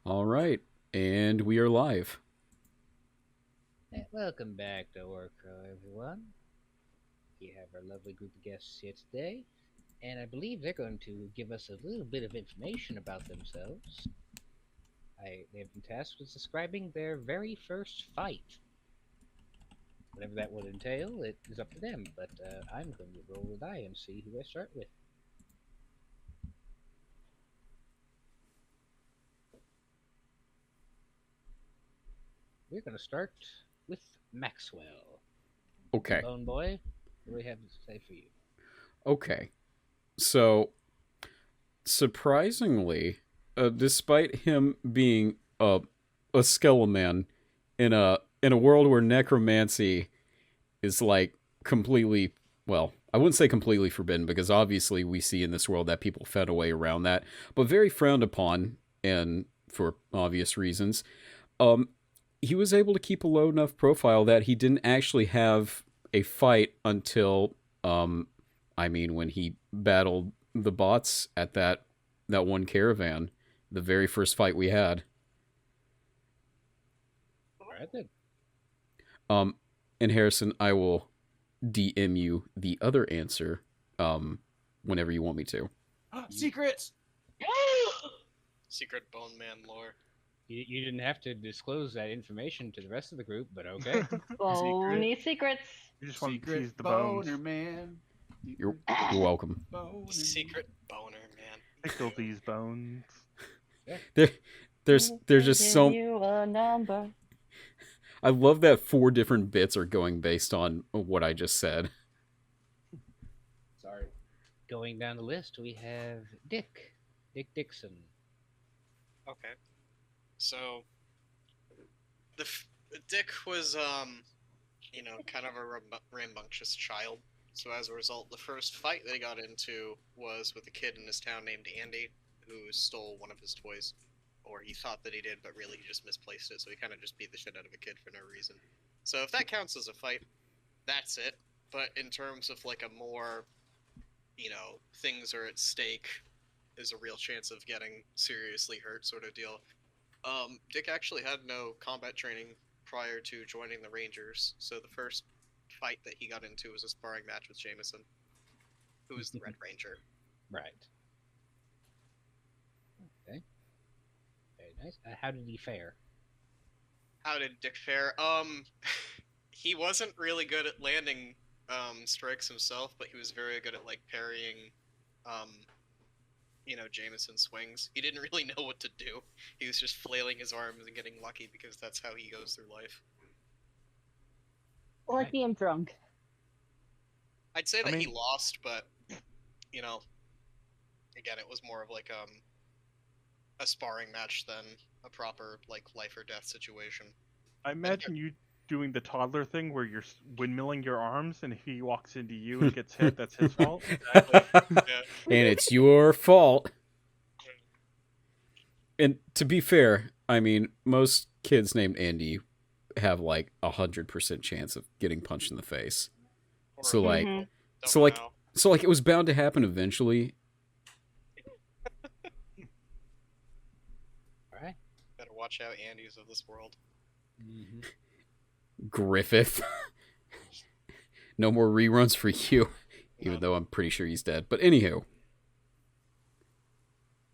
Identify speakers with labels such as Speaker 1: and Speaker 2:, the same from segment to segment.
Speaker 1: All right, and we are live.
Speaker 2: Welcome back to Orcrow, everyone. We have our lovely group of guests here today, and I believe they're going to give us a little bit of information about themselves. They've been tasked with describing their very first fight. Whatever that would entail, it is up to them, but I'm going to roll a die and see who I start with. We're going to start with Maxwell.
Speaker 1: Okay,
Speaker 2: Bone Boy, what do we have to say for you?
Speaker 1: okay. So, surprisingly, despite him being a skeleton in a world where necromancy is like completely well, I wouldn't say completely forbidden because obviously we see in this world that people fed away around that, but very frowned upon and for obvious reasons. Um, he was able to keep a low enough profile that he didn't actually have a fight until when he battled the bots at that one caravan, the very first fight we had.
Speaker 2: All right, then.
Speaker 1: Um and Harrison, I will DM you the other answer whenever you want me to.
Speaker 3: Secrets!
Speaker 4: Secret Bone Man lore.
Speaker 2: You didn't have to disclose that information to the rest of the group, but okay.
Speaker 5: Bony secrets.
Speaker 3: You just want to
Speaker 6: Secret
Speaker 3: tease the
Speaker 6: boner
Speaker 3: bones.
Speaker 6: man.
Speaker 1: You're welcome.
Speaker 6: Boner
Speaker 4: Secret Boner Man.
Speaker 3: Tickle these bones.
Speaker 1: There, there's just
Speaker 5: Give
Speaker 1: so
Speaker 5: you a number.
Speaker 1: I love that 4 different bits are going based on what I just said.
Speaker 2: Sorry. Going down the list, we have Dick Dickson.
Speaker 4: Okay. So, Dick was, kind of a rambunctious child. So as a result, the first fight they got into was with a kid in his town named Andy, who stole one of his toys. Or he thought that he did, but really he just misplaced it, so he kind of just beat the shit out of a kid for no reason. So if that counts as a fight, that's it. But in terms of like a more, things are at stake, is a real chance of getting seriously hurt sort of deal. Dick actually had no combat training prior to joining the Rangers, so the first fight that he got into was a sparring match with Jameson, who is the Red Ranger.
Speaker 2: Right. Okay. Very nice. How did he fare?
Speaker 4: How did Dick fare? He wasn't really good at landing strikes himself, but he was very good at like parrying Jameson swings. He didn't really know what to do. He was just flailing his arms and getting lucky because that's how he goes through life.
Speaker 5: Like
Speaker 2: Right.
Speaker 5: being drunk.
Speaker 4: I'd say that he
Speaker 3: mean-
Speaker 4: lost, but again, it was more of like a sparring match than a proper like life or death situation.
Speaker 3: I imagine you doing the toddler thing where you're windmilling your arms, and if he walks into you and gets hit, that's his fault.
Speaker 4: Exactly. Yeah.
Speaker 1: And it's your fault. And to be fair, I mean, most kids named Andy have like 100% chance of getting punched in the face.
Speaker 4: Or
Speaker 1: So like,
Speaker 5: Mhm.
Speaker 4: don't
Speaker 1: so like,
Speaker 4: know.
Speaker 1: so like, it was bound to happen eventually.
Speaker 2: All right.
Speaker 4: Better watch out, Andes of this world.
Speaker 2: Mm-hmm.
Speaker 1: Griffith. No more reruns for you, even though I'm pretty sure he's dead. But anywho,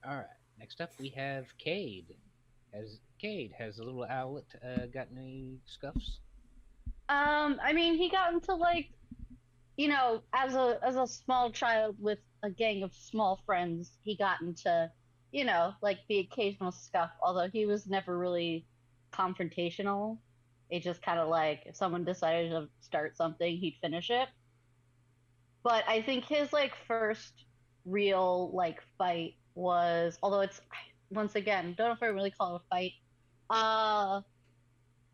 Speaker 2: All right. Next up, we have Cade. Has the little owlet got any scuffs?
Speaker 5: He got into as a small child with a gang of small friends, he got into, the occasional scuff, although he was never really confrontational. It just kind of like if someone decided to start something, he'd finish it. But I think his first real fight was, although it's once again, don't know if I really call it a fight. Uh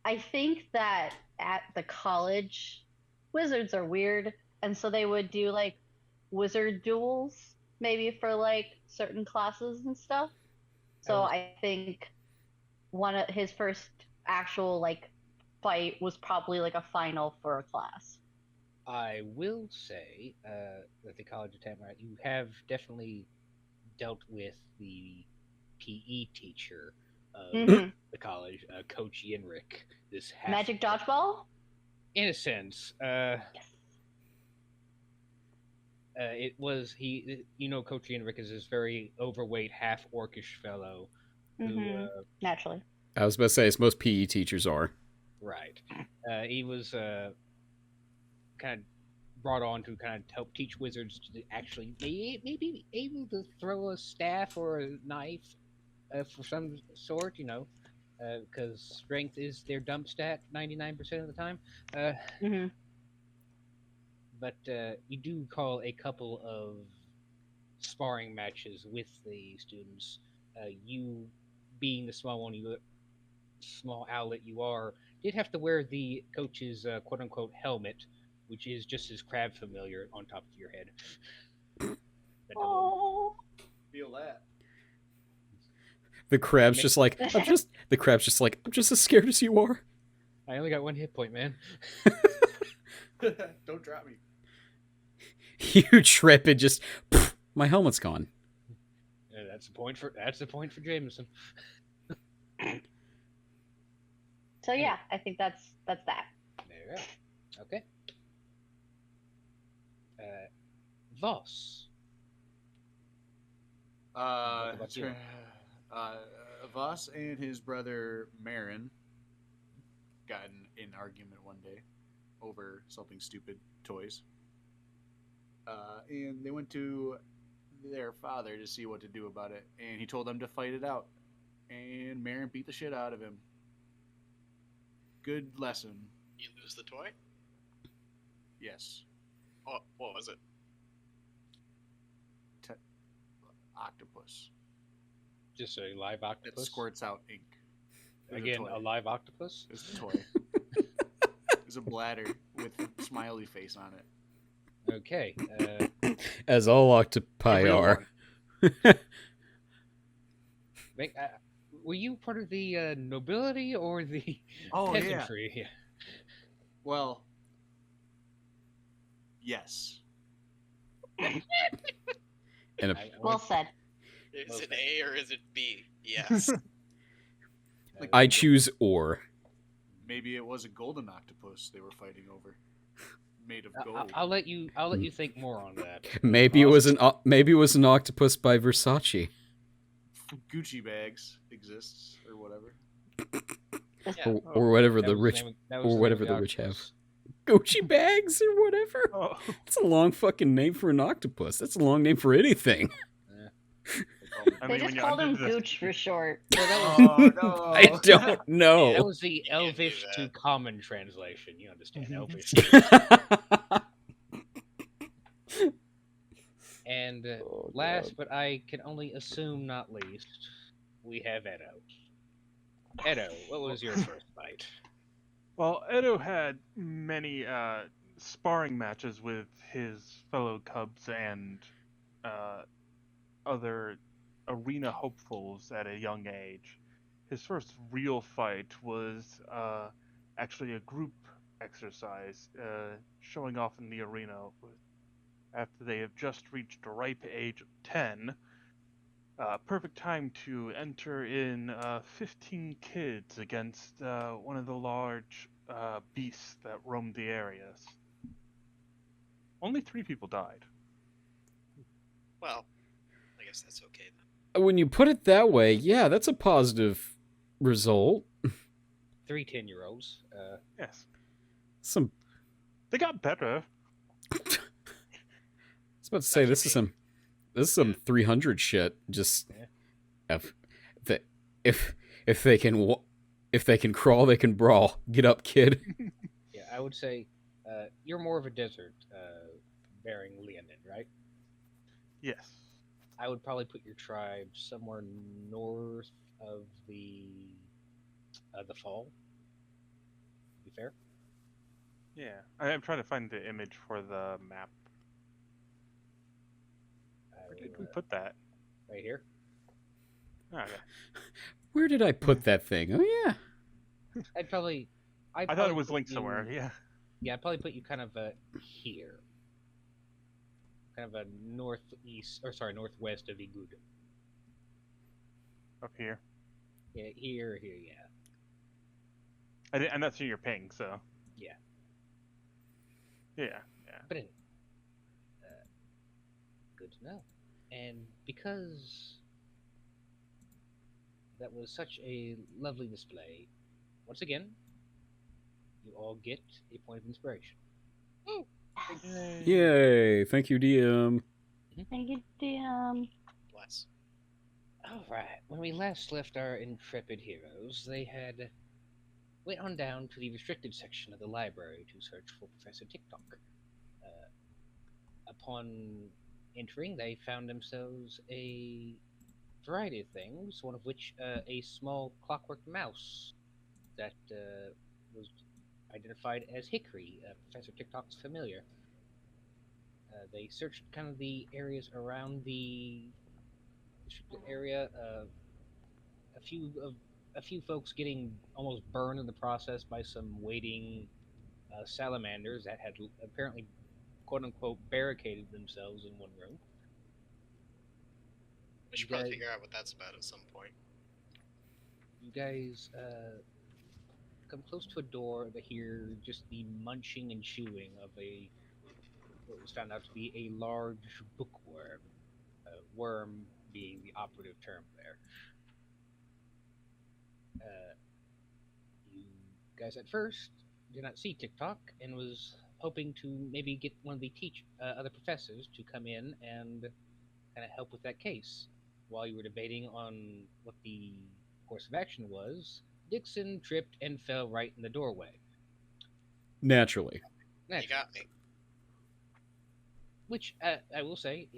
Speaker 5: I think that at the college, wizards are weird, and so they would do wizard duels, maybe for certain classes and stuff. So
Speaker 2: Oh.
Speaker 5: I think one of his first actual fight was probably a final for a class.
Speaker 2: I will say that the college attempt, right, you have definitely dealt with the PE teacher of
Speaker 5: Mhm.
Speaker 2: the college, Coach Yenrik. This half,
Speaker 5: Magic dodgeball.
Speaker 2: in a sense.
Speaker 5: Yes.
Speaker 2: It was he. Coach Yenrik is this very overweight, half orcish fellow who,
Speaker 5: Naturally.
Speaker 1: I was about to say, as most PE teachers are.
Speaker 2: right. He was kind of brought on to kind of help teach wizards to actually maybe able to throw a staff or a knife for some sort, because strength is their dump stat 99% of the time.
Speaker 5: Hmm.
Speaker 2: But you do call a couple of sparring matches with the students. You, being the small owlet you are, did have to wear the coach's quote unquote helmet, which is just his crab familiar on top of your head.
Speaker 5: Oh.
Speaker 6: Feel that.
Speaker 1: The crab's just like, I'm just as scared as you are.
Speaker 2: I only got 1 hit point, man.
Speaker 6: Don't drop me.
Speaker 1: You trip and just, my helmet's gone.
Speaker 2: That's the point for Jameson.
Speaker 5: So yeah, I think that's that.
Speaker 2: There you go. Okay. Voss.
Speaker 6: That's right. Voss and his brother Marin got in an argument one day over something stupid, toys. And they went to their father to see what to do about it, and he told them to fight it out. And Marin beat the shit out of him. Good lesson.
Speaker 4: You lose the toy?
Speaker 6: Yes.
Speaker 4: Oh, what was it?
Speaker 6: Octopus.
Speaker 2: Just a live
Speaker 6: It
Speaker 2: octopus.
Speaker 6: squirts out ink. It was
Speaker 2: Again,
Speaker 6: toy.
Speaker 2: a live octopus.
Speaker 6: It was a toy. It was a bladder with a smiley face on it.
Speaker 2: Okay.
Speaker 1: As all octopi
Speaker 2: real
Speaker 1: are.
Speaker 2: Were you part of the nobility or the
Speaker 6: Oh, yeah.
Speaker 2: peasantry? Yeah.
Speaker 6: Well, yes.
Speaker 1: And
Speaker 5: Well said.
Speaker 4: Is it A or is it B? Yes.
Speaker 1: I choose or.
Speaker 6: Maybe it was a golden octopus they were fighting over, made of gold.
Speaker 2: I'll let you think more on that.
Speaker 1: Maybe it was an octopus by Versace.
Speaker 6: Gucci bags exists or whatever.
Speaker 4: Yeah.
Speaker 1: Or whatever
Speaker 2: That
Speaker 1: the
Speaker 2: was
Speaker 1: rich
Speaker 2: name of- that was
Speaker 1: or
Speaker 2: name
Speaker 1: whatever
Speaker 2: of
Speaker 1: the rich have.
Speaker 2: octopus.
Speaker 1: Gucci bags or whatever.
Speaker 3: Oh,
Speaker 1: It's a long fucking name for an octopus. That's a long name for anything.
Speaker 3: I
Speaker 5: They
Speaker 3: mean, when
Speaker 5: just
Speaker 3: you
Speaker 5: called him
Speaker 3: undid the-
Speaker 5: Gooch for short.
Speaker 6: Oh no!
Speaker 1: I don't
Speaker 2: That
Speaker 1: know.
Speaker 2: was the
Speaker 4: can't do
Speaker 2: Elvish to
Speaker 4: that.
Speaker 2: common translation. You understand Elvish. And
Speaker 1: Oh,
Speaker 2: last,
Speaker 1: God.
Speaker 2: but I can only assume not least, we have Edo. Edo, what was your first fight?
Speaker 3: Well, Edo had many sparring matches with his fellow cubs and other arena hopefuls at a young age. His first real fight was actually a group exercise, showing off in the arena after they have just reached a ripe age of 10. Perfect time to enter in 15 kids against one of the large beasts that roamed the areas. Only 3 people died.
Speaker 4: Well, I guess that's okay then.
Speaker 1: When you put it that way, yeah, that's a positive result.
Speaker 2: 3 10-year-olds.
Speaker 3: Yes.
Speaker 1: Some
Speaker 3: They got better.
Speaker 1: I was about to say this is some 300 shit. Just if they can crawl, they can brawl. Get up, kid.
Speaker 2: Yeah, I would say you're more of a desert bearing Leonin, right?
Speaker 3: Yes.
Speaker 2: I would probably put your tribe somewhere north of the fall. Be fair?
Speaker 3: Yeah. I'm trying to find the image for the map. Where did we put that?
Speaker 2: Right here.
Speaker 3: Oh, yeah.
Speaker 1: Where did I put that thing? Oh yeah.
Speaker 2: I'd probably.
Speaker 3: I thought
Speaker 2: probably
Speaker 3: it was
Speaker 2: put
Speaker 3: linked
Speaker 2: you-
Speaker 3: somewhere. Yeah.
Speaker 2: Yeah, I'd probably put you kind of here. Kind of a northwest of Igud.
Speaker 3: Up here.
Speaker 2: Yeah, here, yeah.
Speaker 3: And that's who you're paying, so.
Speaker 2: Yeah.
Speaker 3: Yeah.
Speaker 2: But anyway, good to know. And because that was such a lovely display, once again, you all get a point of inspiration.
Speaker 1: Yay! Thank you, DM.
Speaker 5: Thank you, DM.
Speaker 4: Bless.
Speaker 2: All right. When we last left our intrepid heroes, they had went on down to the restricted section of the library to search for Professor TikTok. Upon entering, they found themselves a variety of things, one of which a small clockwork mouse that was identified as Hickory, Professor TikTok's familiar. They searched kind of the areas around the restricted area. A few folks getting almost burned in the process by some waiting salamanders that had apparently, quote unquote, barricaded themselves in one room.
Speaker 4: We should probably figure out what that's about at some point.
Speaker 2: You guys come close to a door that hear just the munching and chewing of what was found out to be a large bookworm. Worm being the operative term there. You guys at first did not see TikTok and was hoping to maybe get one of the other professors to come in and kind of help with that case. While you were debating on what the course of action was, Dickson tripped and fell right in the doorway.
Speaker 1: Naturally.
Speaker 4: You got me.
Speaker 2: Which I will say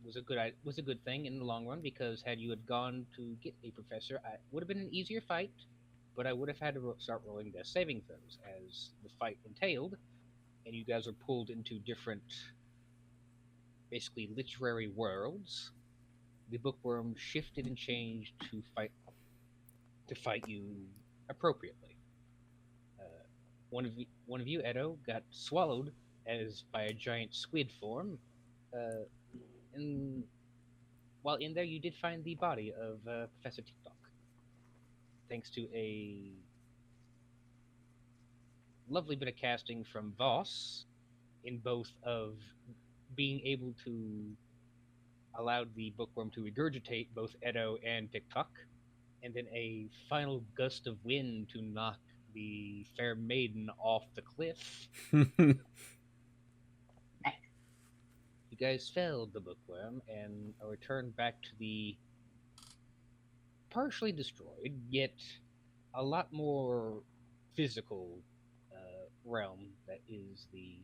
Speaker 2: was a good thing in the long run, because had you had gone to get a professor, it would have been an easier fight, but I would have had to start rolling death saving throws as the fight entailed, and you guys were pulled into different, basically literary worlds. The bookworm shifted and changed to fight you appropriately. One of you, Edo, got swallowed as by a giant squid form. And while in there, you did find the body of Professor TikTok, thanks to a lovely bit of casting from Voss, in both of being able to allow the bookworm to regurgitate both Edo and TikTok, and then a final gust of wind to knock the fair maiden off the cliff. You guys felled the bookworm and are returned back to the partially destroyed, yet a lot more physical realm that is the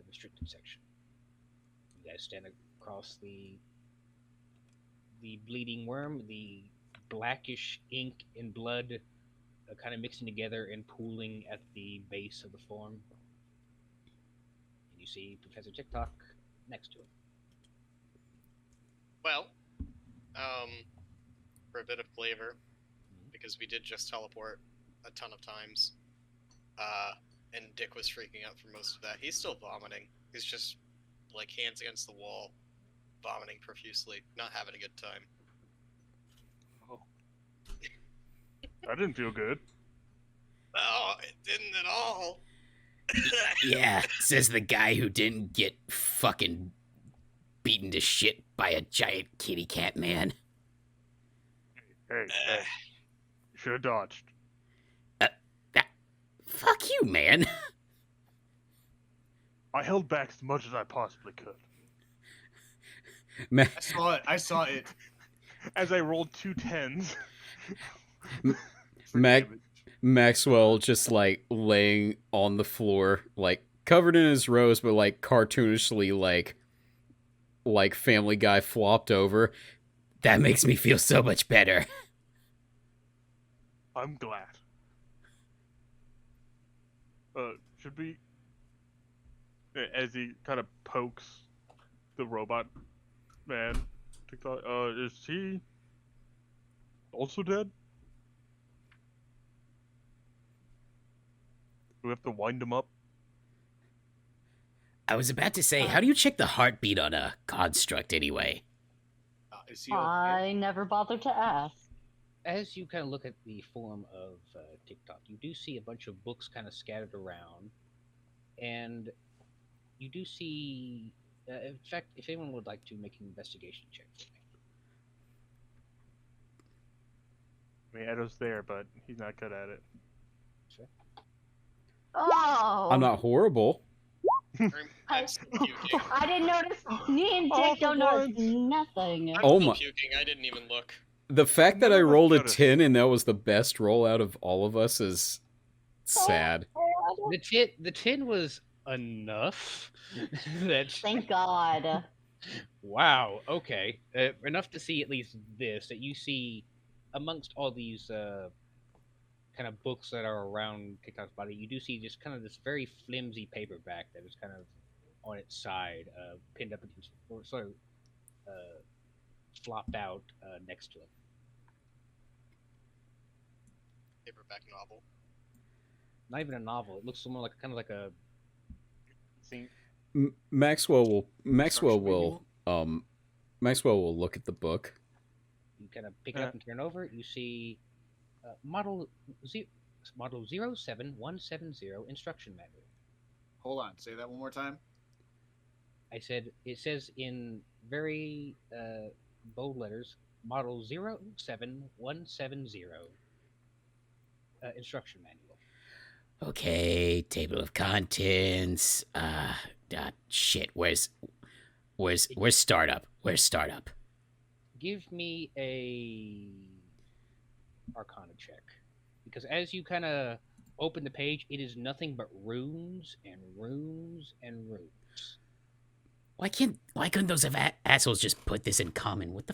Speaker 2: restricted section. You guys stand across the bleeding worm, the blackish ink and blood kind of mixing together and pooling at the base of the form. And you see Professor TikTok next to him.
Speaker 4: Well, for a bit of flavor, because we did just teleport a ton of times, and Dick was freaking out for most of that. He's still vomiting. He's just, like, hands against the wall, vomiting profusely, not having a good time.
Speaker 3: Oh. That didn't feel good.
Speaker 4: No, it didn't at all.
Speaker 7: Yeah, says the guy who didn't get fucking beaten to shit by a giant kitty cat man.
Speaker 3: Hey, you should have dodged.
Speaker 7: Fuck you, man.
Speaker 3: I held back as much as I possibly could.
Speaker 6: I saw it.
Speaker 3: As I rolled 2 10s.
Speaker 1: Maxwell just, like, laying on the floor, like, covered in his rose, but, like, cartoonishly, like Family Guy flopped over.
Speaker 7: That makes me feel so much better.
Speaker 3: I'm glad. Should we... As he kind of pokes the robot man, TikTok, is he also dead? Do we have to wind him up?
Speaker 7: I was about to say, how do you check the heartbeat on a construct anyway?
Speaker 6: Is he okay?
Speaker 5: I never bothered to ask.
Speaker 2: As you kind of look at the forum of TikTok, you do see a bunch of books kind of scattered around, and you do see. In fact, if anyone would like to make an investigation check for me.
Speaker 3: I mean, Edo's there, but he's not good at it.
Speaker 2: Sure.
Speaker 5: Oh,
Speaker 1: I'm not horrible.
Speaker 5: I,
Speaker 4: I'm puking.
Speaker 5: I didn't notice. Me and Jake don't notice nothing.
Speaker 4: I'm
Speaker 1: Oh
Speaker 4: still
Speaker 1: my-
Speaker 4: puking. I didn't even look.
Speaker 1: The fact that
Speaker 3: None
Speaker 1: I
Speaker 3: of us
Speaker 1: rolled a
Speaker 3: noticed.
Speaker 1: 10 and that was the best roll out of all of us is sad.
Speaker 2: The tin was enough. that
Speaker 5: Thank God.
Speaker 2: Wow. Okay. Enough to see at least this. That you see amongst all these kind of books that are around TikTok's body, you do see just kind of this very flimsy paperback that is kind of on its side, pinned up against, or sort of flopped out next to it.
Speaker 4: Paperback novel.
Speaker 2: Not even a novel. It looks more like kind of like a.
Speaker 3: See,
Speaker 1: Maxwell will
Speaker 6: Instruction
Speaker 1: Maxwell will look at the book.
Speaker 2: You kind of pick it up and turn over. You see model 07170 instruction manual.
Speaker 6: Hold on. Say that one more time.
Speaker 2: I said it says in very bold letters, model 07170 instruction manual.
Speaker 7: Okay, table of contents. Shit. Where's startup? Where's startup?
Speaker 2: Give me a Arcana check, because as you kind of open the page, it is nothing but runes and runes and runes.
Speaker 7: Why couldn't those assholes just put this in common? What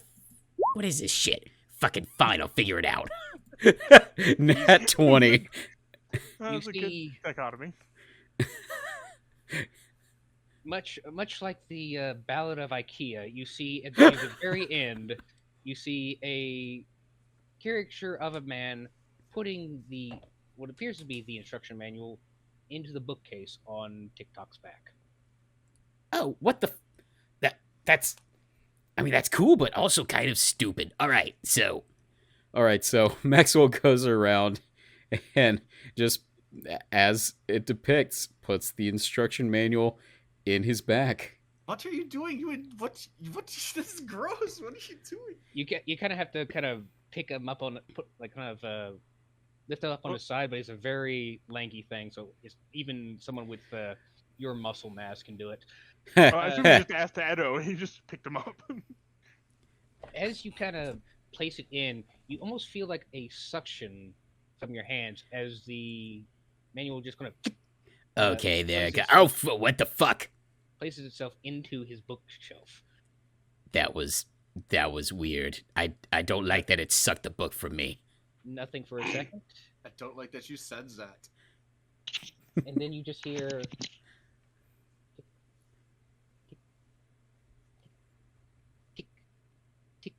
Speaker 7: is this shit? Fucking fine, I'll figure it out.
Speaker 1: Nat 20.
Speaker 3: that was a
Speaker 2: see-
Speaker 3: good dichotomy.
Speaker 2: Much like the Ballad of IKEA, you see at the very end, you see a caricature of a man putting what appears to be the instruction manual into the bookcase on TikTok's back.
Speaker 7: Oh, what the? That's cool, but also kind of stupid. All right, so
Speaker 1: Maxwell goes around and just, as it depicts, puts the instruction manual in his back.
Speaker 6: What are you doing? What? This is gross. What are you doing?
Speaker 2: You kind of have to kind of pick him up on lift him up on his side, but he's a very lanky thing, so it's, even someone with your muscle mass can do it.
Speaker 3: I assume he just asked Edo, and he just picked him up.
Speaker 2: As you kind of place it in, you almost feel like a suction from your hands as the manual just kind of
Speaker 7: okay, there.
Speaker 2: places
Speaker 7: What the fuck?
Speaker 2: places itself into his bookshelf.
Speaker 7: That was weird. I don't like that it sucked the book from me.
Speaker 2: Nothing for a second,
Speaker 6: I don't like that you said that.
Speaker 2: and then you just hear tick, tick,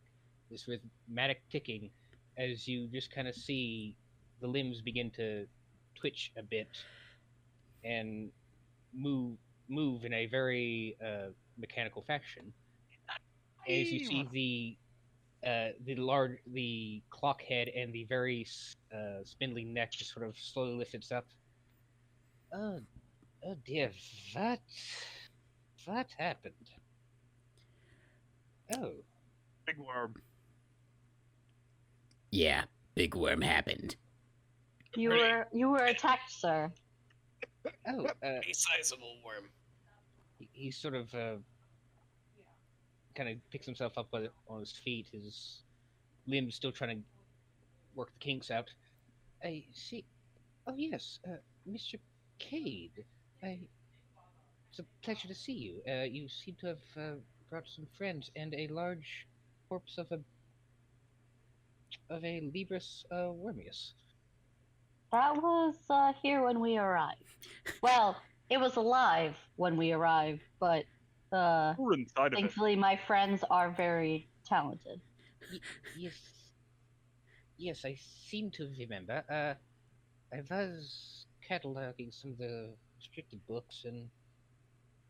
Speaker 2: this rhythmic ticking as you just kind of see the limbs begin to twitch a bit and move in a very mechanical fashion. As you see the clock head and the very spindly neck just sort of slowly lift itself up. Oh dear, what happened? Oh,
Speaker 3: Big worm.
Speaker 7: Yeah, big worm happened.
Speaker 5: You were attacked, sir.
Speaker 2: oh,
Speaker 4: A sizable worm.
Speaker 2: he sort of kind of picks himself up on his feet, his limbs still trying to work the kinks out. I see. Oh yes, Mr. Cade. It's a pleasure to see you. You seem to have brought some friends and a large corpse of a Libris Wormius.
Speaker 5: That was here when we arrived. Well, it was alive when we arrived, but
Speaker 3: We're inside of it.
Speaker 5: thankfully my friends are very talented.
Speaker 2: Yes, I seem to remember. I was cataloging some of the restricted books, and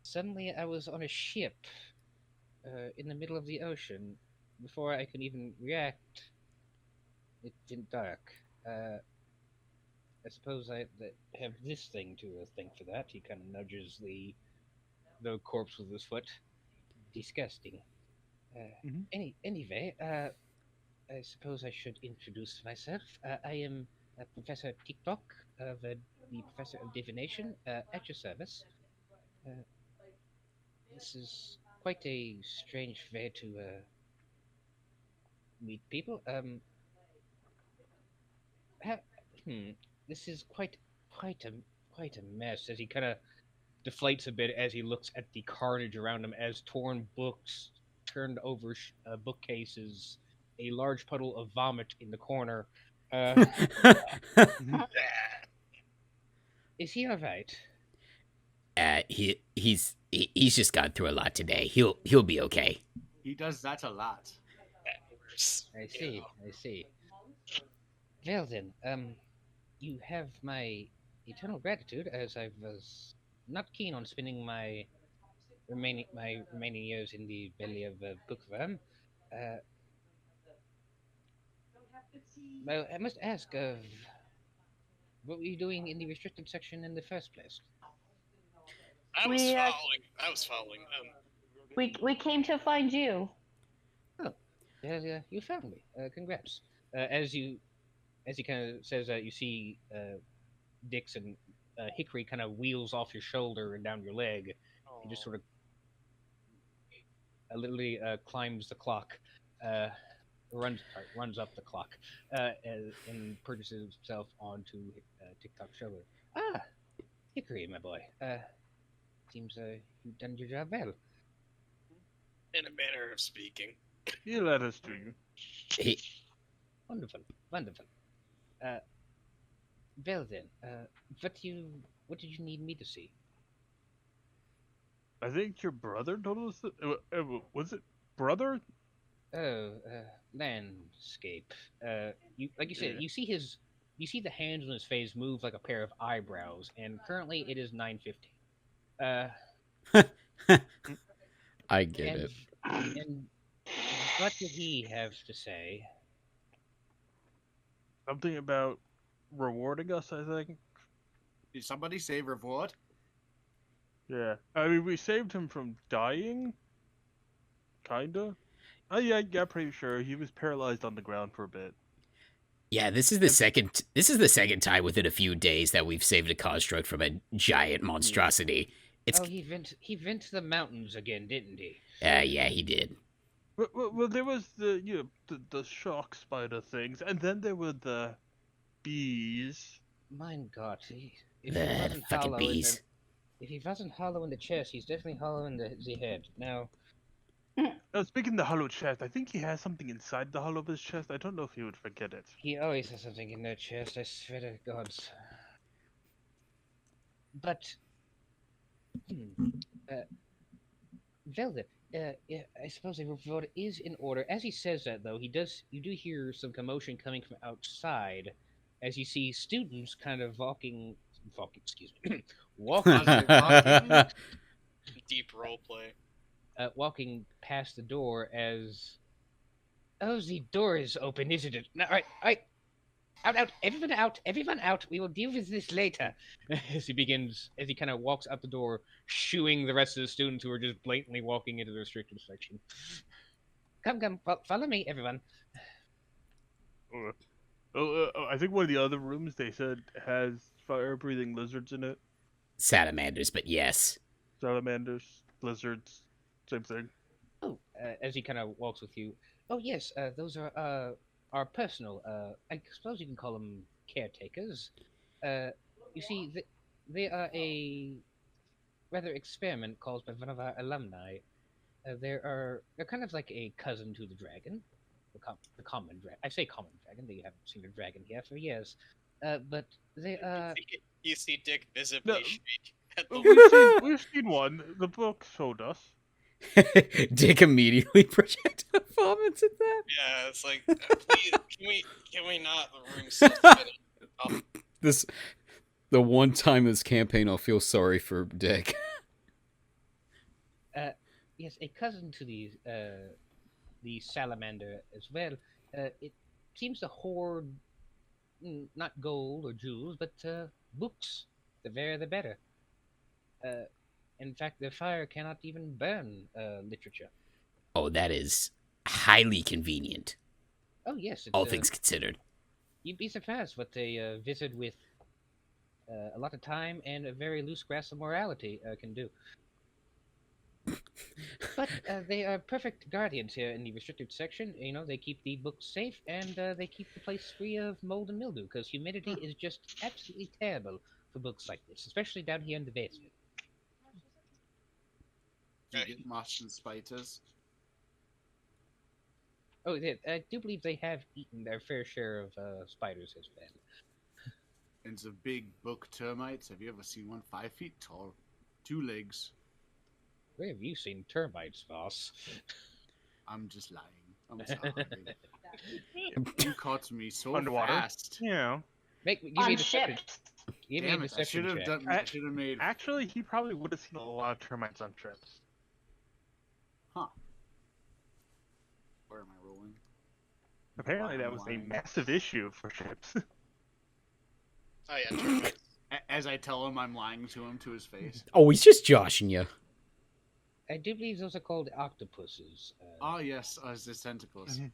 Speaker 2: suddenly I was on a ship in the middle of the ocean, before I could even react, it went dark. I suppose I have this thing to thank for that. He kind of nudges the corpse with his foot. Disgusting.
Speaker 3: Mhm.
Speaker 2: Anyway, I suppose I should introduce myself. I am Professor TikTok of the Professor of Divination at your service. Uh, this is quite a strange way to meet people. Ha- hmm, this is quite a quite a mess. As he kind of deflates a bit as he looks at the carnage around him, as torn books, turned over bookcases, a large puddle of vomit in the corner. Uh, is he all right?
Speaker 7: He's just gone through a lot today. He'll be okay.
Speaker 6: He does that a lot.
Speaker 2: I see. I see. Well then, you have my eternal gratitude, as I was not keen on spending my remaining years in the belly of a bookworm. Uh, well, I must ask, what were you doing in the restricted section in the first place?
Speaker 4: I was
Speaker 5: We
Speaker 4: following. I was following them.
Speaker 5: we came to find you.
Speaker 2: Oh, well, you found me. Congrats. As he kind of says, you see Dickson Hickory kind of wheels off your shoulder and down your leg. He just sort of literally climbs the clock, runs up the clock, and purchases himself onto TikTok's shoulder. Ah, Hickory, my boy. Seems you've done your job well.
Speaker 4: In a manner of speaking.
Speaker 3: He let us do you.
Speaker 7: He,
Speaker 2: Wonderful, wonderful. Well then, what did you need me to see?
Speaker 3: I think your brother told us that. Was it brother?
Speaker 2: Oh, landscape. Like you said,
Speaker 3: Yeah.
Speaker 2: you see the hands on his face move like a pair of eyebrows, and currently it is 9:15.
Speaker 1: I get
Speaker 2: And
Speaker 1: it.
Speaker 2: and what did he have to say?
Speaker 3: Something about rewarding us, I think.
Speaker 6: Did somebody say reward?
Speaker 3: Yeah. I mean, we saved him from dying. Kinda. Oh yeah, pretty sure. He was paralyzed on the ground for a bit.
Speaker 7: yeah, this is the second time within a few days that we've saved a construct from a giant monstrosity. It's
Speaker 2: Oh, he went to the mountains again, didn't he?
Speaker 7: yeah, he did.
Speaker 3: Well, there was the shock spider things, and then there were the bees.
Speaker 2: Mein Gott, if he
Speaker 7: The
Speaker 2: wasn't
Speaker 7: fucking
Speaker 2: hollow
Speaker 7: bees.
Speaker 2: if he wasn't hollow in the chest, he's definitely hollow in the head. Now,
Speaker 3: Speaking of the hollow chest, I think he has something inside the hollow of his chest. I don't know if he would forget it.
Speaker 2: he always has something in that chest. I swear to gods. But, Velda, yeah, I suppose a reward is in order. As he says that, though, you do hear some commotion coming from outside, as you see students kind of excuse me, walking,
Speaker 4: Deep roleplay.
Speaker 2: walking past the door as, oh, the door is open, isn't it? No, all right, everyone out. We will deal with this later. As he kind of walks out the door, shooing the rest of the students who are just blatantly walking into the restricted section. Come, follow me, everyone.
Speaker 3: I think one of the other rooms they said has fire-breathing lizards in it.
Speaker 7: Salamanders, but yes.
Speaker 3: Salamanders, lizards, same thing.
Speaker 2: Oh, as he kind of walks with you. Oh yes, those are our personal. I suppose you can call them caretakers. You see, they are a rather experiment caused by one of our alumni. They're kind of like a cousin to the dragon, the common dragon. I say common dragon. They haven't seen a dragon here for years. But they
Speaker 4: You see Dick visibly
Speaker 3: No.
Speaker 4: shake at the
Speaker 3: We've seen one. The book showed us.
Speaker 7: Dick immediately projectile vomits at that.
Speaker 4: Yeah, it's like, please, can we not? The room's so spinning.
Speaker 1: The one time this campaign, I'll feel sorry for Dick.
Speaker 2: yes, a cousin to the the salamander as well. It seems to hoard not gold or jewels, but books. The rarer the better. In fact, the fire cannot even burn literature.
Speaker 7: Oh, that is highly convenient,
Speaker 2: Oh yes,
Speaker 7: all things considered.
Speaker 2: you'd be surprised what a wizard with a lot of time and a very loose grasp of morality can do. But they are perfect guardians here in the restricted section. You know, they keep the books safe and they keep the place free of mold and mildew because humidity is just absolutely terrible for books like this, especially down here in the basement.
Speaker 6: Do you get moths and spiders?
Speaker 2: Oh, I do believe they have eaten their fair share of spiders as well.
Speaker 6: And the big book termites. Have you ever seen one 5 feet tall? 2 legs.
Speaker 2: Where have you seen termites, Voss?
Speaker 6: I'm just lying. I'm sorry. You caught me so
Speaker 3: Underwater.
Speaker 6: fast.
Speaker 3: Yeah.
Speaker 2: Give me
Speaker 5: On
Speaker 2: a deception.
Speaker 5: ships.
Speaker 2: Give me a
Speaker 6: Damn it! I should
Speaker 2: deception
Speaker 6: have
Speaker 2: check.
Speaker 6: done. I should have made.
Speaker 3: Actually, he probably would have seen a lot of termites on trips.
Speaker 6: Huh. Where am I rolling?
Speaker 3: Apparently, that was a massive issue for ships.
Speaker 4: Oh yeah, termites.
Speaker 6: As I tell him I'm lying to him to his face.
Speaker 1: Oh, he's just joshing you.
Speaker 2: I do believe those are called octopuses.
Speaker 6: Oh yes, his tentacles.
Speaker 3: Mhm.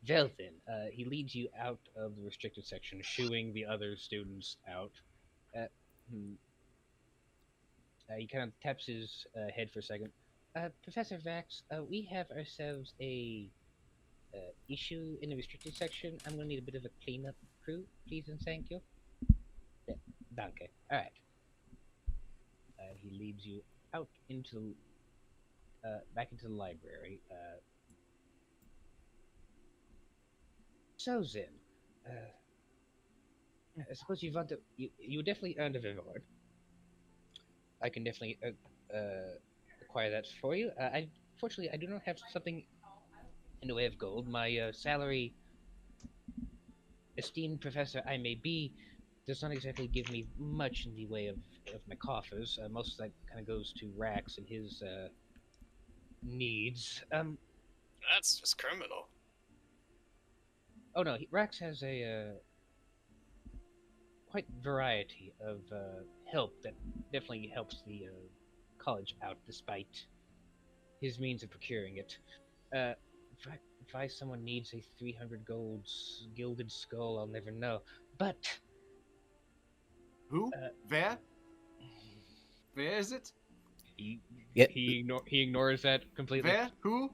Speaker 2: Well then, he leads you out of the restricted section, shooing the other students out. He kind of taps his head for a second. Professor Vax, we have ourselves a issue in the restricted section. I'm going to need a bit of a cleanup crew, please and thank you. Yeah, danke. All right. He leads you out into back into the library. So then, I suppose you want to. You definitely earned a reward. I can definitely acquire that for you. Fortunately, I do not have something in the way of gold. My salary, esteemed professor I may be, does not exactly give me much in the way of my coffers. Most of that kind of goes to Rax and his needs.
Speaker 4: That's just criminal.
Speaker 2: Oh no, Rax has a quite variety of help that definitely helps the college out, despite his means of procuring it. If someone needs a 300 gold gilded skull, I'll never know. But
Speaker 6: Who? Where? Where is it?
Speaker 2: he
Speaker 7: Yep.
Speaker 2: he ignores that completely.
Speaker 6: Where? Who?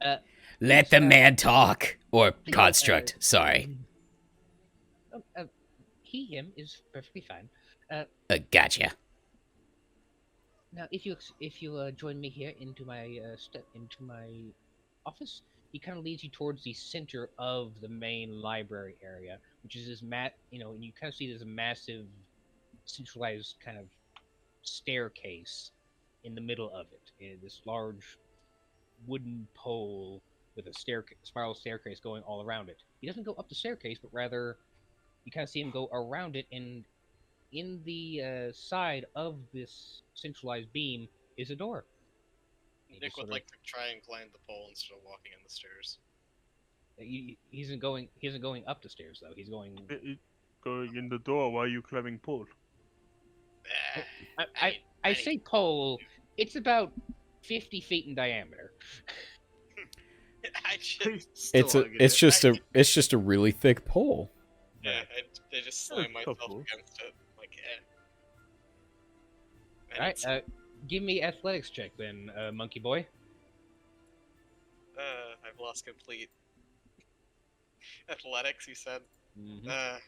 Speaker 7: Let the man talk. Or construct, sorry.
Speaker 2: Him is perfectly fine.
Speaker 7: Gotcha.
Speaker 2: Now, if you join me here into my into my office, he kind of leads you towards the center of the main library area, which is this and you kind of see there's a massive centralized kind of staircase in the middle of it. This large wooden pole with a spiral staircase going all around it. He doesn't go up the staircase, but rather you kind of see him go around it, and in the side of this centralized beam is a door.
Speaker 4: Nick would like to try and climb the pole instead of walking in the stairs.
Speaker 2: He isn't going up the stairs though. He's going.
Speaker 3: Going in the door while you climbing pole.
Speaker 2: I say pole. It's about 50 feet in diameter.
Speaker 4: I just,
Speaker 1: It's just a really thick pole.
Speaker 4: yeah, I just slam myself
Speaker 3: Couple.
Speaker 4: against it. Like, And
Speaker 2: All right.
Speaker 4: it's-
Speaker 2: Give me athletics check then, monkey boy.
Speaker 4: I've lost complete athletics. You said.
Speaker 2: Mhm.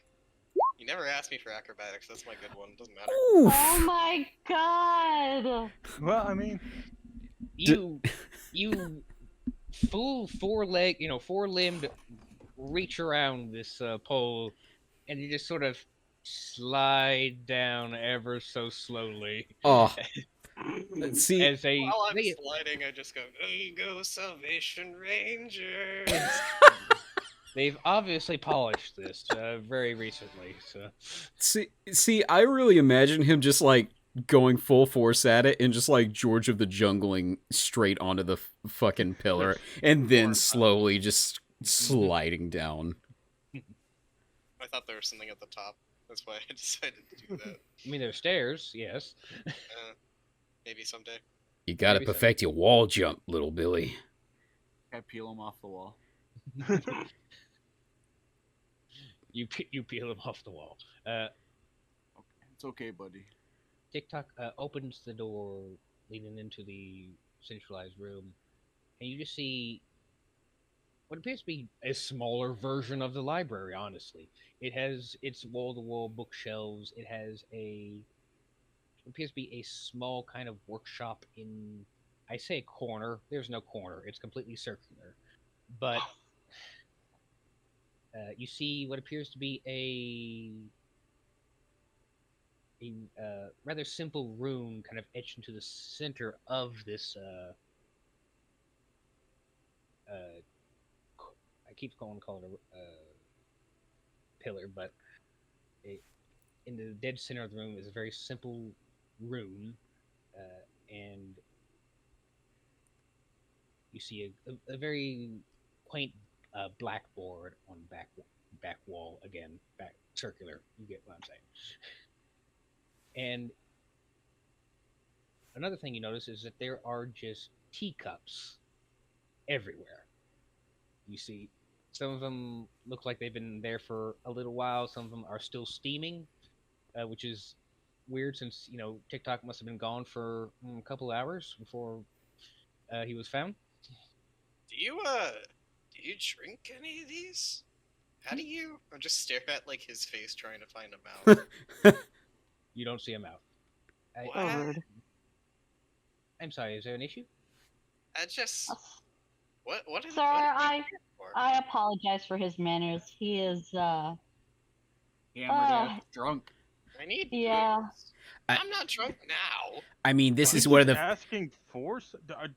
Speaker 4: You never asked me for acrobatics. That's my good one. Doesn't matter.
Speaker 5: Oh my god!
Speaker 3: Well, I mean,
Speaker 2: You full four-limbed reach around this pole, and you just sort of slide down ever so slowly.
Speaker 1: Oh, see,
Speaker 2: As a
Speaker 4: While I'm sliding, I just go, "Go Salvation Rangers!"
Speaker 2: they've obviously polished this very recently. So
Speaker 1: see, I really imagine him just like going full force at it and just like George of the Jungling straight onto the fucking pillar and then slowly just sliding down.
Speaker 4: I thought there was something at the top. That's why I decided to do that.
Speaker 2: I mean, there's stairs, yes.
Speaker 4: Maybe someday.
Speaker 1: You gotta
Speaker 2: Maybe so.
Speaker 1: perfect your wall jump, little Billy.
Speaker 6: I peel him off the wall.
Speaker 2: You peel him off the wall.
Speaker 6: Okay. It's okay, buddy.
Speaker 2: TikTok opens the door leading into the centralized room, and you just see what appears to be a smaller version of the library, honestly. It has its wall-to-wall bookshelves. It has what appears to be a small kind of workshop in, I say corner. There's no corner. It's completely circular. But you see what appears to be a rather simple rune kind of etched into the center of this I keep calling it a pillar, but in the dead center of the room is a very simple rune, and you see a very quaint blackboard on back wall again, back circular. You get what I'm saying. And another thing you notice is that there are just teacups everywhere. You see, some of them look like they've been there for a little while. Some of them are still steaming, which is weird since, TikTok must have been gone for a couple hours before he was found.
Speaker 4: Do you drink any of these? How do you? I'm just stare at like his face trying to find a mouth.
Speaker 2: You don't see him out.
Speaker 4: What?
Speaker 2: I'm sorry, is there an issue?
Speaker 4: I just what is
Speaker 5: Sir, I apologize for his manners. He is
Speaker 6: Hammered out, drunk.
Speaker 4: I need
Speaker 5: Yeah.
Speaker 4: booze. I'm not drunk now.
Speaker 1: I mean, this
Speaker 3: Are
Speaker 1: is
Speaker 3: you
Speaker 1: where
Speaker 3: just
Speaker 1: the
Speaker 3: asking for.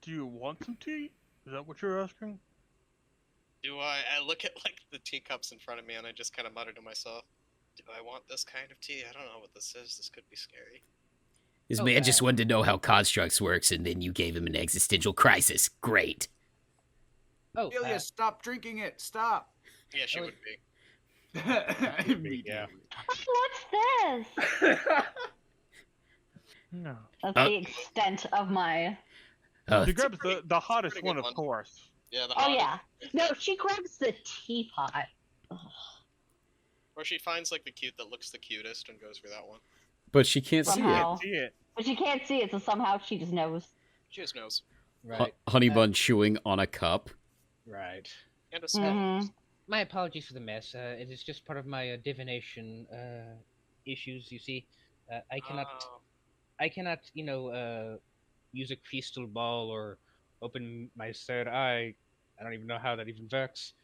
Speaker 3: Do you want some tea? Is that what you're asking?
Speaker 4: Do I look at like the teacups in front of me and I just kind of mutter to myself, do I want this kind of tea? I don't know what this is. This could be scary.
Speaker 1: this
Speaker 2: Oh,
Speaker 1: man
Speaker 2: yeah.
Speaker 1: just wanted to know how constructs works, and then you gave him an existential crisis. Great.
Speaker 2: Oh,
Speaker 6: Gaylia, stop drinking it. Stop.
Speaker 4: Yeah, she
Speaker 2: Oh,
Speaker 4: would be.
Speaker 6: Immediately.
Speaker 5: What's this?
Speaker 3: No.
Speaker 5: That's the extent of my.
Speaker 3: She grabs the hottest
Speaker 4: pretty
Speaker 3: one,
Speaker 4: good
Speaker 3: of
Speaker 4: one.
Speaker 3: course.
Speaker 4: Yeah, the
Speaker 5: Oh
Speaker 4: hottest.
Speaker 5: yeah. No, she grabs the teapot. Ugh.
Speaker 4: Or she finds like the cute that looks the cutest and goes for that one.
Speaker 1: But she can't see
Speaker 5: Somehow.
Speaker 1: it.
Speaker 3: See it.
Speaker 5: But she can't see it, so somehow she just knows.
Speaker 4: She just knows.
Speaker 2: right,
Speaker 1: Honey bun chewing on a cup.
Speaker 2: right.
Speaker 4: And a smell.
Speaker 5: Mhm.
Speaker 2: My apologies for the mess. It is just part of my divination issues. You see, I cannot, use a crystal ball or open my third eye. I don't even know how that even works.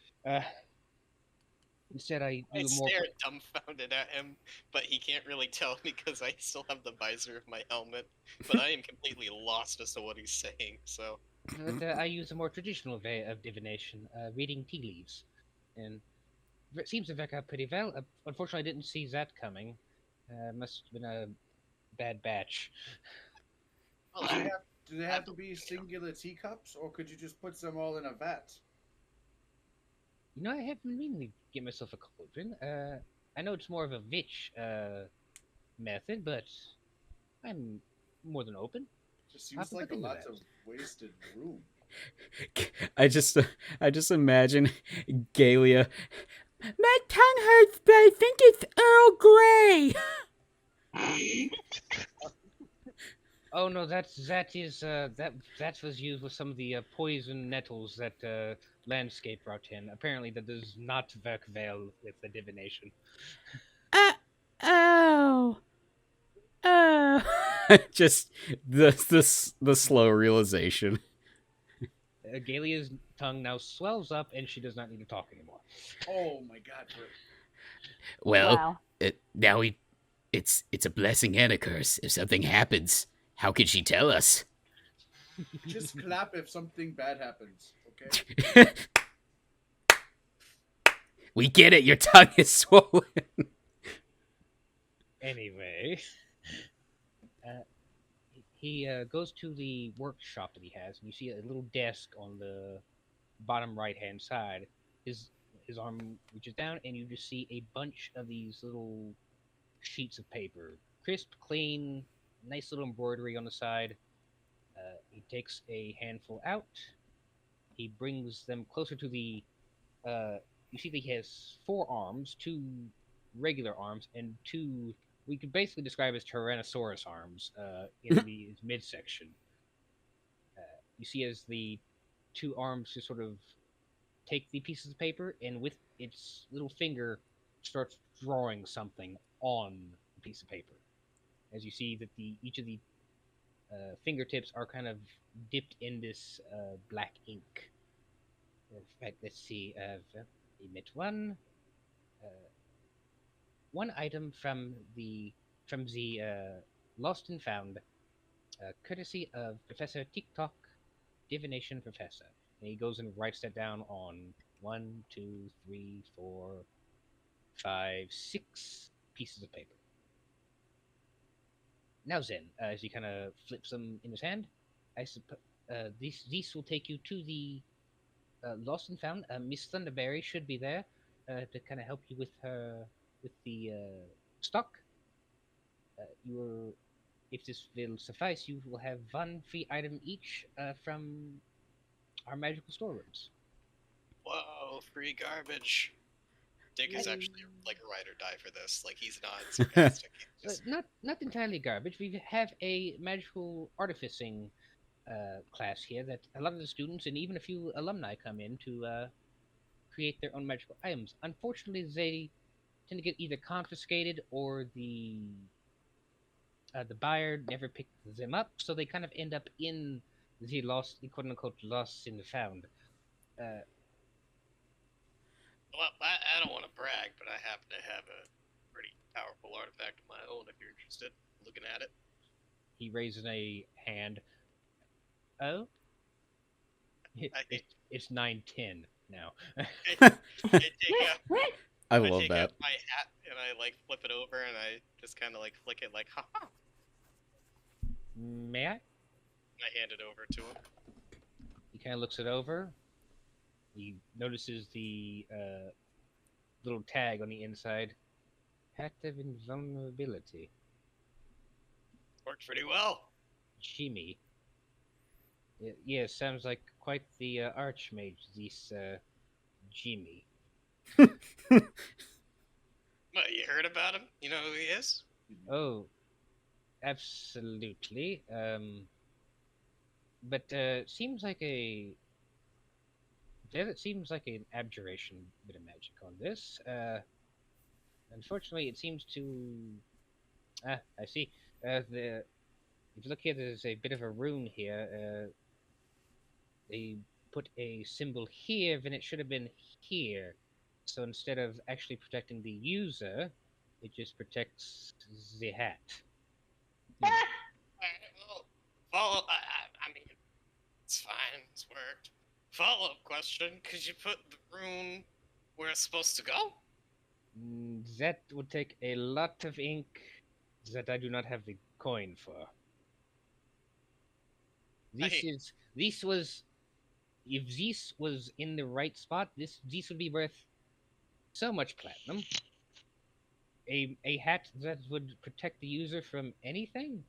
Speaker 2: Instead, I
Speaker 4: I
Speaker 2: do more.
Speaker 4: stare dumbfounded at him, but he can't really tell because I still have the visor of my helmet. But I am completely lost as to what he's saying. So
Speaker 2: But I use a more traditional way of divination, reading tea leaves, and it seems to work out pretty well. Unfortunately, I didn't see that coming. Must have been a bad batch.
Speaker 4: well,
Speaker 6: Do they have to be singular teacups, or could you just put them all in a vat?
Speaker 2: I haven't really get myself a cauldron. I know it's more of a witch method, but I'm more than open.
Speaker 6: Just
Speaker 2: I'll have
Speaker 6: seems
Speaker 2: to
Speaker 6: like a
Speaker 2: look into
Speaker 6: lot
Speaker 2: that.
Speaker 6: of wasted room.
Speaker 1: I just imagine Gaylia. My tongue hurts, but I think it's Earl Grey.
Speaker 2: Oh no, that was used with some of the poison nettles that landscape brought in. Apparently, that does not work well with the divination.
Speaker 1: Oh. Just the slow realization.
Speaker 2: Gaylia's tongue now swells up, and she does not need to talk anymore.
Speaker 6: Oh my god.
Speaker 1: Well,
Speaker 5: Wow.
Speaker 1: it's a blessing and a curse. If something happens, how could she tell us?
Speaker 6: Just clap if something bad happens, okay?
Speaker 1: We get it. Your tongue is swollen.
Speaker 2: Anyway, he goes to the workshop that he has, and you see a little desk on the bottom right-hand side. His arm reaches down, and you just see a bunch of these little sheets of paper, crisp, clean, nice little embroidery on the side. He takes a handful out. He brings them closer to the. You see that he has 4 arms, 2 regular arms, and 2 we could basically describe as Tyrannosaurus arms in his midsection. You see as the 2 arms just sort of take the pieces of paper and with its little finger starts drawing something on the piece of paper. As you see that each of the fingertips are kind of dipped in this black ink. In fact, let's see. Emit one item from the Lost and Found, courtesy of Professor TikTok, Divination Professor. And he goes and writes that down on 1, 2, 3, 4, 5, 6 pieces of paper. Now then, as he kind of flips them in his hand, I suppose these will take you to the Lost and Found. Miss Thunderberry should be there to kind of help you with the stock. If this will suffice, you will have 1 free item each from our magical storerooms.
Speaker 4: Whoa, free garbage. Dick is actually like a ride or die for this. Like, he's not sarcastic.
Speaker 2: Not entirely garbage. We have a magical artificing class here that a lot of the students and even a few alumni come in to create their own magical items. Unfortunately, they tend to get either confiscated or the buyer never picked them up, so they kind of end up in the quote-unquote lost and found.
Speaker 4: Well, I don't want to brag, but I happen to have a pretty powerful artifact of my own if you're interested in looking at it.
Speaker 2: He raises a hand. Oh? It's 9:10 now.
Speaker 1: I
Speaker 4: I
Speaker 1: love
Speaker 4: take
Speaker 1: that.
Speaker 4: out my hat and I like flip it over and I just kind of like flick it like, haha.
Speaker 2: May I?
Speaker 4: I hand it over to him.
Speaker 2: He kind of looks it over. He notices the little tag on the inside. Hat of invulnerability.
Speaker 4: Worked pretty well.
Speaker 2: Jimmy. Yeah, sounds like quite the archmage, this Jimmy.
Speaker 4: What, you heard about him? You know who he is?
Speaker 2: Oh, absolutely. But seems like an abjuration bit of magic on this. Unfortunately, it seems to. I see. If you look here, there's a bit of a rune here. They put a symbol here, then it should have been here. So instead of actually protecting the user, it just protects the hat.
Speaker 4: Alright, well, follow. I mean, it's fine. It's worked. Follow-up question: could you put the rune where it's supposed to go?
Speaker 2: That would take a lot of ink that I do not have the coin for. If this was in the right spot, this would be worth so much platinum. A hat that would protect the user from anything?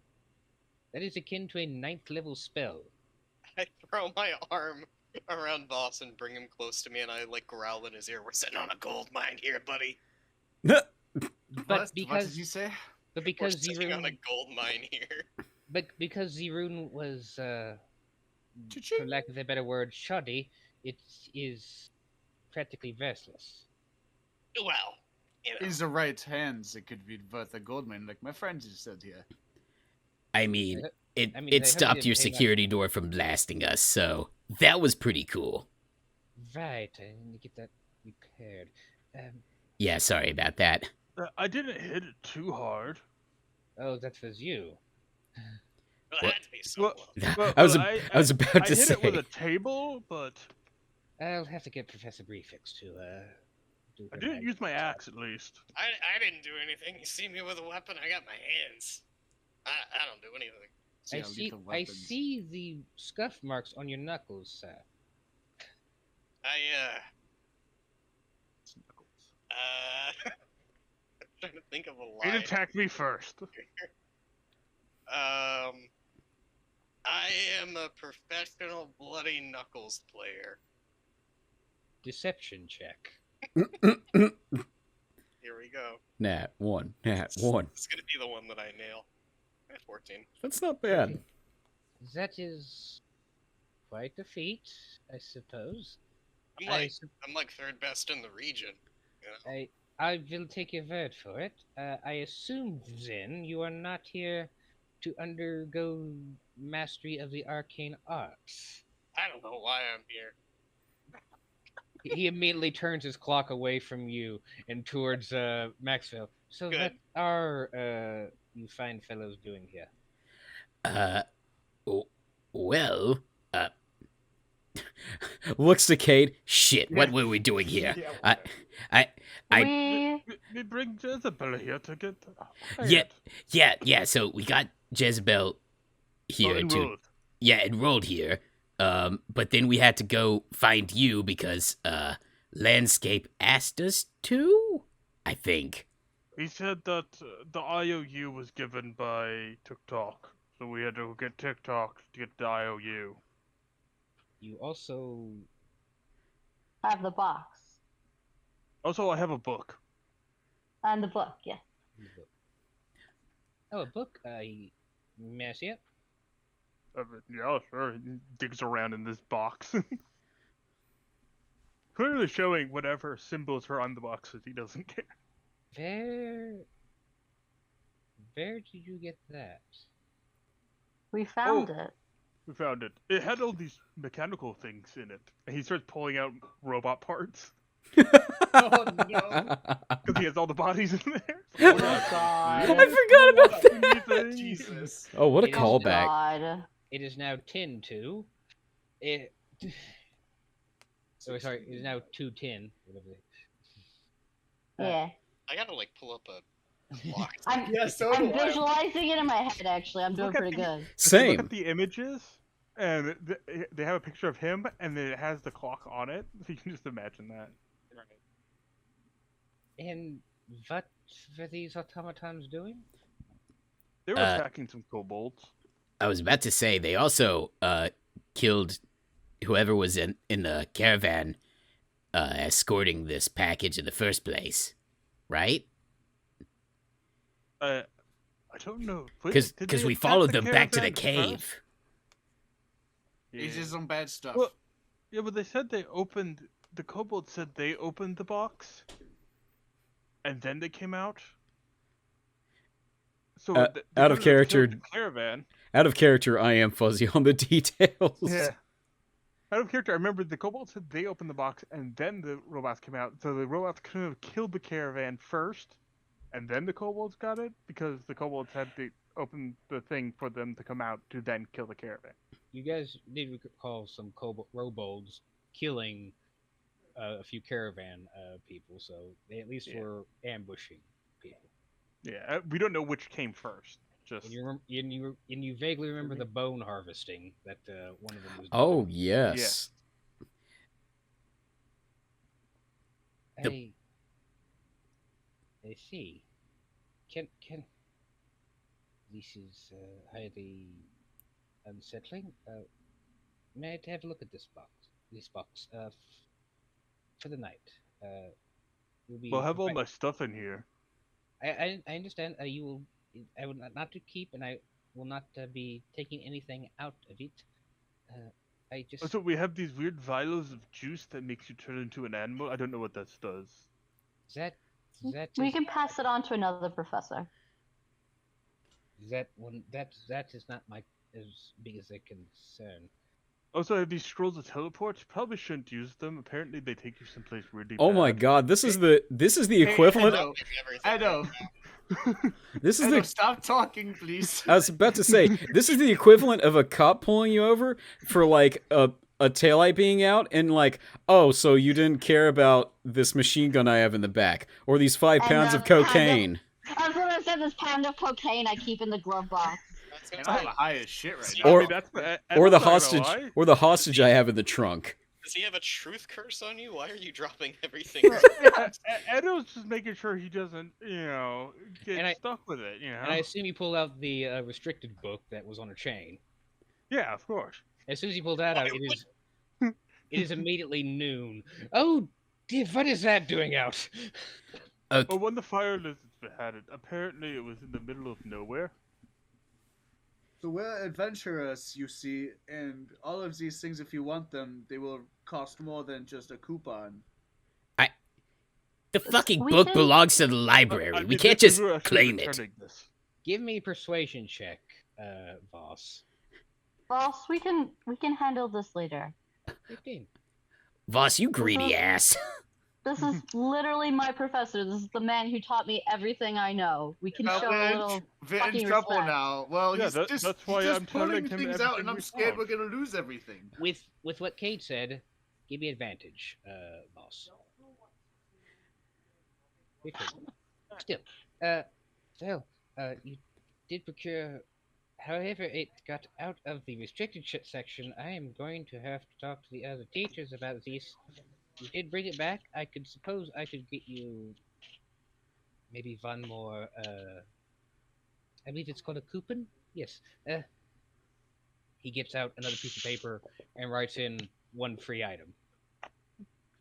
Speaker 2: That is akin to a 9th level spell.
Speaker 4: I throw my arm around Voss and bring him close to me, and I like growl in his ear. We're sitting on a gold mine here, buddy.
Speaker 2: But
Speaker 6: What
Speaker 2: because
Speaker 6: did you say?
Speaker 2: but
Speaker 4: We're
Speaker 2: because
Speaker 4: sitting on a
Speaker 2: Zerun,
Speaker 4: gold mine here.
Speaker 2: but because Zerun was for
Speaker 6: Cha-ching.
Speaker 2: lack of a better word, shoddy, it is practically worthless.
Speaker 4: Well, you know.
Speaker 6: In the right hands, it could be worth a gold mine, like my friend just said here.
Speaker 7: I mean,
Speaker 2: they
Speaker 7: it
Speaker 2: hope
Speaker 7: stopped
Speaker 2: you
Speaker 7: your
Speaker 2: didn't pay much.
Speaker 7: security door from blasting us, so that was pretty cool.
Speaker 2: Right, I need to get that repaired.
Speaker 7: Yeah, sorry about that.
Speaker 3: I didn't hit it too hard.
Speaker 2: Oh, that was you.
Speaker 4: Well, it
Speaker 7: What?
Speaker 4: had to be so
Speaker 3: Well,
Speaker 4: close.
Speaker 3: Well,
Speaker 7: I was
Speaker 3: well,
Speaker 7: about
Speaker 3: I
Speaker 7: to
Speaker 3: hit
Speaker 7: say.
Speaker 3: it with a table, but
Speaker 2: I'll have to get Professor Briefix to do
Speaker 3: I
Speaker 2: her
Speaker 3: didn't
Speaker 2: magic
Speaker 3: use my
Speaker 2: stuff.
Speaker 3: axe at least.
Speaker 4: I didn't do anything. You see me with a weapon, I got my hands. I don't do anything.
Speaker 2: I
Speaker 6: Yeah,
Speaker 2: see.
Speaker 6: lethal
Speaker 2: I
Speaker 6: weapons.
Speaker 2: see the scuff marks on your knuckles, sir.
Speaker 4: I'm trying to think of a
Speaker 3: It
Speaker 4: line.
Speaker 3: attacked me first.
Speaker 4: I am a professional bloody knuckles player.
Speaker 2: Deception check.
Speaker 4: Here we go.
Speaker 1: Nat 1. Nat 1.
Speaker 4: It's gonna be the one that I nail. At 14.
Speaker 1: That's not bad.
Speaker 2: That is quite a feat, I suppose.
Speaker 4: I'm like third best in the region. You know?
Speaker 2: I will take your word for it. I assume then you are not here to undergo mastery of the arcane arts.
Speaker 4: I don't know why I'm here.
Speaker 2: He immediately turns his clock away from you and towards Maxwell. So
Speaker 4: Good.
Speaker 2: what are you fine fellows doing here?
Speaker 7: Well,
Speaker 1: Looks to Cade.
Speaker 7: shit, what were we doing here? I
Speaker 3: We bring Jezebel here to get
Speaker 7: Yeah.
Speaker 3: hired.
Speaker 7: yeah, so we got Jezebel here
Speaker 3: enrolled.
Speaker 7: enrolled here. But then we had to go find you because Landscape asked us to, I think.
Speaker 3: He said that the IOU was given by TikTok, so we had to get TikTok to get the IOU.
Speaker 2: You also
Speaker 5: Have the box.
Speaker 3: Also, I have a book.
Speaker 5: And the book, yes.
Speaker 2: Oh, a book. May I see it?
Speaker 3: Yeah, sure. He digs around in this box. Clearly showing whatever symbols are on the boxes. He doesn't care.
Speaker 2: Where did you get that?
Speaker 5: We found it.
Speaker 3: We found it. It had all these mechanical things in it. And he starts pulling out robot parts.
Speaker 2: Oh no!
Speaker 3: Because he has all the bodies in there.
Speaker 5: Oh god.
Speaker 1: I forgot about that.
Speaker 6: Jesus.
Speaker 1: Oh, what a
Speaker 2: It is
Speaker 1: callback.
Speaker 5: God.
Speaker 2: It is now 10-2. It. Oh, sorry. It is now 2:10. Whatever.
Speaker 5: Yeah.
Speaker 4: I gotta like pull up a clock.
Speaker 5: I'm,
Speaker 6: Yeah, so
Speaker 5: I'm
Speaker 6: do I.
Speaker 5: visualizing it in my head, actually. I'm doing
Speaker 3: Look at
Speaker 5: pretty
Speaker 3: the-
Speaker 5: good.
Speaker 3: Look
Speaker 1: Same.
Speaker 3: at the images, and they have a picture of him, and then it has the clock on it. So you can just imagine that.
Speaker 2: And what were these automatons doing?
Speaker 3: They were attacking some kobolds.
Speaker 7: I was about to say they also killed whoever was in the caravan escorting this package in the first place, right?
Speaker 3: I don't know.
Speaker 7: Because
Speaker 3: Did they
Speaker 7: we
Speaker 3: attack
Speaker 7: followed
Speaker 3: the
Speaker 7: them back to the
Speaker 3: caravan
Speaker 7: cave.
Speaker 3: first?
Speaker 6: It's
Speaker 3: Yeah.
Speaker 6: just some bad stuff.
Speaker 3: Well, yeah, but they said they opened. The kobolds said they opened the box, and then they came out. So
Speaker 1: out of character-
Speaker 3: the caravan.
Speaker 1: Out of character, I am fuzzy on the details.
Speaker 3: Yeah. Out of character, I remember the kobolds said they opened the box, and then the robots came out. So the robots couldn't have killed the caravan first, and then the kobolds got it because the kobolds had to open the thing for them to come out to then kill the caravan.
Speaker 2: You guys did recall some robolds killing a few caravan people, so they at least
Speaker 3: Yeah.
Speaker 2: were ambushing people.
Speaker 3: Yeah, we don't know which came first. Just
Speaker 2: And you vaguely remember the bone harvesting that one of them was doing.
Speaker 1: Oh, yes.
Speaker 2: I see. Can this is highly unsettling. May I have a look at this box? This box for the night.
Speaker 3: we'll have all my stuff in here.
Speaker 2: I understand. You will. I will not to keep, and I will not be taking anything out of it. I just.
Speaker 3: Also, we have these weird vials of juice that makes you turn into an animal. I don't know what that does.
Speaker 2: That
Speaker 5: We
Speaker 2: is-
Speaker 5: can pass it on to another professor.
Speaker 2: that one that is not my as big as a concern.
Speaker 3: Also, I have these scrolls of teleports. Probably shouldn't use them. Apparently, they take you someplace really
Speaker 1: Oh my
Speaker 3: bad.
Speaker 1: god, this is the equivalent.
Speaker 6: Edo,
Speaker 4: Everything
Speaker 6: Edo,
Speaker 4: right now.
Speaker 1: This is
Speaker 6: Edo,
Speaker 1: the.
Speaker 6: stop talking, please.
Speaker 1: I was about to say, this is the equivalent of a cop pulling you over for like a taillight being out and like, oh, so you didn't care about this machine gun I have in the back or these 5
Speaker 5: And
Speaker 1: pounds
Speaker 5: the
Speaker 1: of cocaine.
Speaker 5: I was gonna say this pound of cocaine I keep in the glove box.
Speaker 4: So
Speaker 6: And
Speaker 4: tell
Speaker 6: I'm
Speaker 4: me,
Speaker 6: high as shit right
Speaker 3: I
Speaker 6: now.
Speaker 3: mean, that's
Speaker 1: Or the
Speaker 3: I'm not gonna
Speaker 1: hostage,
Speaker 3: lie.
Speaker 1: or the hostage I have in the trunk.
Speaker 4: does he have a truth curse on you? Why are you dropping everything?
Speaker 3: Edo's just making sure he doesn't, get
Speaker 2: And I-
Speaker 3: stuck with it.
Speaker 2: And I assume you pulled out the restricted book that was on a chain.
Speaker 3: Yeah, of course.
Speaker 2: As soon as you pull that out, it is immediately noon. Oh, dear, what is that doing out?
Speaker 7: Okay.
Speaker 3: Well, when the fire lizards had it, apparently it was in the middle of nowhere.
Speaker 6: So we're adventurous, you see, and all of these things, if you want them, they will cost more than just a coupon.
Speaker 7: The fucking
Speaker 5: We
Speaker 7: book
Speaker 5: can-
Speaker 7: belongs to the library.
Speaker 3: I
Speaker 7: we
Speaker 3: mean,
Speaker 7: can't
Speaker 3: we
Speaker 7: just
Speaker 3: were actually
Speaker 7: claim it.
Speaker 3: returning this.
Speaker 2: Give me a persuasion check, Voss.
Speaker 5: Boss, we can handle this later.
Speaker 2: 15.
Speaker 7: Voss, you greedy
Speaker 5: Mhm.
Speaker 7: ass.
Speaker 5: This is literally my professor. This is the man who taught me everything I know. We can show a little
Speaker 6: We're in
Speaker 5: fucking
Speaker 6: trouble
Speaker 5: respect.
Speaker 6: now. Well,
Speaker 3: Yeah,
Speaker 6: he's
Speaker 3: that's why
Speaker 6: he's just
Speaker 3: I'm telling
Speaker 6: pulling
Speaker 3: him
Speaker 6: things out, and
Speaker 3: everything
Speaker 6: I'm
Speaker 3: we
Speaker 6: scared
Speaker 3: found.
Speaker 6: we're gonna lose everything.
Speaker 2: With what Cade said, give me advantage, Voss. 15. Still, you did procure. However, it got out of the restricted section. I am going to have to talk to the other teachers about this. You did bring it back. I could suppose I could get you maybe one more. I believe it's called a coupon. Yes. He gets out another piece of paper and writes in one free item.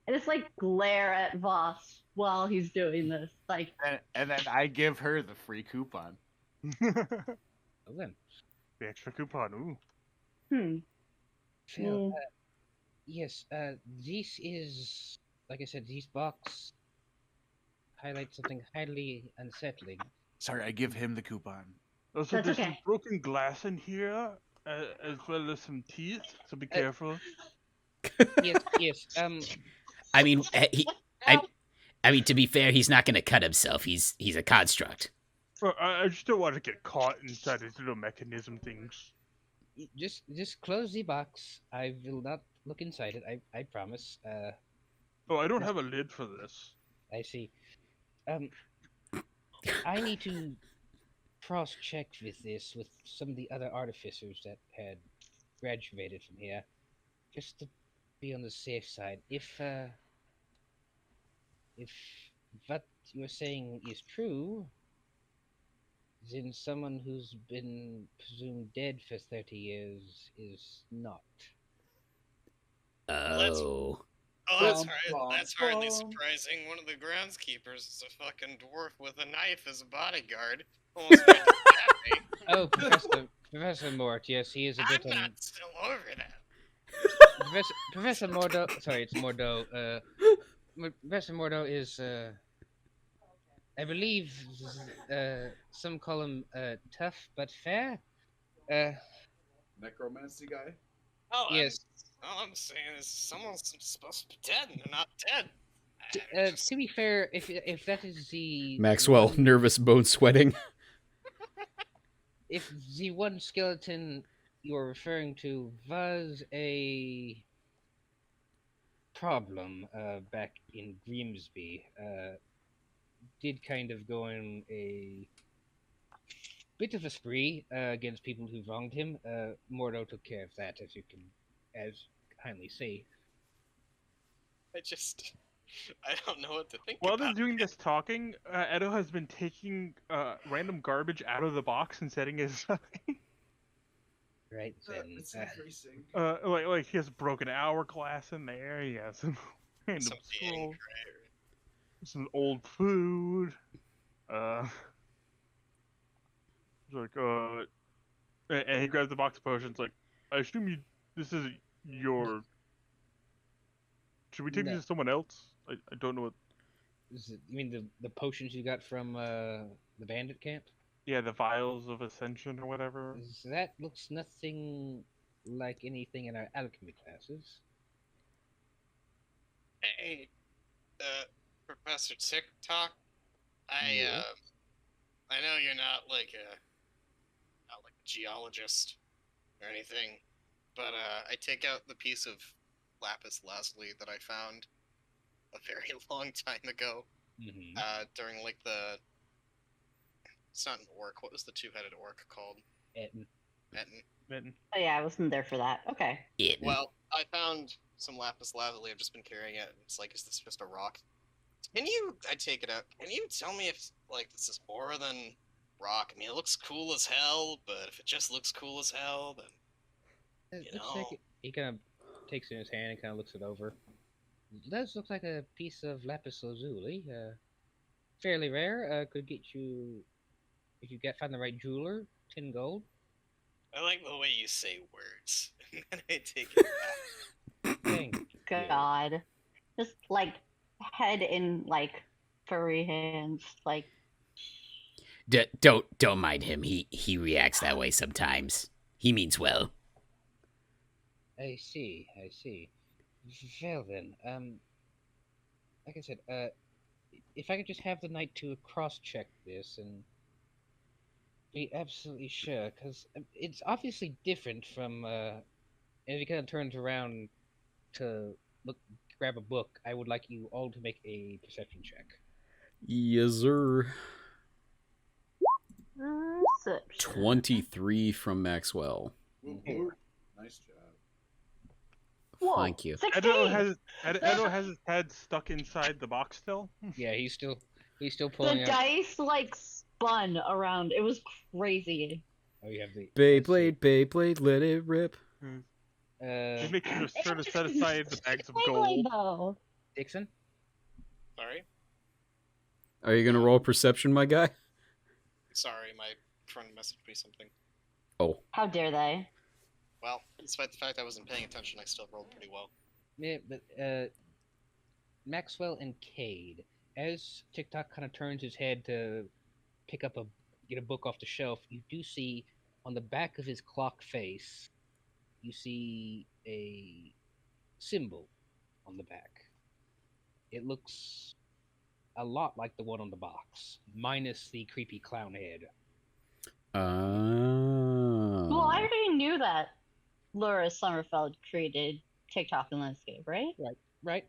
Speaker 5: I just like glare at Voss while he's doing this. Like,
Speaker 6: And then I give her the free coupon.
Speaker 3: The
Speaker 2: Well then,
Speaker 3: extra coupon. Ooh.
Speaker 2: Phil,
Speaker 5: Mm.
Speaker 2: yes. This is, like I said, this box highlights something highly unsettling.
Speaker 6: Sorry, I give him the coupon.
Speaker 3: Also,
Speaker 5: That's
Speaker 3: there's
Speaker 5: okay.
Speaker 3: some broken glass in here, as well as some teeth. So be careful.
Speaker 2: Yes.
Speaker 7: I mean, I mean, to be fair, he's not going to cut himself. He's a construct.
Speaker 3: Well, I just don't want to get caught inside these little mechanism things.
Speaker 2: Just close the box. I will not look inside it. I promise.
Speaker 3: Oh, I don't have a lid for this.
Speaker 2: I see. I need to cross-check with this with some of the other artificers that had graduated from here, just to be on the safe side. If what you're saying is true, then someone who's been presumed dead for 30 years is not.
Speaker 7: Oh.
Speaker 4: Oh, that's
Speaker 6: Bum,
Speaker 4: that's hardly
Speaker 6: bum.
Speaker 4: surprising. One of the groundskeepers is a fucking dwarf with a knife as a bodyguard. Almost tried to stab me.
Speaker 2: Oh, Professor Mort. Yes, he is a bit.
Speaker 4: I'm not still over that.
Speaker 2: Professor Mordo. Sorry, it's Mordo. Professor Mordo is. I believe. Some call him tough but fair.
Speaker 6: Necromancy guy?
Speaker 4: Oh,
Speaker 2: Yes.
Speaker 4: All I'm saying is someone's supposed to be dead, and they're not dead.
Speaker 2: To be fair, if that is the
Speaker 1: Maxwell,
Speaker 2: one-
Speaker 1: nervous bone sweating.
Speaker 2: if the one skeleton you're referring to was a problem back in Grimsby, did kind of go on a bit of a spree against people who wronged him. Mordo took care of that, as you can kindly see.
Speaker 4: I don't know what to think
Speaker 3: While they're
Speaker 4: about.
Speaker 3: doing this talking, Edo has been taking random garbage out of the box and setting it aside.
Speaker 2: Right then.
Speaker 6: It's increasing.
Speaker 3: like he has a broken hourglass in there. He has some random
Speaker 4: Some being
Speaker 3: scrolls, some old food. It's like and he grabs the box of potions. Like, I assume this is your. Should we take
Speaker 2: No.
Speaker 3: this to someone else? I don't know what.
Speaker 2: You mean the potions you got from the bandit camp?
Speaker 3: Yeah, the vials of ascension or whatever.
Speaker 2: That looks nothing like anything in our alchemy classes.
Speaker 4: Hey, Professor TikTok,
Speaker 2: Yeah.
Speaker 4: I know you're not like a geologist or anything, but I take out the piece of lapis lazuli that I found a very long time ago.
Speaker 2: Mm-hmm.
Speaker 4: During like it's not an orc. What was the two-headed orc called?
Speaker 2: Etten.
Speaker 3: Mitten.
Speaker 5: Oh yeah, I wasn't there for that. Okay.
Speaker 7: It.
Speaker 4: Well, I found some lapis lazuli. I've just been carrying it. It's like, is this just a rock? Can you? I take it out. Can you tell me if like this is more than rock? I mean, it looks cool as hell, but if it just looks cool as hell, then
Speaker 2: It
Speaker 4: You
Speaker 2: looks like
Speaker 4: know.
Speaker 2: he kind of takes it in his hand and kind of looks it over. It does look like a piece of lapis lazuli. Fairly rare. Could get you if you find the right jeweler, 10 gold.
Speaker 4: I like the way you say words. And then I take it back.
Speaker 2: Thank you.
Speaker 5: God. Just like head in like furry hands. Like
Speaker 7: Don't mind him. He reacts that way sometimes. He means well.
Speaker 2: I see. Well then, like I said, if I could just have the night to cross-check this and be absolutely sure, because it's obviously different from. If he kind of turns around to grab a book, I would like you all to make a perception check.
Speaker 1: Yes, sir.
Speaker 5: perception.
Speaker 1: 23 from Maxwell.
Speaker 6: Woo-hoo. Nice job.
Speaker 5: Whoa,
Speaker 1: Thank you.
Speaker 5: 16!
Speaker 3: Edo has his head stuck inside the box still.
Speaker 2: Yeah, he's still pulling
Speaker 5: The
Speaker 2: out.
Speaker 5: dice like spun around. It was crazy.
Speaker 2: Oh, you have the
Speaker 1: Beyblade, let it rip.
Speaker 3: Just make sure to set
Speaker 5: It's
Speaker 3: aside the bags of
Speaker 5: Beyblade,
Speaker 3: gold.
Speaker 5: though.
Speaker 2: Dickson.
Speaker 4: Sorry,
Speaker 1: Are you gonna roll perception, my guy?
Speaker 4: sorry, my friend messaged me something.
Speaker 1: Oh.
Speaker 5: How dare they?
Speaker 4: Well, despite the fact I wasn't paying attention, I still rolled pretty well.
Speaker 2: Yeah, but Maxwell and Cade, as TikTok kind of turns his head to get a book off the shelf, you do see on the back of his clock face, you see a symbol on the back. It looks a lot like the one on the box, minus the creepy clown head.
Speaker 5: Well, I already knew that Laura Sommerfeld created TikTok and Landscape, right?
Speaker 2: Right.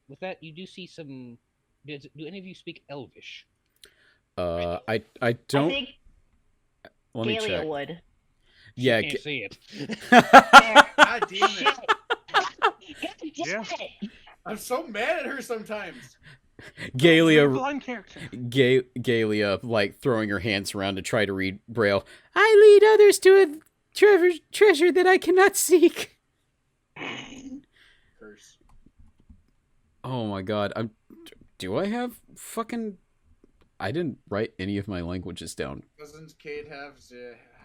Speaker 2: With that, you do see some. Do any of you speak Elvish?
Speaker 1: I
Speaker 5: I
Speaker 1: don't.
Speaker 5: think
Speaker 1: Let me
Speaker 5: Gaylia
Speaker 1: check.
Speaker 5: would.
Speaker 1: Yeah.
Speaker 2: Can't see it.
Speaker 6: God damn
Speaker 5: Shit.
Speaker 6: it.
Speaker 5: God damn
Speaker 3: Yeah.
Speaker 5: it.
Speaker 6: I'm so mad at her sometimes.
Speaker 1: Gaylia,
Speaker 3: Blind character.
Speaker 1: Gaylia, like throwing her hands around to try to read Braille. I lead others to a treasure that I cannot seek.
Speaker 6: Curse.
Speaker 1: Oh my god! Do I have fucking? I didn't write any of my languages down.
Speaker 6: Doesn't Cade have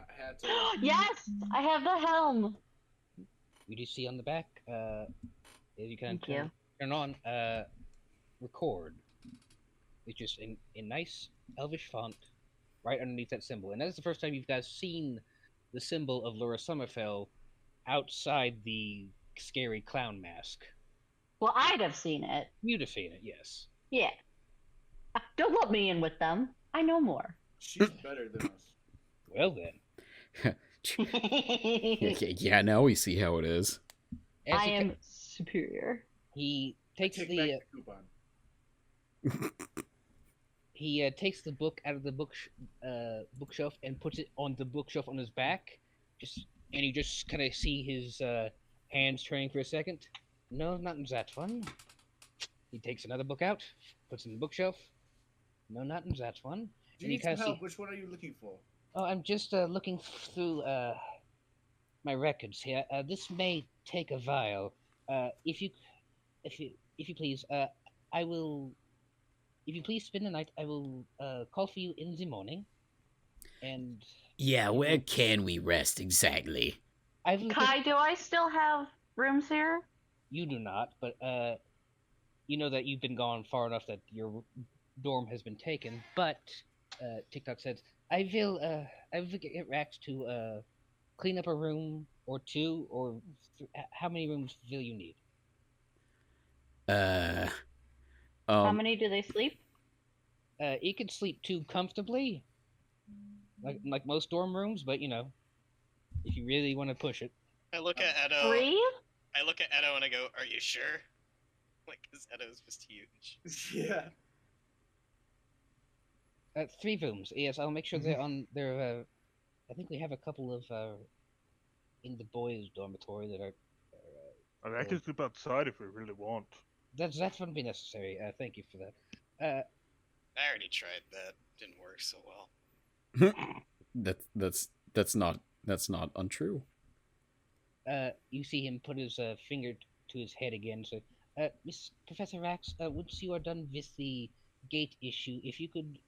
Speaker 6: had to?
Speaker 5: Yes, I have the helm.
Speaker 2: You do see on the back, as you kind
Speaker 5: Thank
Speaker 2: of turn on, record. It's just in nice Elvish font, right underneath that symbol. And that's the first time you guys seen the symbol of Laura Sommerfeld outside the scary clown mask.
Speaker 5: Well, I'd have seen it.
Speaker 2: You'd have seen it, yes.
Speaker 5: Yeah. Don't lump me in with them. I know more.
Speaker 6: She's better than us.
Speaker 2: Well then.
Speaker 1: Yeah, now we see how it is.
Speaker 2: As
Speaker 5: I
Speaker 2: he
Speaker 5: am superior.
Speaker 2: He takes
Speaker 6: Take
Speaker 2: the
Speaker 6: back the coupon.
Speaker 2: he takes the book out of the bookshelf and puts it on the bookshelf on his back. And you just kind of see his hands turning for a second. No, not in that one. He takes another book out, puts it in the bookshelf. No, not in that one.
Speaker 6: Do
Speaker 2: And
Speaker 6: you
Speaker 2: you
Speaker 6: need some
Speaker 2: kinda
Speaker 6: help?
Speaker 2: see-
Speaker 6: Which one are you looking for?
Speaker 2: Oh, I'm just looking through my records here. This may take a while. If you please, I will. If you please spend the night, I will call for you in the morning. And
Speaker 7: Yeah, where can we rest exactly?
Speaker 2: I've looked
Speaker 5: Kai, do I still have rooms here?
Speaker 2: You do not, but you know that you've been gone far enough that your dorm has been taken. But TikTok says I will get Rax to clean up a room or two, or how many rooms will you need?
Speaker 5: How many do they sleep?
Speaker 2: You can sleep two comfortably, like most dorm rooms, but you know, if you really want to push it.
Speaker 4: I look at Edo.
Speaker 5: 3?
Speaker 4: I look at Edo and I go, "Are you sure?" Like, because Edo's just huge.
Speaker 6: Yeah.
Speaker 2: 3 rooms. Yes, I'll make sure they're on. They're I think we have a couple of in the boys' dormitory that are.
Speaker 3: I mean, I can sleep outside if we really want.
Speaker 2: That wouldn't be necessary. Thank you for that.
Speaker 4: I already tried that. Didn't work so well.
Speaker 1: That's not untrue.
Speaker 2: You see him put his finger to his head again. So, Miss Professor Rax, once you are done with the gate issue, if you could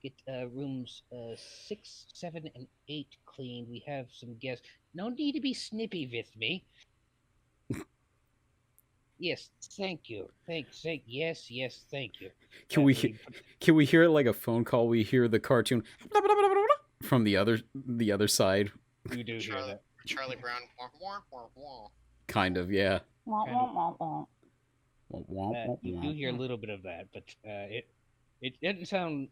Speaker 2: get rooms 6, 7, and 8 cleaned, we have some guests. No need to be snippy with me. Yes, thank you. Yes, thank you.
Speaker 1: Can we hear it like a phone call? We hear the cartoon from the other side.
Speaker 2: You do hear that.
Speaker 4: Charlie Brown. Wah, wah, wah, wah.
Speaker 1: Kind of, yeah.
Speaker 2: You do hear a little bit of that, but it doesn't sound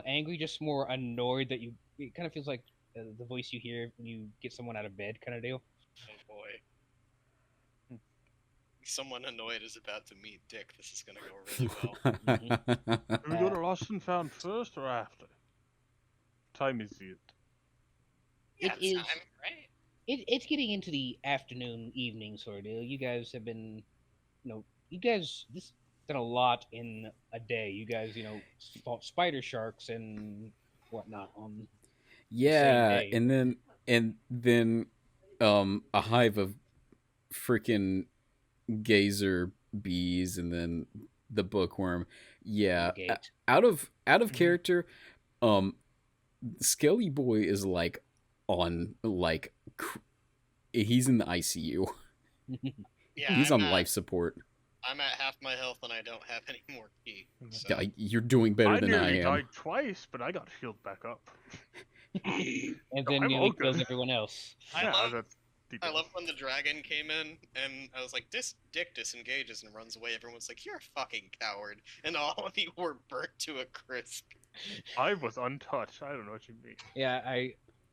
Speaker 2: angry, just more annoyed that you. It kind of feels like the voice you hear when you get someone out of bed, kind of deal.
Speaker 4: Oh boy. Someone annoyed is about to meet Dick. This is gonna go really well.
Speaker 3: Do we go to Lost and Found first or after? Time is it?
Speaker 4: Yeah,
Speaker 2: It is-
Speaker 4: time, right?
Speaker 2: It's getting into the afternoon, evening sort of deal. You guys have been, this done a lot in a day. You guys, fought spider sharks and whatnot on.
Speaker 1: Yeah,
Speaker 2: day.
Speaker 1: and then a hive of freaking gazer bees, and then the bookworm. Yeah,
Speaker 2: the gate.
Speaker 1: out of character. Skelly Boy is like on like he's in the ICU.
Speaker 4: Yeah,
Speaker 1: He's
Speaker 4: I'm
Speaker 1: on
Speaker 4: at,
Speaker 1: life support.
Speaker 4: I'm at half my health and I don't have any more key. So.
Speaker 1: Yeah, you're doing better than I
Speaker 3: nearly
Speaker 1: am.
Speaker 3: died twice, but I got healed back up.
Speaker 2: And then
Speaker 3: I'm
Speaker 2: you
Speaker 3: okay.
Speaker 2: kills everyone else.
Speaker 4: I love
Speaker 3: that's
Speaker 4: I love when the dragon came in and I was like, this Dick disengages and runs away. Everyone's like, you're a fucking coward. And all of you were burnt to a crisp.
Speaker 3: I was untouched. I don't know what you mean.
Speaker 2: Yeah,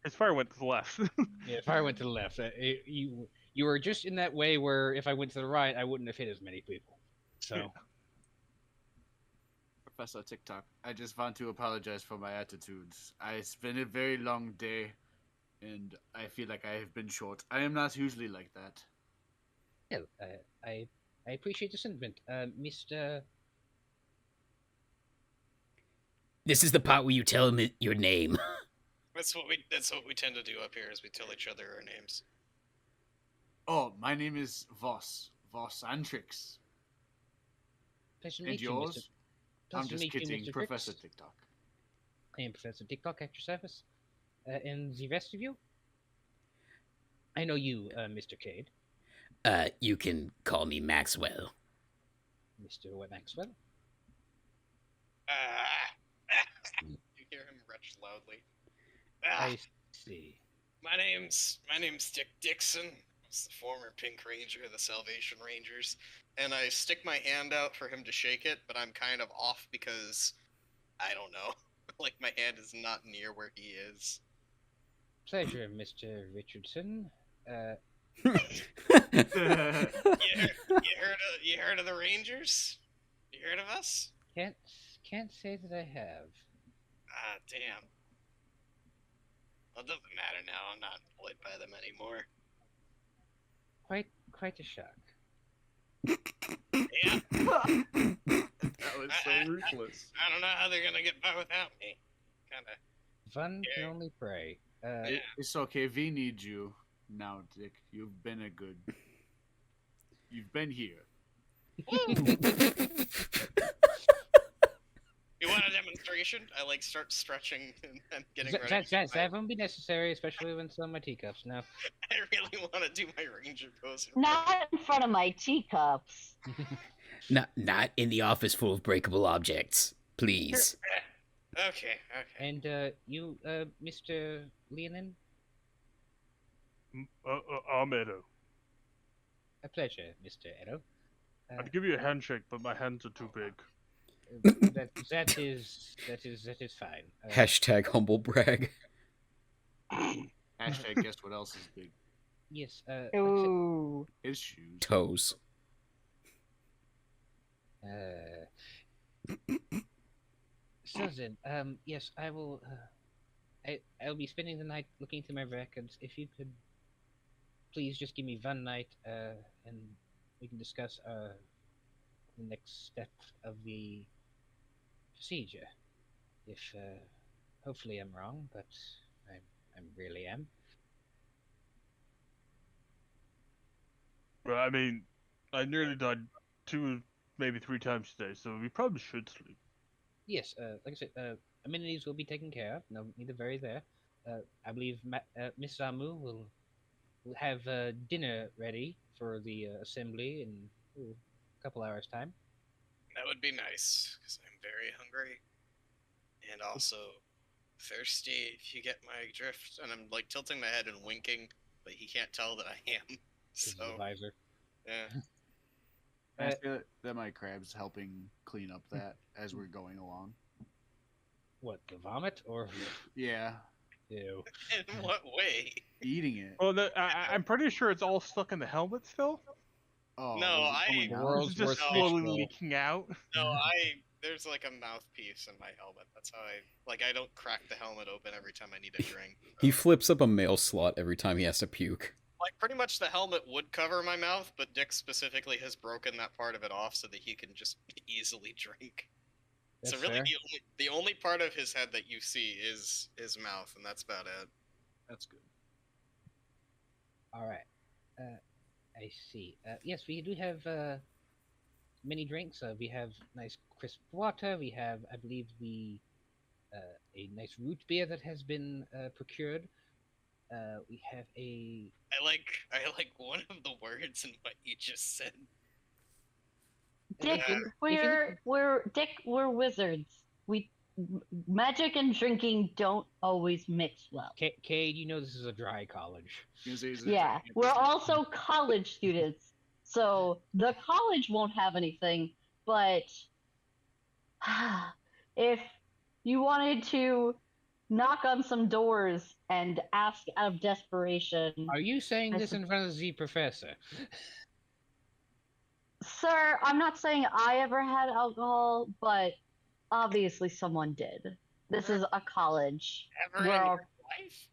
Speaker 3: His fire went to the left.
Speaker 2: Yeah, if I went to the left, you were just in that way where if I went to the right, I wouldn't have hit as many people. So,
Speaker 6: Professor TikTok, I just want to apologize for my attitudes. It's been a very long day, and I feel like I have been short. I am not usually like that.
Speaker 2: yeah, I appreciate the sentiment, Mister.
Speaker 7: This is the part where you tell him your name.
Speaker 4: That's what we tend to do up here is we tell each other our names.
Speaker 6: Oh, my name is Voss Antrix.
Speaker 2: Pleasure to
Speaker 6: And
Speaker 2: meet you,
Speaker 6: yours?
Speaker 2: Mr.
Speaker 6: I'm
Speaker 2: Pleasure to
Speaker 6: just
Speaker 2: meet you,
Speaker 6: kidding,
Speaker 2: Mr.
Speaker 6: Professor
Speaker 2: Trix.
Speaker 6: TikTok.
Speaker 2: I am Professor TikTok at your service. And the rest of you? I know you, Mr. Cade.
Speaker 7: You can call me Maxwell.
Speaker 2: Mr. Maxwell.
Speaker 4: You hear him retch loudly.
Speaker 2: I see.
Speaker 4: My name's Dickson. I was the former Pink Ranger of the Salvation Rangers, and I stick my hand out for him to shake it, but I'm kind of off because I don't know. Like my hand is not near where he is.
Speaker 2: Pleasure, Mr. Richardson.
Speaker 4: You heard of the Rangers? You heard of us?
Speaker 2: Can't say that I have.
Speaker 4: Ah, damn. Well, it doesn't matter now. I'm not employed by them anymore.
Speaker 2: Quite a shock.
Speaker 4: Yeah.
Speaker 3: That was so ruthless.
Speaker 4: I don't know how they're gonna get by without me. Kinda.
Speaker 2: One can
Speaker 4: Yeah.
Speaker 2: only pray.
Speaker 6: It's okay. We need you now, Dick. You've been here.
Speaker 4: You want a demonstration? I like start stretching and getting ready.
Speaker 2: That won't be necessary, especially when some of my teacups. Now,
Speaker 4: I really want to do my ranger pose.
Speaker 5: Not in front of my teacups.
Speaker 7: Not in the office full of breakable objects. Please.
Speaker 4: Okay.
Speaker 2: and you, Mr. Leonin,
Speaker 3: I'm Edo.
Speaker 2: a pleasure, Mr. Edo.
Speaker 3: I'd give you a handshake, but my hands are too big.
Speaker 2: That is fine.
Speaker 1: Hashtag humble brag.
Speaker 6: Hashtag guess what else is big?
Speaker 2: Yes.
Speaker 5: Ooh.
Speaker 6: His shoes.
Speaker 1: Toes.
Speaker 2: So then, yes, I will. I I'll be spending the night looking through my records. If you could please just give me one night, and we can discuss the next step of the procedure. If hopefully I'm wrong, but I really am.
Speaker 3: Well, I mean, I nearly died 2, maybe 3 times today, so we probably should sleep.
Speaker 2: Yes, like I said, amenities will be taken care of. No need to worry there. I believe Miss Zamu will have dinner ready for the assembly in a couple hours' time.
Speaker 4: That would be nice, because I'm very hungry. And also thirsty, if you get my drift. And I'm like tilting my head and winking, but he can't tell that I am.
Speaker 2: This is
Speaker 4: So,
Speaker 2: the visor.
Speaker 4: yeah.
Speaker 6: I feel that my crab's helping clean up that as we're going along.
Speaker 2: What, the vomit or?
Speaker 6: Yeah,
Speaker 2: Ew.
Speaker 4: In what way?
Speaker 6: eating it.
Speaker 3: Well, I'm pretty sure it's all stuck in the helmet still.
Speaker 6: Oh,
Speaker 4: No,
Speaker 6: is it coming
Speaker 2: The
Speaker 6: out?
Speaker 2: world's
Speaker 3: It's just
Speaker 2: worst
Speaker 3: slowly
Speaker 2: fish bowl.
Speaker 3: leaking out.
Speaker 4: No, there's like a mouthpiece in my helmet. That's how I don't crack the helmet open every time I need a drink.
Speaker 1: He flips up a mail slot every time he has to puke.
Speaker 4: Like, pretty much the helmet would cover my mouth, but Dick specifically has broken that part of it off so that he can just easily drink.
Speaker 2: That's
Speaker 4: so really,
Speaker 2: fair.
Speaker 4: the only part of his head that you see is his mouth, and that's about it.
Speaker 6: That's good.
Speaker 2: All right. I see. Yes, we do have many drinks. We have nice crisp water. We have, I believe, a nice root beer that has been procured. We have a.
Speaker 4: I like one of the words in what you just said.
Speaker 5: Dick,
Speaker 2: Yeah.
Speaker 5: we're wizards. Magic and drinking don't always mix well.
Speaker 2: Cade, you know this is a dry college.
Speaker 5: Yeah, we're also college students, so the college won't have anything. But if you wanted to knock on some doors and ask out of desperation,
Speaker 2: Are you saying this in front of the professor?
Speaker 5: sir, I'm not saying I ever had alcohol, but obviously someone did. This is a college.
Speaker 4: Ever
Speaker 5: We're
Speaker 4: in
Speaker 5: all-
Speaker 4: your life?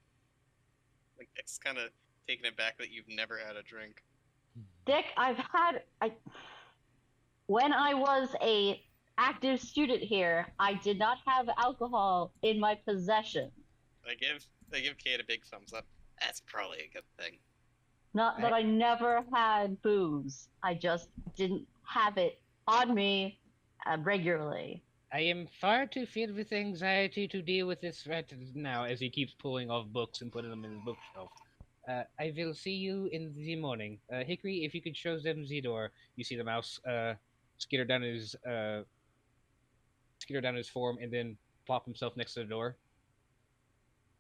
Speaker 4: Like, it's kind of taking it back that you've never had a drink.
Speaker 5: Dick, when I was a active student here, I did not have alcohol in my possession.
Speaker 4: I give Kate a big thumbs up. That's probably a good thing.
Speaker 5: Not that I never had booze. I just didn't have it on me regularly.
Speaker 2: I am far too filled with anxiety to deal with this right now, as he keeps pulling off books and putting them in his bookshelf. I will see you in the morning. Hickory, if you could show them the door. You see the mouse skitter down his form and then plop himself next to the door.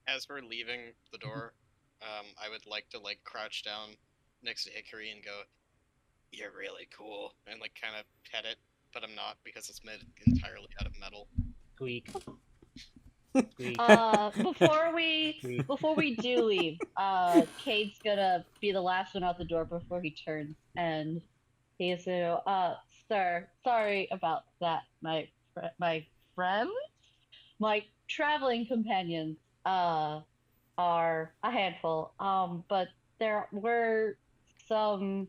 Speaker 4: As we're leaving the door, I would like to crouch down next to Hickory and go, "You're really cool," and kind of pet it, but I'm not because it's made entirely out of metal.
Speaker 2: Squeak. Squeak.
Speaker 5: Before we do leave, Cade's gonna be the last one out the door before he turns, and he's gonna sir, sorry about that. My friends, my traveling companions, are a handful. But there were some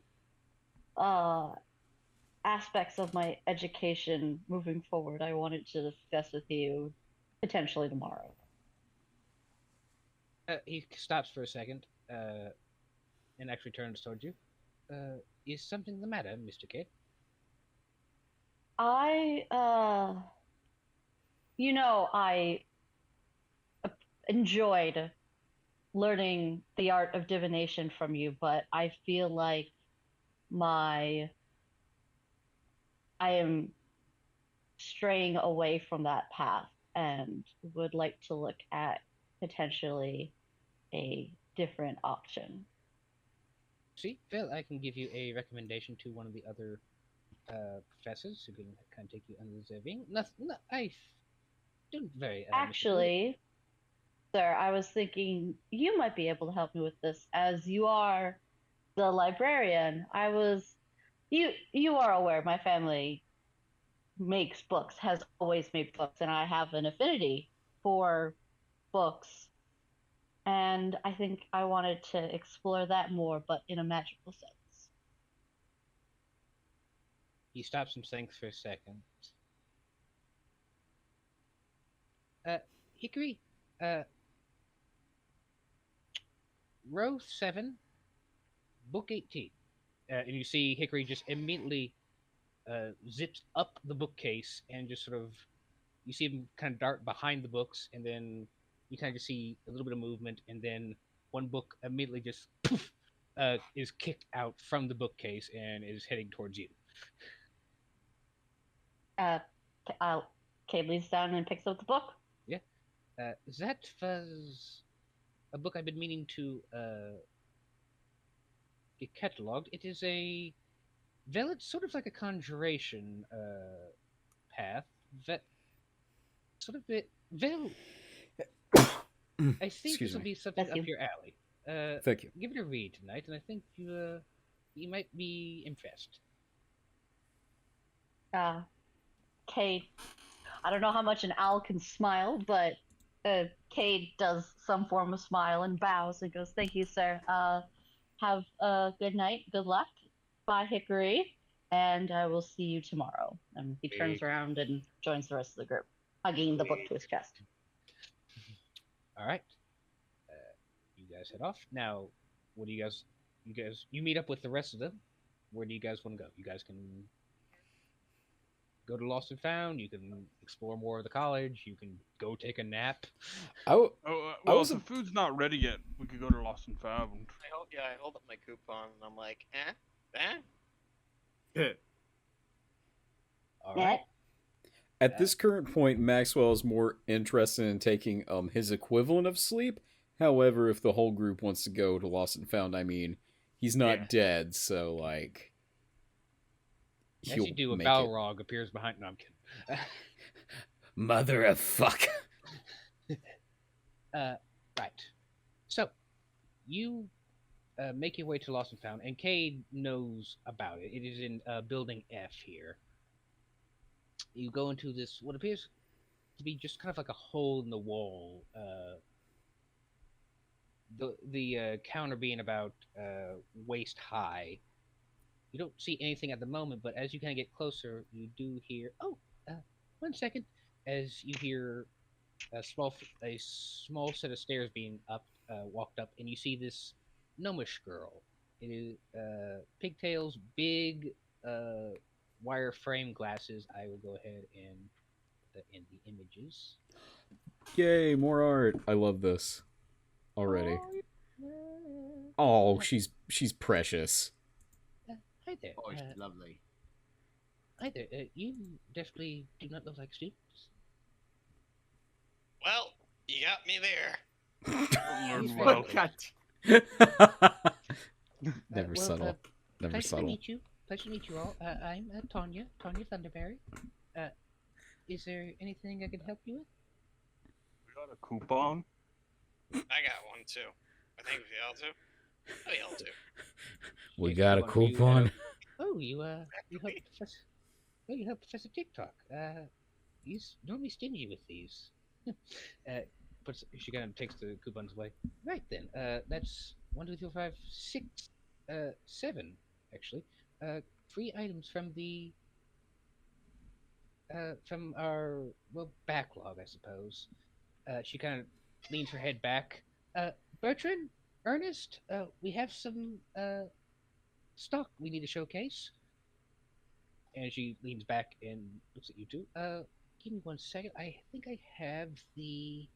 Speaker 5: aspects of my education moving forward I wanted to discuss with you potentially tomorrow.
Speaker 2: He stops for a second, and actually turns towards you. Is something the matter, Mr. Cade?
Speaker 5: I enjoyed learning the art of divination from you, but I feel like I am straying away from that path and would like to look at potentially a different option.
Speaker 2: See, Phil, I can give you a recommendation to one of the other professors who can kind of take you under their wing. I don't very.
Speaker 5: Actually, sir, I was thinking you might be able to help me with this, as you are the librarian. You are aware my family makes books, has always made books, and I have an affinity for books and I think I wanted to explore that more, but in a magical sense.
Speaker 2: He stops and thinks for a second. Hickory, row 7, book 18. And you see Hickory just immediately zips up the bookcase and just sort of, you see him kind of dart behind the books, and then you kind of just see a little bit of movement, and then one book immediately just poof, is kicked out from the bookcase and is heading towards you.
Speaker 5: Cade leans down and picks up the book.
Speaker 2: Yeah. That was a book I've been meaning to get catalogued. It is a it's sort of like a conjuration path that sort of it I think this will be something up your alley.
Speaker 1: Thank you.
Speaker 2: Give it a read tonight, and I think you might be impressed.
Speaker 5: Cade, I don't know how much an owl can smile, but Cade does some form of smile and bows and goes, "Thank you, sir. Have a good night. Good luck. Bye, Hickory. And I will see you tomorrow." And he turns around and joins the rest of the group, hugging the book to his chest.
Speaker 2: All right. You guys head off. Now, what do you guys, you meet up with the rest of them. Where do you guys want to go? You guys can go to Lost and Found. You can explore more of the college. You can go take a nap.
Speaker 3: Well, if the food's not ready yet, we could go to Lost and Found.
Speaker 4: I hold up my coupon and I'm like,
Speaker 2: All right.
Speaker 1: At this current point, Maxwell is more interested in taking his equivalent of sleep. However, if the whole group wants to go to Lost and Found, I mean, he's not dead, so like.
Speaker 2: As you do, a Balrog appears behind. No, I'm kidding.
Speaker 7: Mother of fuck.
Speaker 2: Right. So, you make your way to Lost and Found, and Cade knows about it. It is in Building F here. You go into this, what appears to be just kind of like a hole in the wall. The counter being about waist high. You don't see anything at the moment, but as you kind of get closer, you do hear. Oh, 1 second. As you hear a small set of stairs being walked up, and you see this gnomish girl. It is pigtails, big wire frame glasses. I will go ahead and put that in the images.
Speaker 1: Yay, more art! I love this already. Oh, she's precious.
Speaker 2: Hi there.
Speaker 6: Oh, she's lovely.
Speaker 2: Hi there. You definitely do not look like students.
Speaker 4: Well, you got me there.
Speaker 3: Well,
Speaker 1: Never subtle. Never
Speaker 2: Pleasure
Speaker 1: subtle.
Speaker 2: to meet you. Pleasure to meet you all. I'm Tanya Thunderberry. Is there anything I can help you with?
Speaker 3: We got a coupon.
Speaker 4: I got one too. I think we all do. We all do.
Speaker 7: We got a coupon.
Speaker 2: You helped Professor TikTok. He's normally stingy with these. She kind of takes the coupons away. Right then. That's 1, 2, 3, 4, 5, 6, 7 actually. 3 items from the from our backlog, I suppose. She kind of leans her head back. Bertrand, Ernest, we have some stock we need to showcase. And she leans back and looks at you two. Give me 1 second. I think I have the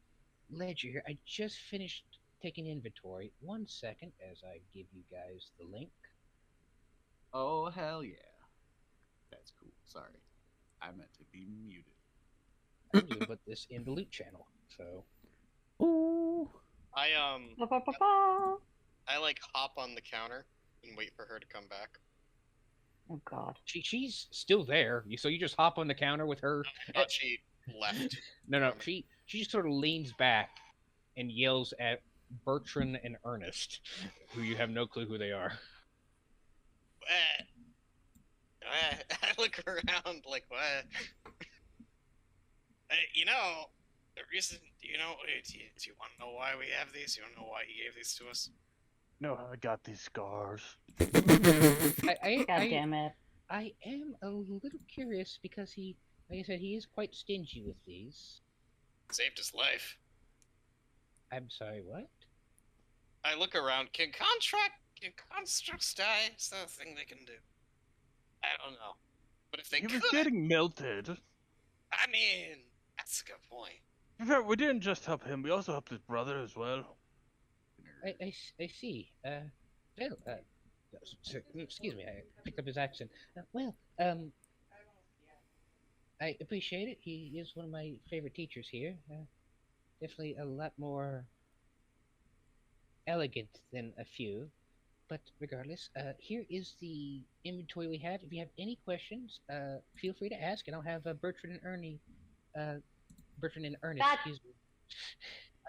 Speaker 2: ledger here. I just finished taking inventory. 1 second as I give you guys the link.
Speaker 6: Oh, hell yeah. That's cool. Sorry. I meant to be muted.
Speaker 2: I'm going to put this in the loot channel. So.
Speaker 1: Ooh.
Speaker 4: I like hop on the counter and wait for her to come back.
Speaker 5: Oh God.
Speaker 2: She's still there. So you just hop on the counter with her.
Speaker 4: I thought she left.
Speaker 2: No. She just sort of leans back and yells at Bertrand and Ernest, who you have no clue who they are.
Speaker 4: I look around like, what? You know, reason, do you know? Do you want to know why we have these? You don't know why he gave these to us?
Speaker 3: No, I got these scars.
Speaker 5: God damn it.
Speaker 2: I am a little curious because like I said, he is quite stingy with these.
Speaker 4: Saved his life.
Speaker 2: I'm sorry, what?
Speaker 4: I look around. Can constructs die? Is that a thing they can do? I don't know. But if they
Speaker 3: He
Speaker 4: could,
Speaker 3: was getting melted.
Speaker 4: I mean, that's a good point.
Speaker 3: In fact, we didn't just help him, we also helped his brother as well.
Speaker 2: I see. Well, sir, excuse me, I picked up his accent. I appreciate it. He is one of my favorite teachers here. Definitely a lot more elegant than a few. But regardless, here is the inventory we have. If you have any questions, feel free to ask, and I'll have Bertrand and Ernest,
Speaker 5: God.
Speaker 2: excuse me.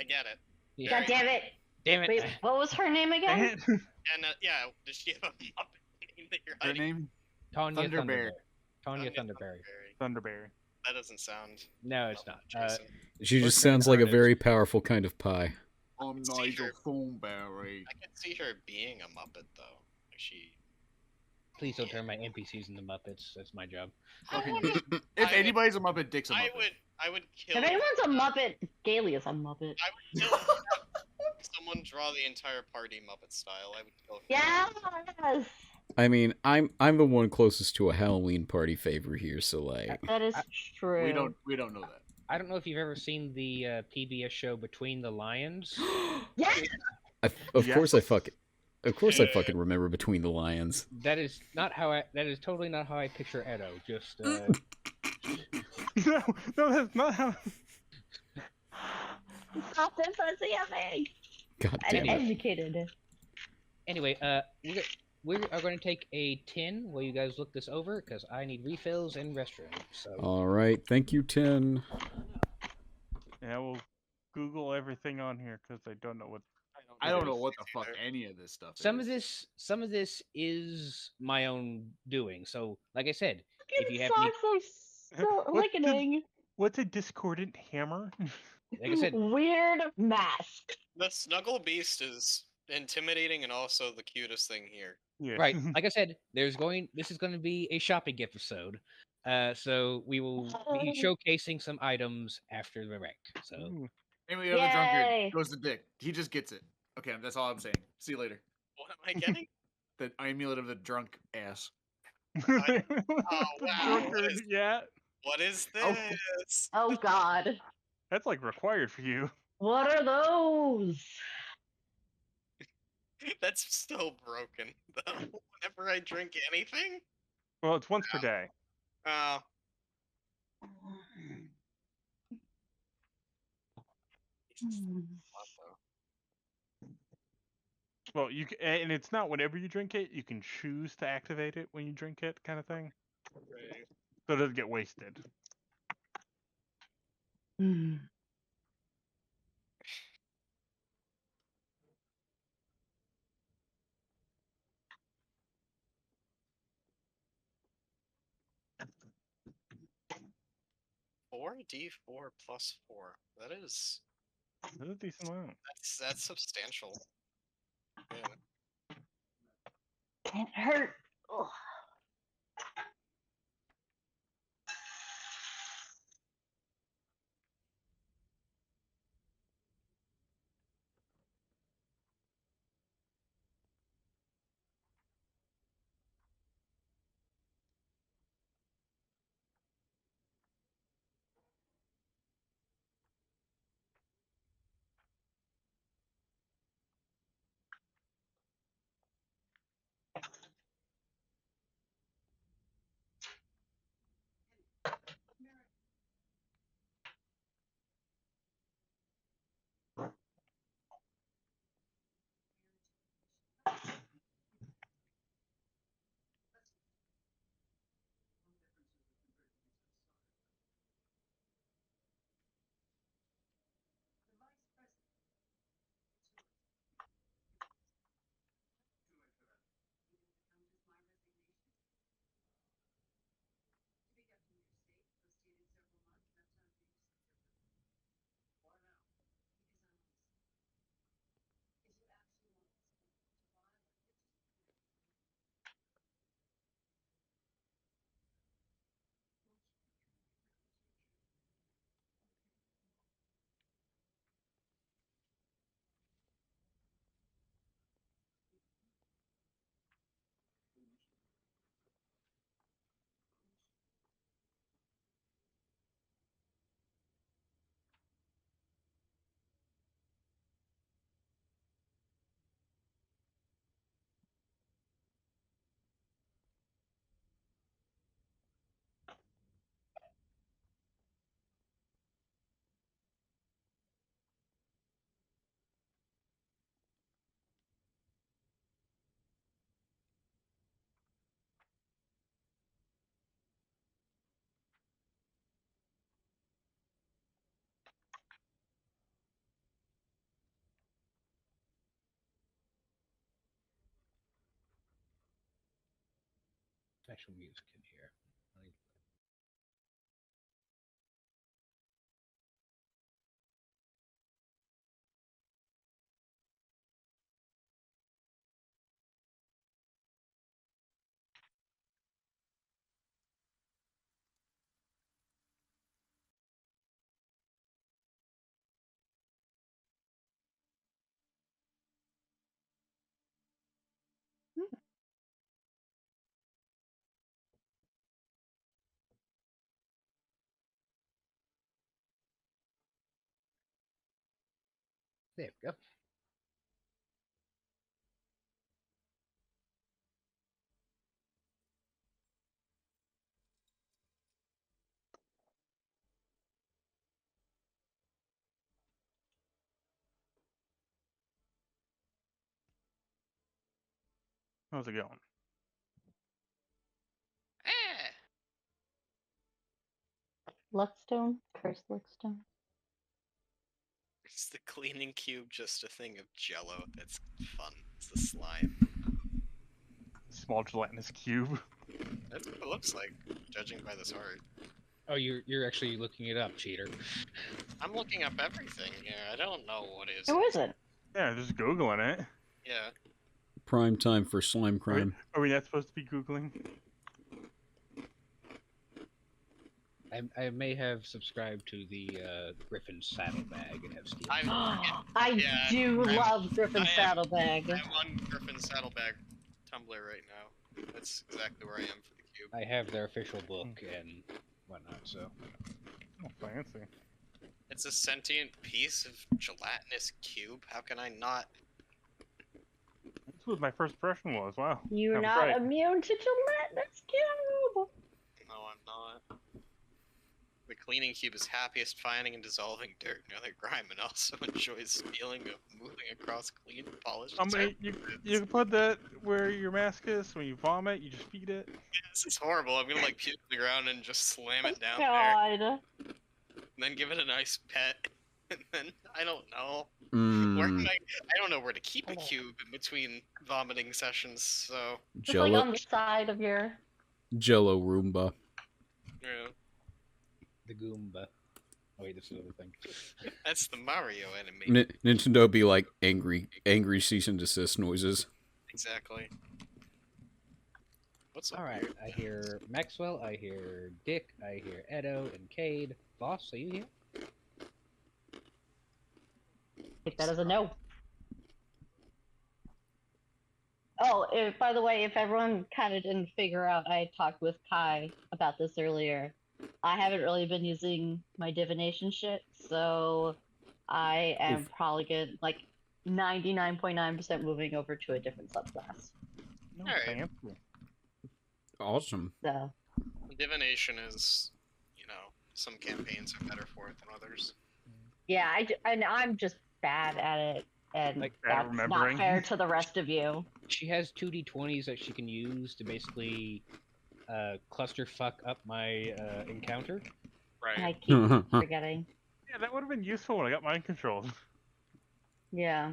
Speaker 4: I get it.
Speaker 2: Yeah.
Speaker 5: God damn it.
Speaker 2: Damn it.
Speaker 5: Wait, what was her name again?
Speaker 3: And
Speaker 4: And yeah, does she have a Muppet name that you're
Speaker 6: Her
Speaker 4: hiding?
Speaker 6: name?
Speaker 2: Tanya
Speaker 6: Thunderberry.
Speaker 2: Tanya Thunderberry.
Speaker 3: Thunderberry.
Speaker 4: That doesn't sound.
Speaker 2: No, it's not.
Speaker 4: Jason.
Speaker 1: She just
Speaker 2: Bertrand
Speaker 1: sounds like a
Speaker 2: Ernest.
Speaker 1: very powerful kind of pie.
Speaker 6: I'm
Speaker 4: See
Speaker 6: Nigel
Speaker 4: her.
Speaker 6: Thornberry.
Speaker 4: I can see her being a Muppet though. Like she.
Speaker 2: Please don't turn my NPCs into Muppets. That's my job.
Speaker 6: Fucking,
Speaker 4: I
Speaker 6: if
Speaker 4: would-
Speaker 6: anybody's a Muppet, Dick's a Muppet.
Speaker 4: I would kill.
Speaker 5: If anyone's a Muppet, Gaylia's a Muppet.
Speaker 4: I would kill. Someone draw the entire party Muppet style. I would kill.
Speaker 5: Yes!
Speaker 1: I mean, I'm the one closest to a Halloween party favor here, so like,
Speaker 5: That is true.
Speaker 6: We don't know that.
Speaker 2: I don't know if you've ever seen the PBS show Between the Lions.
Speaker 5: Yes!
Speaker 1: of
Speaker 3: Yes.
Speaker 1: course I fucking remember Between the Lions.
Speaker 2: That is not how I. That is totally not how I picture Edo. Just
Speaker 3: No, that's not how.
Speaker 5: Stop enthusiasming!
Speaker 1: God
Speaker 5: I'm
Speaker 1: damn it.
Speaker 5: educated.
Speaker 2: anyway, we are going to take a 10 while you guys look this over because I need refills and restroom. So
Speaker 1: All right, thank you, 10.
Speaker 3: Yeah, we'll Google everything on here because I don't know what.
Speaker 6: I don't know what the fuck any of this stuff
Speaker 2: some
Speaker 6: is.
Speaker 2: of this is my own doing. So like I said, if you have
Speaker 5: Fucking
Speaker 2: any,
Speaker 5: socks are so
Speaker 3: What's the-
Speaker 5: lickening.
Speaker 3: What's a discordant hammer?
Speaker 2: like I said,
Speaker 5: Weird mask.
Speaker 4: The Snuggle Beast is intimidating and also the cutest thing here.
Speaker 3: Yeah.
Speaker 2: right, like I said, this is going to be a shopping episode. So we will be showcasing some items after the wreck. So
Speaker 3: Ooh.
Speaker 6: Anyway, of the
Speaker 5: Yay.
Speaker 6: drunkard goes to Dick. He just gets it. Okay, that's all I'm saying. See you later.
Speaker 4: What am I getting?
Speaker 6: The amulet of the drunk ass.
Speaker 3: The
Speaker 4: wow,
Speaker 3: drunkard,
Speaker 4: what is-
Speaker 3: yeah.
Speaker 4: What is
Speaker 6: Oh.
Speaker 4: this?
Speaker 5: Oh god.
Speaker 3: That's like required for you.
Speaker 5: What are those?
Speaker 4: That's still broken though. Whenever I drink anything.
Speaker 3: Well, it's once per day.
Speaker 4: Uh,
Speaker 3: Well, and it's not whenever you drink it. You can choose to activate it when you drink it, kind of thing. So it doesn't get wasted.
Speaker 5: Hmm.
Speaker 4: Four D4 plus 4. That is
Speaker 3: That's a decent amount.
Speaker 4: that's substantial. Yeah.
Speaker 5: Can't hurt. Ugh.
Speaker 2: actual music in here. There we go.
Speaker 3: How's it going?
Speaker 4: Eh.
Speaker 5: Luckstone? Cursed Luckstone?
Speaker 4: Is the cleaning cube just a thing of jello? That's fun. It's the slime.
Speaker 3: Small gelatinous cube.
Speaker 4: That's what it looks like, judging by this art.
Speaker 2: Oh, you're actually looking it up, cheater.
Speaker 4: I'm looking up everything here. I don't know what is.
Speaker 5: Who is it?
Speaker 3: Yeah, just Googling it.
Speaker 4: Yeah.
Speaker 1: Prime time for slime crime.
Speaker 3: Are we not supposed to be Googling?
Speaker 2: I may have subscribed to the Griffin Saddlebag and have Steve.
Speaker 5: I
Speaker 4: Yeah,
Speaker 5: do
Speaker 4: I'm-
Speaker 5: love Griffin
Speaker 4: I am-
Speaker 5: Saddlebag.
Speaker 4: I'm on Griffin Saddlebag Tumblr right now. That's exactly where I am for the cube.
Speaker 2: I have their official book and whatnot, so.
Speaker 3: Oh, fancy.
Speaker 4: It's a sentient piece of gelatinous cube. How can I not?
Speaker 3: That's what my first impression was. Wow.
Speaker 5: You're
Speaker 3: I'm
Speaker 5: not
Speaker 3: right.
Speaker 5: immune to gelatinous cube.
Speaker 4: No, I'm not. The cleaning cube is happiest finding and dissolving dirt and other grime, and also enjoys the feeling of moving across clean, polished
Speaker 3: You can put that where your mask is. When you vomit, you just feed it.
Speaker 4: This is horrible. I'm gonna like puke to the ground and just slam it down there,
Speaker 5: God.
Speaker 4: and then give it a nice pet, and then I don't know. Where
Speaker 1: Mm,
Speaker 4: can I don't know where to keep a cube in between vomiting sessions. So
Speaker 5: Just like on
Speaker 1: Jello,
Speaker 5: the side of your.
Speaker 1: Jello Roomba.
Speaker 4: yeah,
Speaker 2: The Goomba. Oh wait, this is another thing.
Speaker 4: that's the Mario enemy.
Speaker 1: Nintendo be like angry cease and desist noises.
Speaker 4: Exactly. What's up?
Speaker 2: Alright, I hear Maxwell, I hear Dick, I hear Edo and Cade. Voss, are you here?
Speaker 5: Take that as a no. Oh, by the way, if everyone kind of didn't figure out, I talked with Kai about this earlier. I haven't really been using my divination shit, so I am
Speaker 1: Oof.
Speaker 5: probably good, like 99.9% moving over to a different subclass.
Speaker 3: No,
Speaker 4: Alright.
Speaker 3: fancy.
Speaker 1: Awesome.
Speaker 5: So,
Speaker 4: Divination is, you know, some campaigns are better for it than others.
Speaker 5: yeah, I'm just bad at it, and
Speaker 2: Like,
Speaker 3: bad at
Speaker 5: that's not
Speaker 3: remembering.
Speaker 5: fair to the rest of you.
Speaker 2: She has 2d20s that she can use to basically clusterfuck up my encounter.
Speaker 5: And I
Speaker 4: Right.
Speaker 5: keep forgetting.
Speaker 3: Yeah, that would have been useful when I got mind controlled.
Speaker 5: Yeah.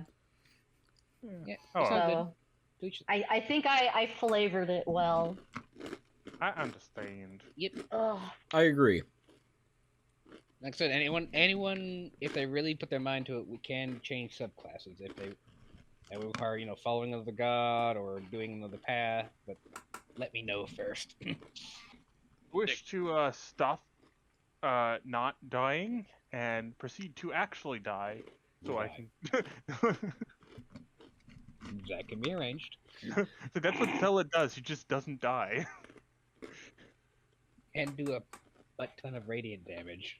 Speaker 2: Yeah,
Speaker 3: Oh,
Speaker 2: it's
Speaker 3: well.
Speaker 2: all
Speaker 5: So,
Speaker 2: good. Do each-
Speaker 5: I think I flavored it well.
Speaker 3: I understand.
Speaker 2: Yep.
Speaker 5: Ugh.
Speaker 1: I agree.
Speaker 2: Like I said, anyone, if they really put their mind to it, we can change subclasses if they would require, following of the god or doing another path. But let me know first.
Speaker 3: Wish to stop not dying and proceed to actually die, so I can.
Speaker 2: That can be arranged.
Speaker 3: So that's what Zella does. She just doesn't die.
Speaker 2: And do a butt ton of radiant damage.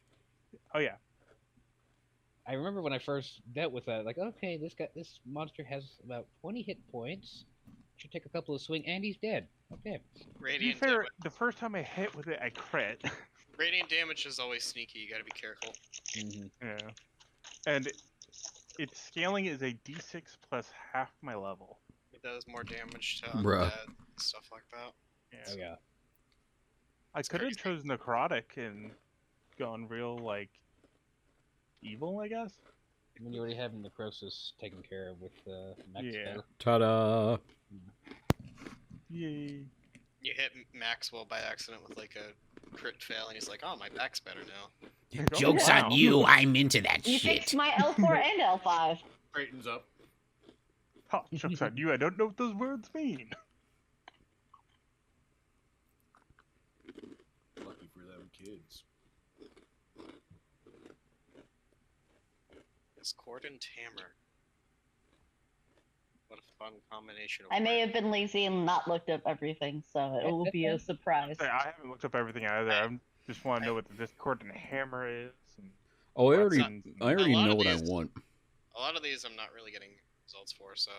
Speaker 3: Oh yeah.
Speaker 2: I remember when I first dealt with that, like, okay, this monster has about 20 hit points. Should take a couple of swing, and he's dead. Okay.
Speaker 3: To be
Speaker 4: Radiant
Speaker 3: fair,
Speaker 4: damage.
Speaker 3: the first time I hit with it, I crit.
Speaker 4: Radiant damage is always sneaky. You gotta be careful.
Speaker 2: Mm-hmm.
Speaker 3: Yeah. And its scaling is a d6 plus half my level.
Speaker 4: It does more damage to
Speaker 1: Bruh.
Speaker 4: undead, stuff like that.
Speaker 3: Yeah.
Speaker 2: Oh yeah.
Speaker 3: I
Speaker 4: It's
Speaker 3: could have
Speaker 4: crazy.
Speaker 3: chosen necrotic and gone real like evil, I guess.
Speaker 2: I mean, you already have necrosis taken care of with Maxwell.
Speaker 3: Yeah.
Speaker 1: Ta-da!
Speaker 3: Yay.
Speaker 4: You hit Maxwell by accident with like a crit fail, and he's like, "Oh, my back's better now."
Speaker 3: Oh,
Speaker 7: Joke's
Speaker 3: wow.
Speaker 7: on you. I'm into that
Speaker 5: You
Speaker 7: shit.
Speaker 5: fixed my L4 and L5.
Speaker 6: Straightens up.
Speaker 3: Ha, joke's on you. I don't know what those words mean.
Speaker 6: Lucky for them kids.
Speaker 4: Discordant hammer. What a fun combination of
Speaker 5: I may
Speaker 4: words.
Speaker 5: have been lazy and not looked up everything, so it will be a surprise.
Speaker 3: I haven't looked up everything either. I just want to know what the discordant hammer is. And
Speaker 1: Oh, I
Speaker 3: what's
Speaker 1: already
Speaker 3: in-
Speaker 1: I
Speaker 4: lot
Speaker 1: know
Speaker 4: of
Speaker 1: what I
Speaker 4: these-
Speaker 1: want.
Speaker 4: A lot of these I'm not really getting results for, so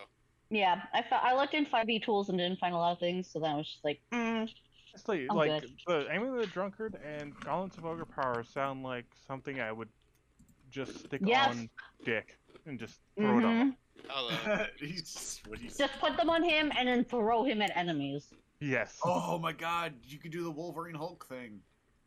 Speaker 5: Yeah, I looked in 5e tools and didn't find a lot of things, so then I was just like,
Speaker 3: Honestly,
Speaker 5: I'm
Speaker 3: like
Speaker 5: good.
Speaker 3: the Amulet of the Drunkard and Gauntlets of Ogre Power sound like something I would just stick
Speaker 5: Yes.
Speaker 3: on Dick and just throw it on.
Speaker 4: oh,
Speaker 5: Just put them on him and then throw him at enemies.
Speaker 3: Yes.
Speaker 6: Oh my god, you could do the Wolverine Hulk thing.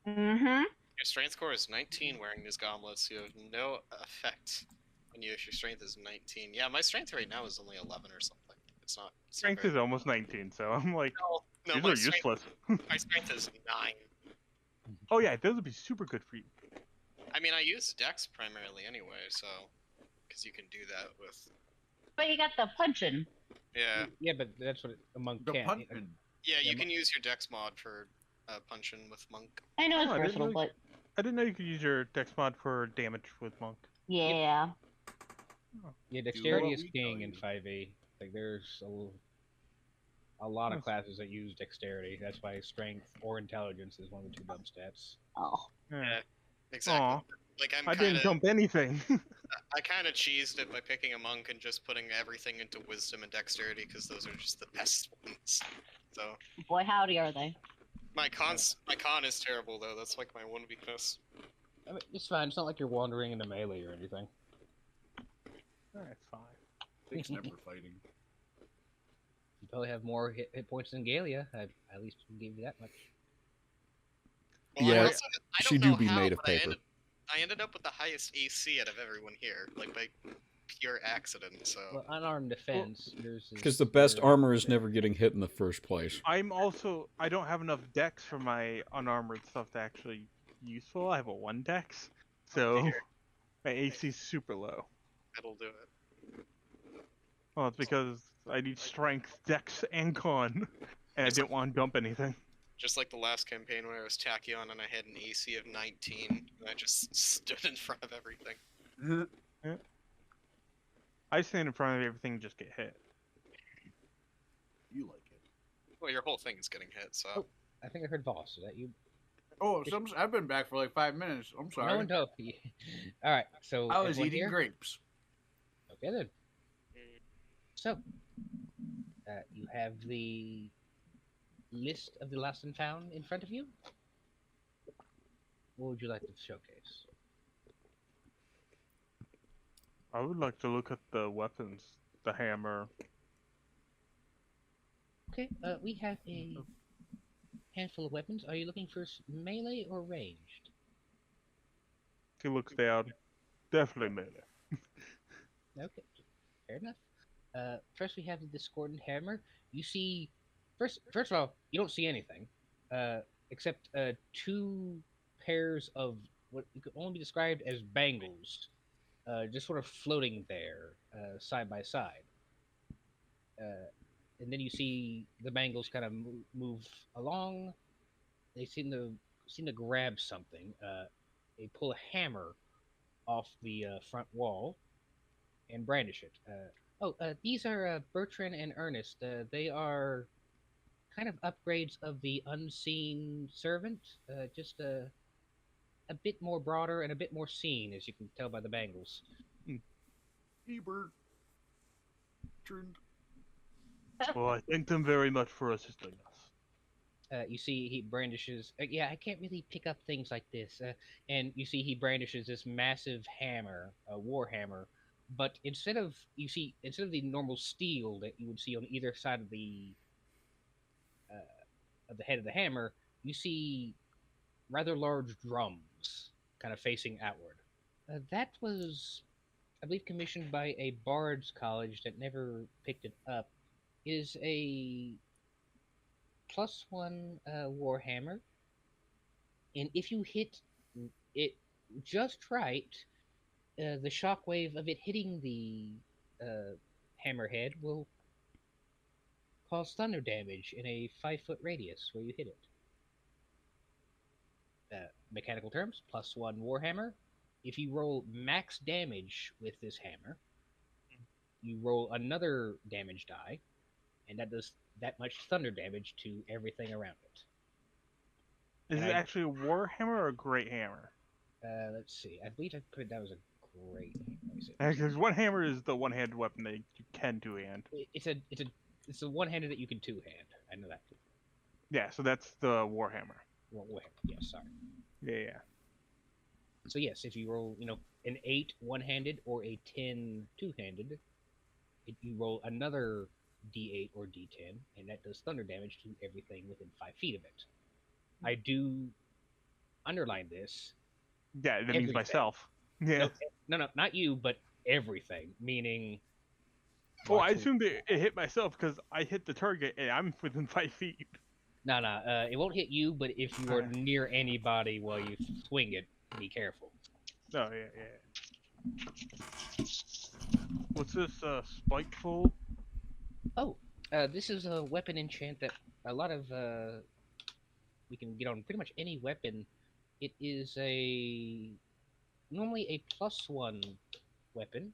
Speaker 5: Mm-hmm.
Speaker 4: your strength score is 19 wearing these gauntlets. You have no effect when your strength is 19. Yeah, my strength right now is only 11 or something. It's not
Speaker 3: Strength
Speaker 4: very-
Speaker 3: is almost 19, so I'm like,
Speaker 4: no,
Speaker 3: these
Speaker 4: my
Speaker 3: are
Speaker 4: strength,
Speaker 3: useless.
Speaker 4: my strength is 9.
Speaker 3: Oh yeah, those would be super good for you.
Speaker 4: I mean, I use Dex primarily anyway, so because you can do that with.
Speaker 5: But you got the punching.
Speaker 4: Yeah,
Speaker 2: Yeah, but that's what a monk
Speaker 6: The
Speaker 2: can't.
Speaker 6: punchman.
Speaker 4: yeah, you
Speaker 2: Yeah,
Speaker 4: can use your Dex mod for punching with monk.
Speaker 5: I know it's
Speaker 3: Oh, I didn't
Speaker 5: versatile,
Speaker 3: know-
Speaker 5: but
Speaker 3: I didn't know you could use your Dex mod for damage with Monk.
Speaker 5: yeah.
Speaker 2: Yeah, dexterity
Speaker 6: what
Speaker 2: is
Speaker 6: we
Speaker 2: king
Speaker 6: tell
Speaker 2: in
Speaker 6: you.
Speaker 2: 5e. Like there's a lot of
Speaker 3: Nice.
Speaker 2: classes that use dexterity. That's why strength or intelligence is one of the 2 dumb stats.
Speaker 5: Oh.
Speaker 4: Yeah, exactly.
Speaker 3: Aw,
Speaker 4: Like
Speaker 3: I didn't jump anything.
Speaker 4: I kind of cheesed it by picking a monk and just putting everything into wisdom and dexterity because those are just the best ones. So
Speaker 5: Boy, howdy are they.
Speaker 4: my con is terrible though. That's like my one weakness.
Speaker 2: I mean, it's fine. It's not like you're wandering into melee or anything.
Speaker 3: That's fine.
Speaker 6: Dick's never fighting.
Speaker 2: You probably have more hit points than Gaylia. I at least give you that much.
Speaker 4: Well,
Speaker 1: Yeah,
Speaker 4: I also, I
Speaker 1: she
Speaker 4: don't know
Speaker 1: do be
Speaker 4: how,
Speaker 1: made of
Speaker 4: but
Speaker 1: paper.
Speaker 4: I ended up with the highest AC out of everyone here, like by pure accident. So
Speaker 2: Well, unarmed defense. Yours is
Speaker 1: Because the best
Speaker 2: your-
Speaker 1: armor is never getting hit in the first place.
Speaker 3: I don't have enough Dex for my unarmored stuff to actually be useful. I have a 1 Dex, so
Speaker 4: dear.
Speaker 3: my AC's super low.
Speaker 4: that'll do it.
Speaker 3: Well, it's because I need strength, Dex, and con, and I didn't want to dump anything.
Speaker 4: Just like the last campaign when I was Tachyon and I had an AC of 19, and I just stood in front of everything.
Speaker 3: I stand in front of everything and just get hit.
Speaker 6: You like it.
Speaker 4: Well, your whole thing is getting hit, so.
Speaker 2: Oh. I think I heard Voss. Is that you?
Speaker 6: Oh, I've been back for like 5 minutes. I'm sorry.
Speaker 2: No one told you. All right. So
Speaker 6: I was
Speaker 2: everyone
Speaker 6: eating
Speaker 2: here?
Speaker 6: grapes.
Speaker 2: Okay then. So, you have the list of the last and found in front of you. What would you like to showcase?
Speaker 3: I would like to look at the weapons, the hammer.
Speaker 2: Okay, we have a handful of weapons. Are you looking for melee or ranged?
Speaker 3: He looks down. Definitely melee.
Speaker 2: Okay, fair enough. First we have the discordant hammer. You see, first of all, you don't see anything, except 2 pairs of what could only be described as bangles, just sort of floating there, side by side. And then you see the bangles kind of move along. They seem to grab something. They pull a hammer off the front wall and brandish it. These are Bertrand and Ernest. They are kind of upgrades of the unseen servant. Just a bit more broader and a bit more seen, as you can tell by the bangles.
Speaker 6: Ebert. Turned.
Speaker 3: Well, I thank them very much for assisting us.
Speaker 2: You see, he brandishes. Yeah, I can't really pick up things like this. And you see, he brandishes this massive hammer, a war hammer. But instead of the normal steel that you would see on either side of the head of the hammer, you see rather large drums, kind of facing outward. That was, I believe, commissioned by a bard's college that never picked it up. Is a +1 warhammer, and if you hit it just right, the shockwave of it hitting the hammerhead will cause thunder damage in a 5-foot radius where you hit it. Mechanical terms, +1 warhammer. If you roll max damage with this hammer, you roll another damage die, and that does that much thunder damage to everything around it.
Speaker 3: Is
Speaker 2: And
Speaker 3: it actually a war hammer or a great hammer?
Speaker 2: Let's see. I believe I put it down as a great name. Let me see.
Speaker 3: Because one hammer is the one-handed weapon that you can two-hand.
Speaker 2: It's a one-handed that you can two-hand. I know that.
Speaker 3: Yeah, so that's the war hammer.
Speaker 2: Yes, sorry.
Speaker 3: Yeah.
Speaker 2: So yes, if you roll, an 8 one-handed or a 10 two-handed, you roll another D8 or D10, and that does thunder damage to everything within 5 feet of it. I do underline this.
Speaker 3: Yeah, that means myself. Yeah.
Speaker 2: No, not you, but everything. Meaning.
Speaker 3: Oh, I assumed it hit myself because I hit the target and I'm within 5 feet.
Speaker 2: No, it won't hit you, but if you are near anybody while you swing it, be careful.
Speaker 3: Oh, yeah. What's this, spiteful?
Speaker 2: Oh, this is a weapon enchant that a lot of, we can get on pretty much any weapon. It is normally a +1 weapon,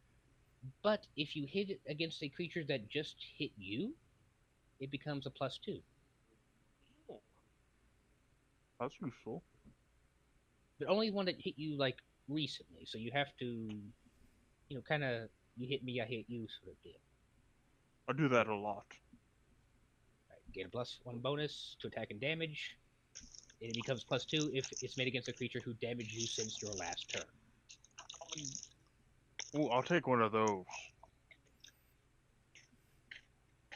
Speaker 2: but if you hit it against a creature that just hit you, it becomes a +2.
Speaker 3: That's useful.
Speaker 2: But only one that hit you, like, recently, so you have to, kind of, you hit me, I hit you sort of deal.
Speaker 3: I do that a lot.
Speaker 2: Right, get a +1 bonus to attack and damage, and it becomes +2 if it's made against a creature who damaged you since your last turn.
Speaker 3: Ooh, I'll take one of those.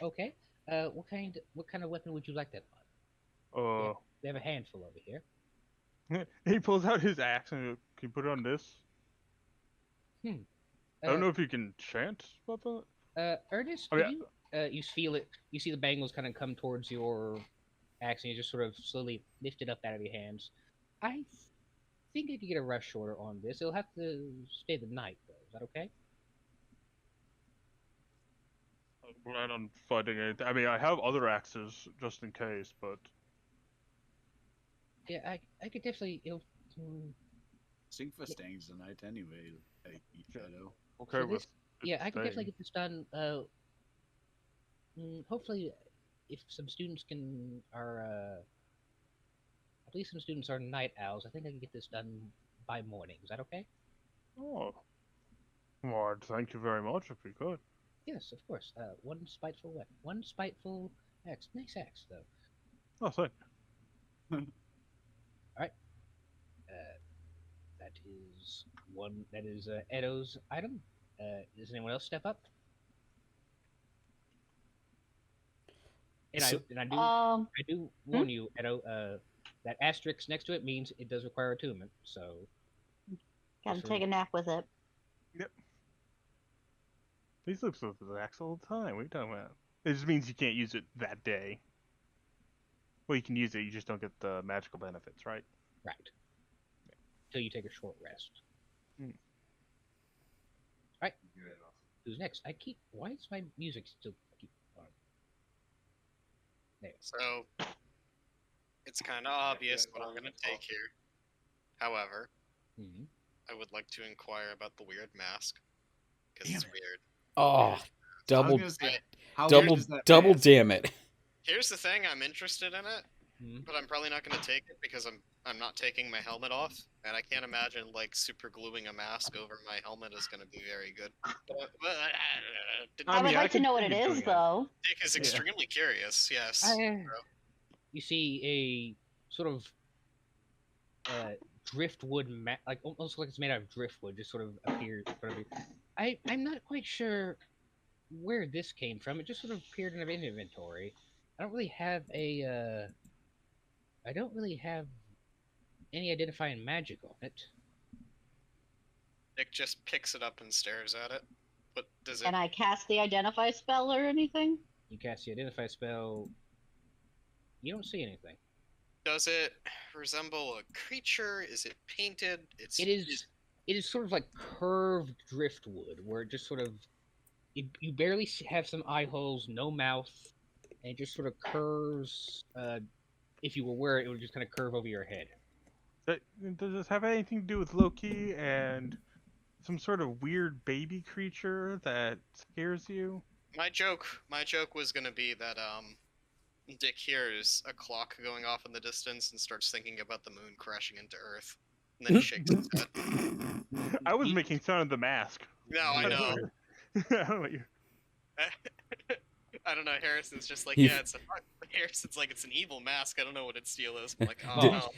Speaker 2: Okay. What kind of weapon would you like that on? They have a handful over here.
Speaker 3: He pulls out his axe and can you put it on this? I don't know if you can chant weapon.
Speaker 2: Ernest, you feel it. You see the bangles kind of come towards your axe, and you just sort of slowly lift it up out of your hands. I think I could get a rush order on this. It'll have to stay the night, though. Is that okay?
Speaker 3: I plan on fighting it. I mean, I have other axes just in case, but
Speaker 2: yeah, I could definitely.
Speaker 6: Singfa the night anyway. Shadow.
Speaker 3: Okay, with
Speaker 2: I can definitely get this done. Hopefully, if some students I believe some students are night owls. I think I can get this done by morning. Is that okay?
Speaker 3: Oh, well, thank you very much if you could.
Speaker 2: Yes, of course. One spiteful weapon. One spiteful axe. Nice axe, though.
Speaker 3: Oh, thank you.
Speaker 2: Alright. That is Edo's item. Does anyone else step up? And I do warn you, Edo, that asterisk next to it means it does require attunement, so...
Speaker 5: Gotta take a nap with it.
Speaker 3: Yep. These looks with his axe all the time. What are you talking about? It just means you can't use it that day. Well, you can use it, you just don't get the magical benefits, right?
Speaker 2: Right. Until you take a short rest. Alright. Who's next? Why is my music still keep on? There.
Speaker 4: So, it's kind of obvious what I'm going to take here. However, I would like to inquire about the weird mask. Because it's weird.
Speaker 1: Oh, double
Speaker 6: mask?
Speaker 1: damn it.
Speaker 4: Here's the thing, I'm interested in it, but I'm probably not going to take it because I'm not taking my helmet off, and I can't imagine, like, super gluing a mask over my helmet is going to be very good.
Speaker 5: I would like to know what it is, though.
Speaker 4: Dick is extremely curious, yes.
Speaker 2: You see a sort of driftwood, like almost like it's made out of driftwood, just sort of appears in front of you. I'm not quite sure where this came from. It just sort of appeared in an inventory. I don't really have any identifying magic on it.
Speaker 4: Dick just picks it up and stares at it. But does it...
Speaker 5: Can I cast the identify spell or anything?
Speaker 2: You cast the identify spell. You don't see anything.
Speaker 4: Does it resemble a creature? Is it painted?
Speaker 2: It is sort of like curved driftwood, where it just sort of you barely have some eye holes, no mouth, and it just sort of curves. If you were aware, it would just kind of curve over your head.
Speaker 3: Does this have anything to do with Loki and some sort of weird baby creature that scares you?
Speaker 4: My joke was gonna be that Dick hears a clock going off in the distance and starts thinking about the moon crashing into Earth, and then he shakes his head.
Speaker 3: I was making fun of the mask.
Speaker 4: No, I know.
Speaker 3: I don't know what you.
Speaker 4: I don't know. Harrison's just like,
Speaker 1: He-
Speaker 4: yeah, Harrison's like, it's an evil mask. I don't know what its deal is. I'm like, oh
Speaker 1: Dick-
Speaker 4: no,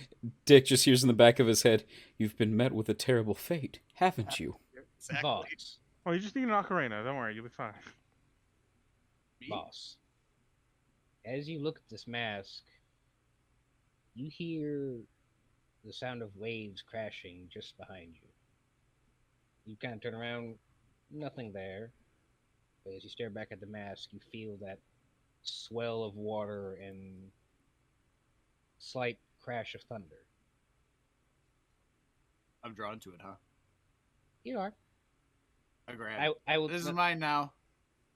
Speaker 1: Dick just hears in the back of his head, "You've been met with a terrible fate, haven't you?"
Speaker 4: exactly.
Speaker 2: Voss.
Speaker 3: Oh, you just need an ocarina. Don't worry, you'll be fine.
Speaker 2: Voss. As you look at this mask, you hear the sound of waves crashing just behind you. You kind of turn around, nothing there. But as you stare back at the mask, you feel that swell of water and slight crash of thunder.
Speaker 6: I'm drawn to it, huh?
Speaker 2: You are.
Speaker 6: I grab it.
Speaker 2: I will.
Speaker 6: This is mine now.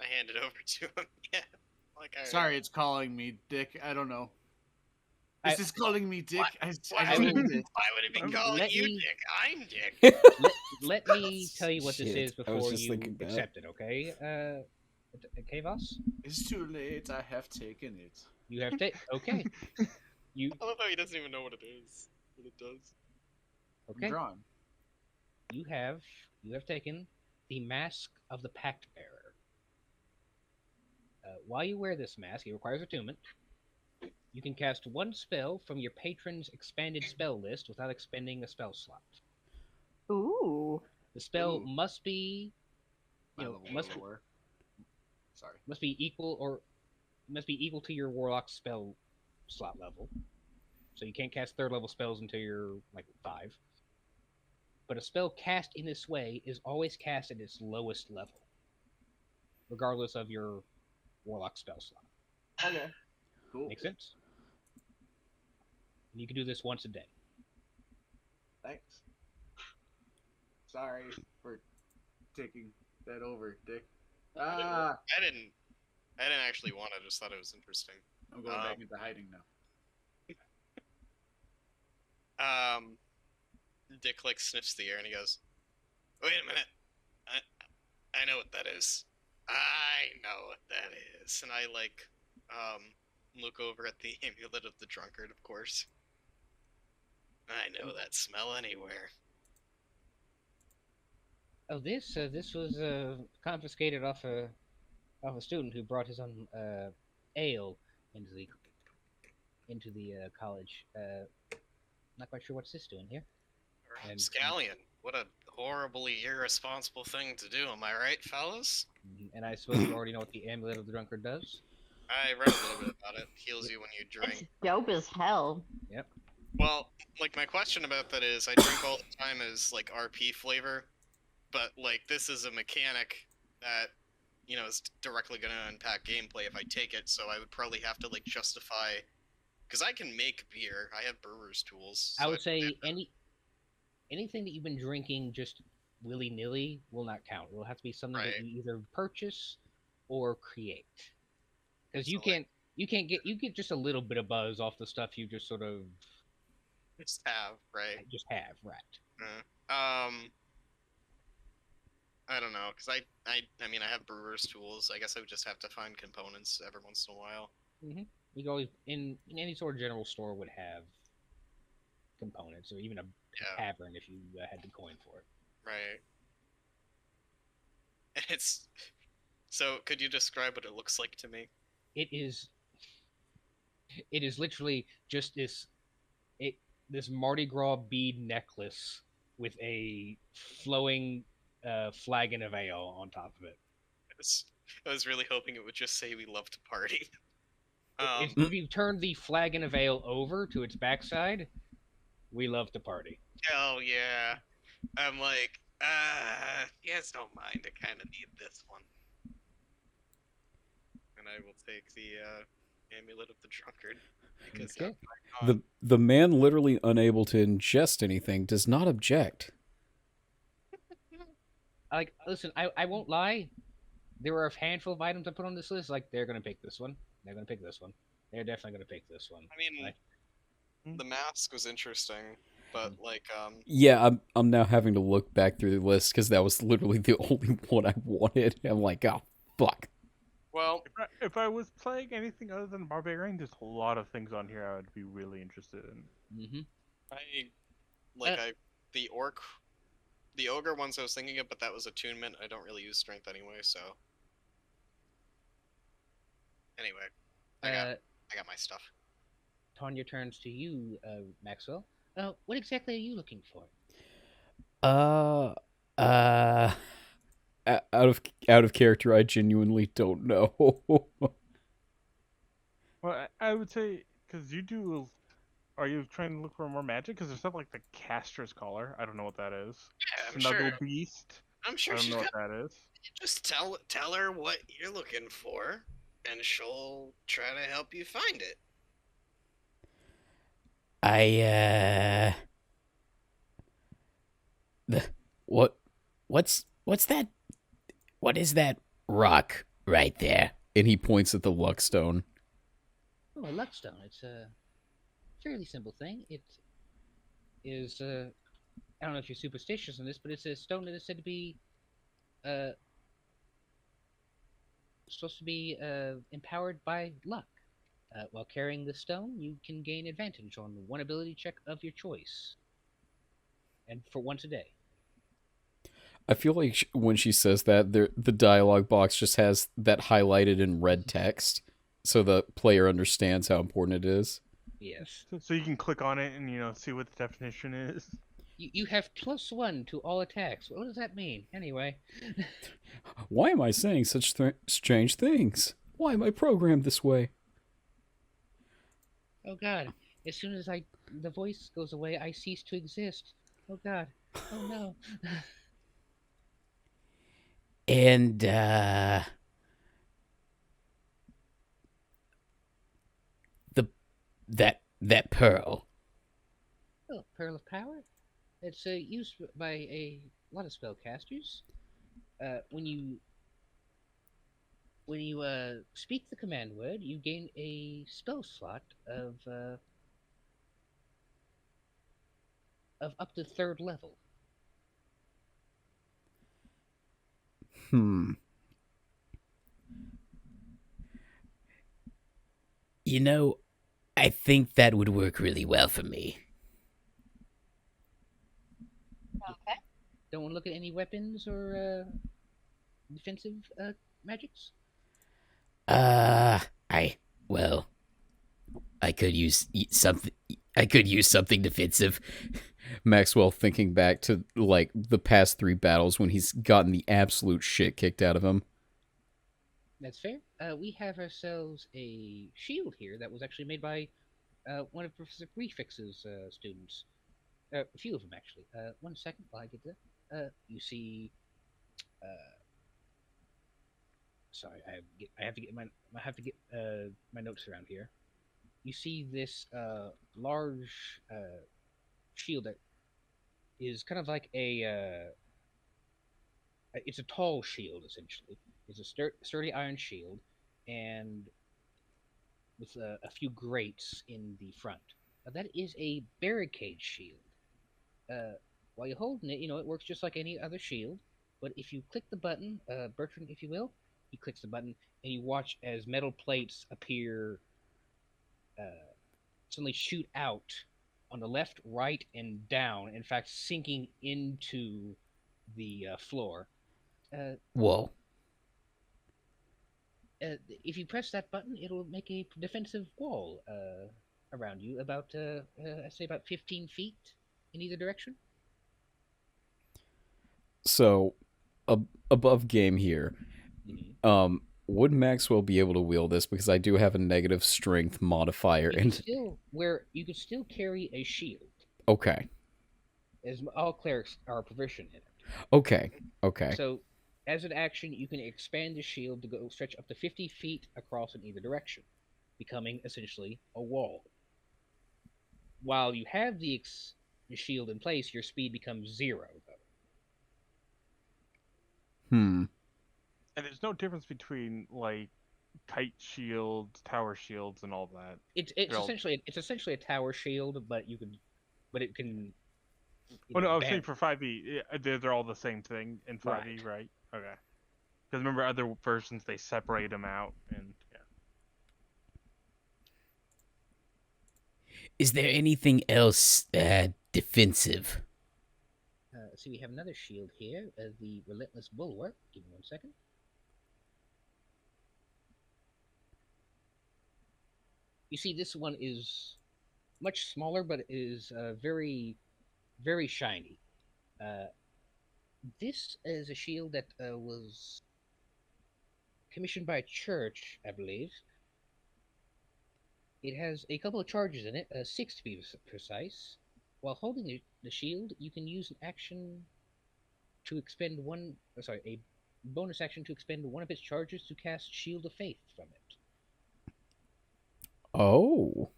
Speaker 4: I hand it over to him. Yeah, like, all right.
Speaker 6: Sorry, it's calling me Dick. I don't know.
Speaker 2: I-
Speaker 6: Is this calling me Dick?
Speaker 4: Why
Speaker 2: I
Speaker 6: don't
Speaker 2: will-
Speaker 6: need it.
Speaker 4: Why would it be calling
Speaker 2: Let
Speaker 4: you
Speaker 2: me-
Speaker 4: Dick? I'm Dick.
Speaker 2: Let me tell you what this
Speaker 1: Shit,
Speaker 2: is
Speaker 1: I was
Speaker 2: before
Speaker 1: just
Speaker 2: you
Speaker 1: thinking that.
Speaker 2: accept it, okay? Okay, Voss?
Speaker 6: It's too late. I have taken it.
Speaker 2: You have to. Okay. You
Speaker 4: I love how he doesn't even know what it is. What it does.
Speaker 2: okay?
Speaker 6: I'm drawn.
Speaker 2: You have taken the mask of the Pact Bearer. While you wear this mask, it requires attunement. You can cast one spell from your patron's expanded spell list without expending a spell slot.
Speaker 5: Ooh.
Speaker 2: The spell
Speaker 6: Ooh.
Speaker 2: must be,
Speaker 6: My
Speaker 2: you know,
Speaker 6: level lower. Sorry.
Speaker 2: must be equal to your warlock spell slot level. So you can't cast third level spells until you're like 5. But a spell cast in this way is always cast at its lowest level, regardless of your warlock spell slot.
Speaker 6: Okay. Cool.
Speaker 2: Make sense? And you can do this once a day.
Speaker 6: Thanks. Sorry for taking that over, Dick. Ah,
Speaker 4: I didn't actually want it. I just thought it was interesting.
Speaker 6: I'm going back into hiding now.
Speaker 4: Dick like sniffs the air and he goes, "Wait a minute, I know what that is. I know what that is." And I like look over at the amulet of the drunkard, of course. I know that smell anywhere.
Speaker 2: Oh, this was confiscated off a student who brought his own ale into the college. Not quite sure what's this doing here. And-
Speaker 4: Scallion, what a horribly irresponsible thing to do, am I right, fellas?
Speaker 2: And I suppose you already know what the amulet of the drunkard does.
Speaker 4: I read a little bit about it. Heals you when you
Speaker 5: It's
Speaker 4: drink.
Speaker 5: dope as hell.
Speaker 4: Well, like my question about that is, I drink all the time as like RP flavor, but like this is a mechanic that is directly going to impact gameplay if I take it. So I would probably have to like justify, because I can make beer. I have brewer's tools.
Speaker 2: I
Speaker 4: so
Speaker 2: would say anything that you've been drinking just willy nilly will not count. It will have to be something that
Speaker 4: Right.
Speaker 2: you either purchase or create. Because
Speaker 4: So, like-
Speaker 2: you get just a little bit of buzz off the stuff you just sort of
Speaker 4: just have, right?
Speaker 2: just have, right?
Speaker 4: I don't know, because I mean I have brewer's tools. I guess I would just have to find components every once in a while.
Speaker 2: You could always in any sort of general store would have components, or even a
Speaker 4: Yeah,
Speaker 2: tavern if you had the coin for it.
Speaker 4: right. It's so. Could you describe what it looks like to me?
Speaker 2: It is literally just this Mardi Gras bead necklace with a flowing flagon of ale on top of it.
Speaker 4: I was really hoping it would just say we love to party.
Speaker 2: If you turn the flagon of ale over to its backside, we love to party.
Speaker 4: Oh yeah. I'm like, you guys don't mind. I kind of need this one. And I will take the amulet of the drunkard. Because
Speaker 2: Okay.
Speaker 1: The man literally unable to ingest anything does not object.
Speaker 2: Like, listen, I won't lie. There were a handful of items I put on this list. Like, they're gonna pick this one. They're gonna pick this one. They're definitely gonna pick this one.
Speaker 4: I mean,
Speaker 2: Like,
Speaker 4: the mask was interesting, but like,
Speaker 1: Yeah, I'm now having to look back through the list because that was literally the only one I wanted. I'm like, oh fuck.
Speaker 4: well,
Speaker 3: If I was playing anything other than Barbarian, there's a lot of things on here I would be really interested in.
Speaker 2: mm-hmm.
Speaker 4: the ogre ones I was thinking of, but that was attunement. I don't really use strength anyway, so. Anyway, I got my stuff.
Speaker 2: Tanya turns to you, Maxwell. What exactly are you looking for?
Speaker 1: Uh, uh, out of character, I genuinely don't know.
Speaker 3: Well, I would say because you do. Are you trying to look for more magic? Because there's stuff like the Caster's Collar. I don't know what that is.
Speaker 4: Yeah, I'm
Speaker 3: Snuggle
Speaker 4: sure.
Speaker 3: Beast.
Speaker 4: I'm
Speaker 3: I
Speaker 4: sure
Speaker 3: don't
Speaker 4: she's
Speaker 3: know
Speaker 4: got.
Speaker 3: what that is.
Speaker 4: Just tell her what you're looking for, and she'll try to help you find it.
Speaker 7: What's that? What is that rock right there?
Speaker 1: And he points at the Luckstone.
Speaker 2: Oh, a luckstone. It's a fairly simple thing. It is. I don't know if you're superstitious in this, but it's a stone that is said to be supposed to be empowered by luck. While carrying the stone, you can gain advantage on one ability check of your choice, and for once a day.
Speaker 1: I feel like when she says that, the dialogue box just has that highlighted in red text, so the player understands how important it is.
Speaker 2: Yes.
Speaker 3: So you can click on it and see what the definition is.
Speaker 2: You have +1 to all attacks. What does that mean? Anyway.
Speaker 1: Why am I saying such strange things? Why am I programmed this way?
Speaker 2: Oh God! As soon as the voice goes away, I cease to exist. Oh God! Oh no!
Speaker 7: And that pearl.
Speaker 2: Oh, Pearl of Power. It's used by a lot of spellcasters. When you speak the command word, you gain a spell slot of up to 3rd level.
Speaker 7: You know, I think that would work really well for me.
Speaker 5: Okay.
Speaker 2: Don't want to look at any weapons or defensive magics?
Speaker 7: I could use something. I could use something defensive.
Speaker 1: Maxwell thinking back to like the past 3 battles when he's gotten the absolute shit kicked out of him.
Speaker 2: That's fair. We have ourselves a shield here that was actually made by one of Professor Griefix's students. A few of them, actually. 1 second while I get there. You see... sorry, I have to get my notes around here. You see this large shield that is kind of like it's a tall shield, essentially. It's a sturdy iron shield, and with a few grates in the front. That is a barricade shield. While you're holding it, it works just like any other shield. But if you click the button, Bertrand, if you will, he clicks the button, and you watch as metal plates appear, suddenly shoot out on the left, right, and down. In fact, sinking into the floor.
Speaker 7: Whoa.
Speaker 2: If you press that button, it'll make a defensive wall around you, about I say about 15 feet in either direction.
Speaker 1: So, above game here, would Maxwell be able to wield this? Because I do have a negative strength modifier,
Speaker 2: you could still carry a shield.
Speaker 1: Okay.
Speaker 2: As all clerics are proficient in it.
Speaker 1: Okay.
Speaker 2: So, as an action, you can expand the shield to go stretch up to 50 feet across in either direction. becoming essentially a wall. While you have the shield in place, your speed becomes 0, though.
Speaker 1: Hmm.
Speaker 3: And there's no difference between like kite shields, tower shields, and all that.
Speaker 2: It's
Speaker 3: They're all-
Speaker 2: essentially a tower shield, but it can.
Speaker 3: Oh no, I was saying for 5e, they're all the same thing in 5e,
Speaker 2: Right.
Speaker 3: right? Okay. Because remember, other versions they separate them out, and yeah.
Speaker 7: Is there anything else defensive?
Speaker 2: So we have another shield here, the Relentless Bulwark. Give me 1 second. You see, this one is much smaller, but it is very, very shiny. This is a shield that was commissioned by a church, I believe. It has a couple of charges in it, 6 to be precise. While holding the shield, you can use an action to expend a bonus action to expend one of its charges to cast Shield of Faith from it.
Speaker 1: Oh.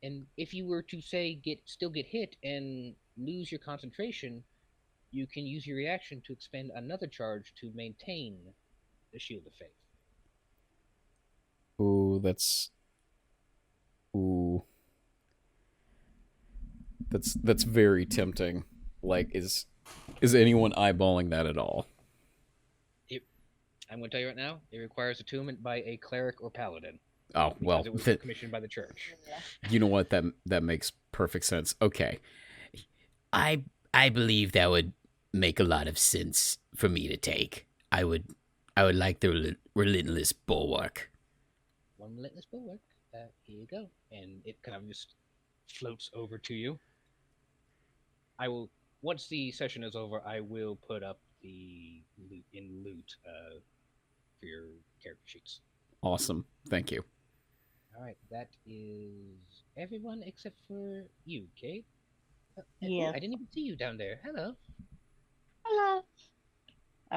Speaker 2: And if you were to say still get hit and lose your concentration, you can use your reaction to expend another charge to maintain the Shield of Faith.
Speaker 1: Ooh, that's. Ooh. That's very tempting. Like, is anyone eyeballing that at all?
Speaker 2: I'm going to tell you right now, it requires attunement by a cleric or paladin.
Speaker 1: Oh, well,
Speaker 2: it was commissioned by the church.
Speaker 1: You know what? That makes perfect sense. Okay.
Speaker 7: I believe that would make a lot of sense for me to take. I would like the Relentless Bulwark.
Speaker 2: One Relentless Bulwark. Here you go. And it kind of just floats over to you. Once the session is over, I will put up the loot for your character sheets.
Speaker 1: Awesome. Thank you.
Speaker 2: All right, that is everyone except for you, Cade.
Speaker 5: Yes.
Speaker 2: I didn't even see you down there. Hello.
Speaker 5: Hello.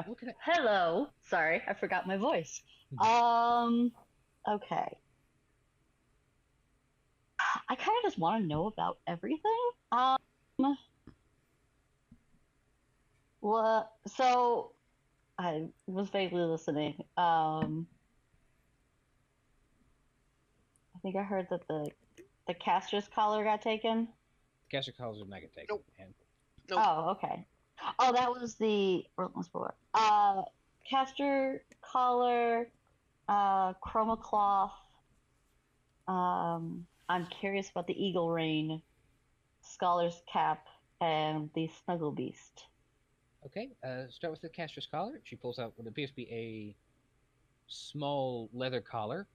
Speaker 2: What can I...
Speaker 5: Hello. Sorry, I forgot my voice. Okay. I kind of just want to know about everything. What? So, I was vaguely listening. I think I heard that the caster's collar got taken.
Speaker 2: Caster collars are not get taken.
Speaker 4: Nope.
Speaker 5: Nope. Oh, okay. Oh, that was the Relentless Bulwark. Caster collar, chroma cloth. I'm curious about the eagle rain, scholar's cap, and the snuggle beast.
Speaker 2: Okay, start with the caster's collar. She pulls out what appears to be a small leather collar.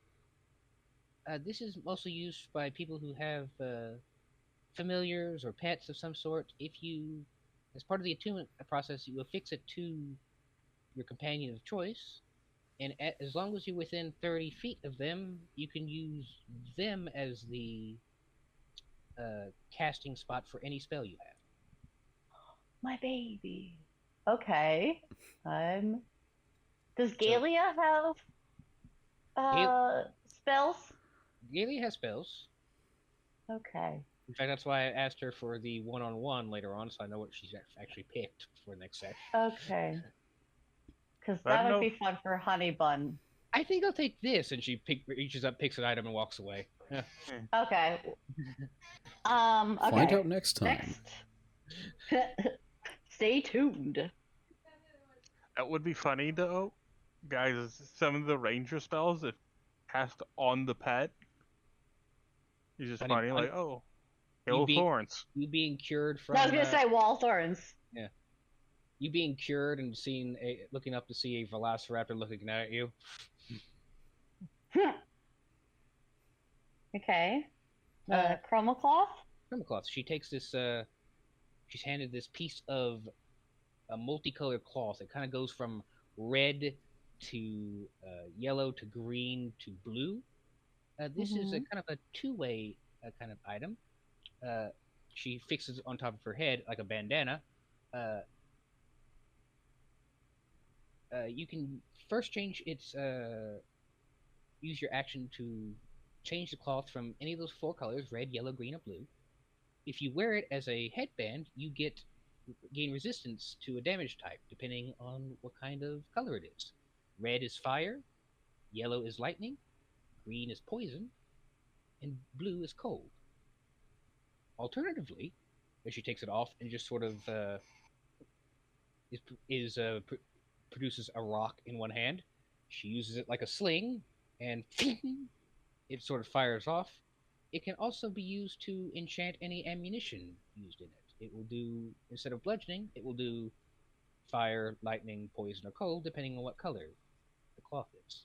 Speaker 2: This is mostly used by people who have familiars or pets of some sort. If you, as part of the attunement process, you affix it to your companion of choice, and as long as you're within 30 feet of them, you can use them as the casting spot for any spell you have.
Speaker 5: My baby. Okay. Does Gaylia have spells?
Speaker 2: Gaylia has spells.
Speaker 5: Okay.
Speaker 2: In fact, that's why I asked her for the one-on-one later on, so I know what she's actually picked for the next session.
Speaker 5: Okay. Because that would be fun for Honey Bun.
Speaker 2: I think I'll take this, and she reaches up, picks an item, and walks away. Yeah.
Speaker 5: Okay. Okay.
Speaker 1: Find out next time.
Speaker 5: Next. Stay tuned.
Speaker 3: That would be funny though, guys. Some of the ranger spells, if cast on the pet, is just funny. Like, oh, Hill Thorns.
Speaker 2: You being cured from.
Speaker 5: I was gonna say wall thorns.
Speaker 2: Yeah. You being cured and looking up to see a velociraptor looking at you.
Speaker 5: Okay. Chroma cloth.
Speaker 2: Chroma cloth. She takes this. She's handed this piece of a multicolored cloth. It kind of goes from red to yellow to green to blue. This is a kind of a two-way kind of item. She fixes it on top of her head like a bandana. You can first change its use your action to change the cloth from any of those 4 colors, red, yellow, green, or blue. If you wear it as a headband, you gain resistance to a damage type, depending on what kind of color it is. Red is fire, yellow is lightning, green is poison, and blue is cold. Alternatively, as she takes it off and just sort of produces a rock in one hand, she uses it like a sling, and it sort of fires off. It can also be used to enchant any ammunition used in it. It will do, instead of bludgeoning, it will do fire, lightning, poison, or cold, depending on what color the cloth is.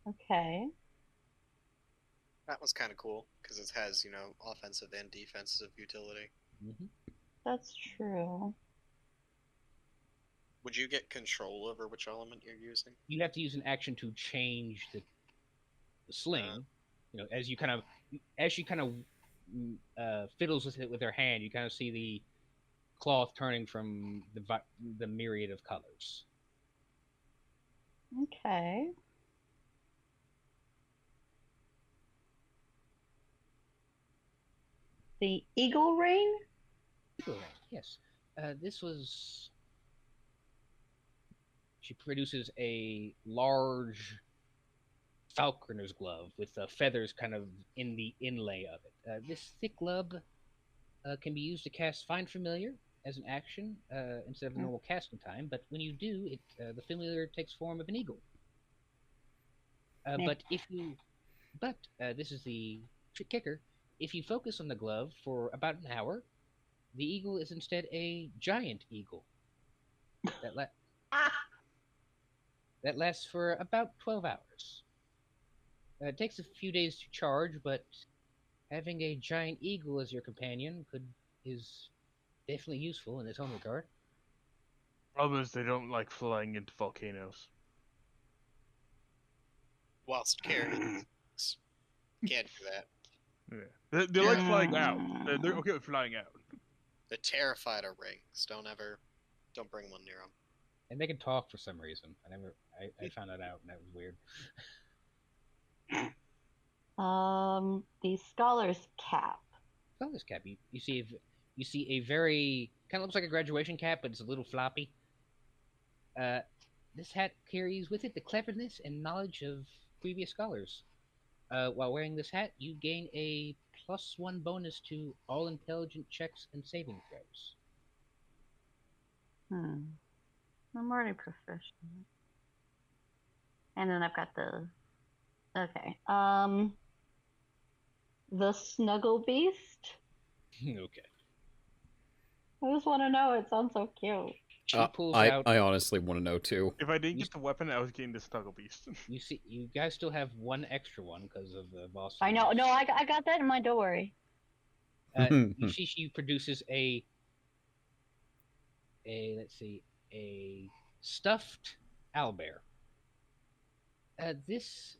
Speaker 5: Okay.
Speaker 4: That was kind of cool because it has, offensive and defensive utility.
Speaker 2: Mm-hmm.
Speaker 5: That's true.
Speaker 4: Would you get control over which element you're using?
Speaker 2: You have to use an action to change the sling. As she kind of fiddles with it with her hand, you kind of see the cloth turning from the myriad of colors.
Speaker 5: Okay. The Eagle Rain?
Speaker 2: Eagle Rain, yes. This was... She produces a large falconer's glove with feathers kind of in the inlay of it. This thick glove can be used to cast Find Familiar as an action instead of a normal casting time, but when you do, the familiar takes form of an eagle. But this is the trick kicker. If you focus on the glove for about an hour, the eagle is instead a giant eagle. That lasts for about 12 hours. It takes a few days to charge, but having a giant eagle as your companion is definitely useful in its own regard.
Speaker 3: Problem is they don't like flying into volcanoes.
Speaker 4: Whilst carrying, can't do that.
Speaker 3: Yeah. They like flying out. They're okay with flying out.
Speaker 4: They're terrified of rings. Don't bring one near them.
Speaker 2: And they can talk for some reason. I found that out, and that was weird.
Speaker 5: The Scholar's Cap.
Speaker 2: Scholar's Cap. You see a very kind of looks like a graduation cap, but it's a little floppy. This hat carries with it the cleverness and knowledge of previous scholars. While wearing this hat, you gain a +1 bonus to all intelligent checks and saving throws.
Speaker 5: I'm already proficient. And then I've got the... Okay. The Snuggle Beast?
Speaker 2: Okay.
Speaker 5: I just want to know. It sounds so cute.
Speaker 2: She pulls out...
Speaker 1: I honestly want to know, too.
Speaker 3: If I didn't get the weapon, I was getting the Snuggle Beast.
Speaker 2: You guys still have one extra one because of the boss.
Speaker 5: I know. No, I got that in mind. Don't worry.
Speaker 2: You see she produces a stuffed owlbear. This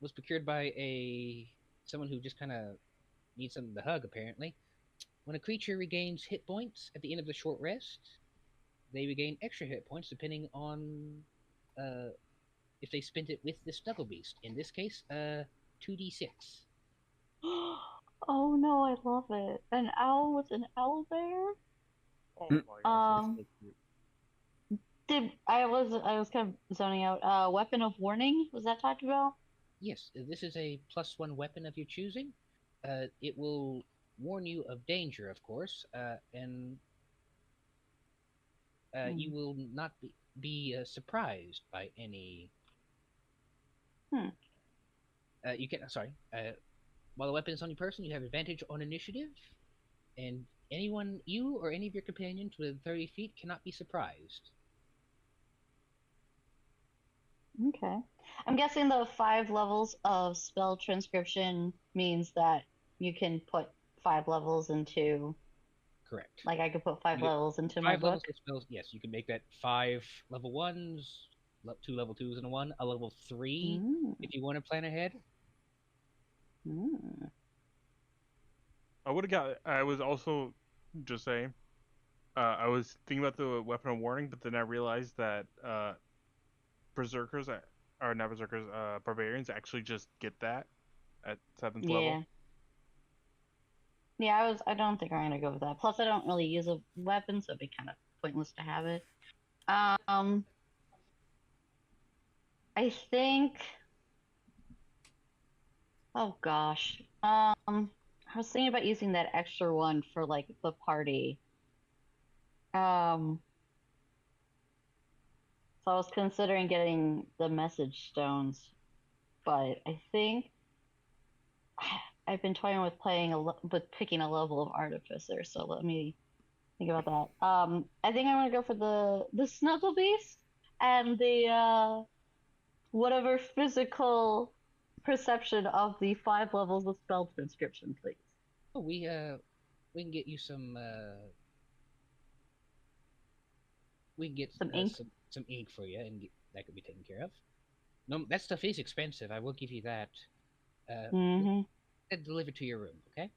Speaker 2: was procured by someone who just kind of needs something to hug, apparently. When a creature regains hit points at the end of the short rest, they regain extra hit points depending on if they spent it with the Snuggle Beast. In this case, 2d6.
Speaker 5: Oh no, I love it. An owl with an owlbear?
Speaker 3: Oh my gosh.
Speaker 5: I was kind of zoning out. Weapon of Warning, was that talked about?
Speaker 2: Yes, this is a +1 weapon of your choosing. It will warn you of danger, of course, and you will not be surprised by any. You can while the weapon is on your person, you have advantage on initiative, and you or any of your companions within 30 feet cannot be surprised.
Speaker 5: Okay. I'm guessing the 5 levels of spell transcription means that you can put 5 levels into...
Speaker 2: Correct.
Speaker 5: Like I could put 5 levels into my
Speaker 2: 5 levels
Speaker 5: book?
Speaker 2: of spells, yes. You can make that 5 level 1s, 2 level 2s and a 1, a level 3 if you want to plan ahead.
Speaker 3: I was also just saying, I was thinking about the weapon of warning, but then I realized that berserkers or not berserkers, barbarians actually just get that at 7th
Speaker 5: Yeah.
Speaker 3: level.
Speaker 5: Yeah, I don't think I'm gonna go with that. Plus, I don't really use a weapon, so it'd be kind of pointless to have it. I think. Oh gosh. I was thinking about using that extra one for like the party. So I was considering getting the message stones, but I think I've been toying with with picking a level of artificer. So let me think about that. I think I'm gonna go for the snuggle beast and the whatever physical perception of the 5 levels of spell transcription, please.
Speaker 2: Oh, we can get you some. We can get
Speaker 5: Some ink?
Speaker 2: some ink for you, and that could be taken care of. No, that stuff is expensive. I will give you that.
Speaker 5: Mm-hmm.
Speaker 2: Delivered to your room, okay?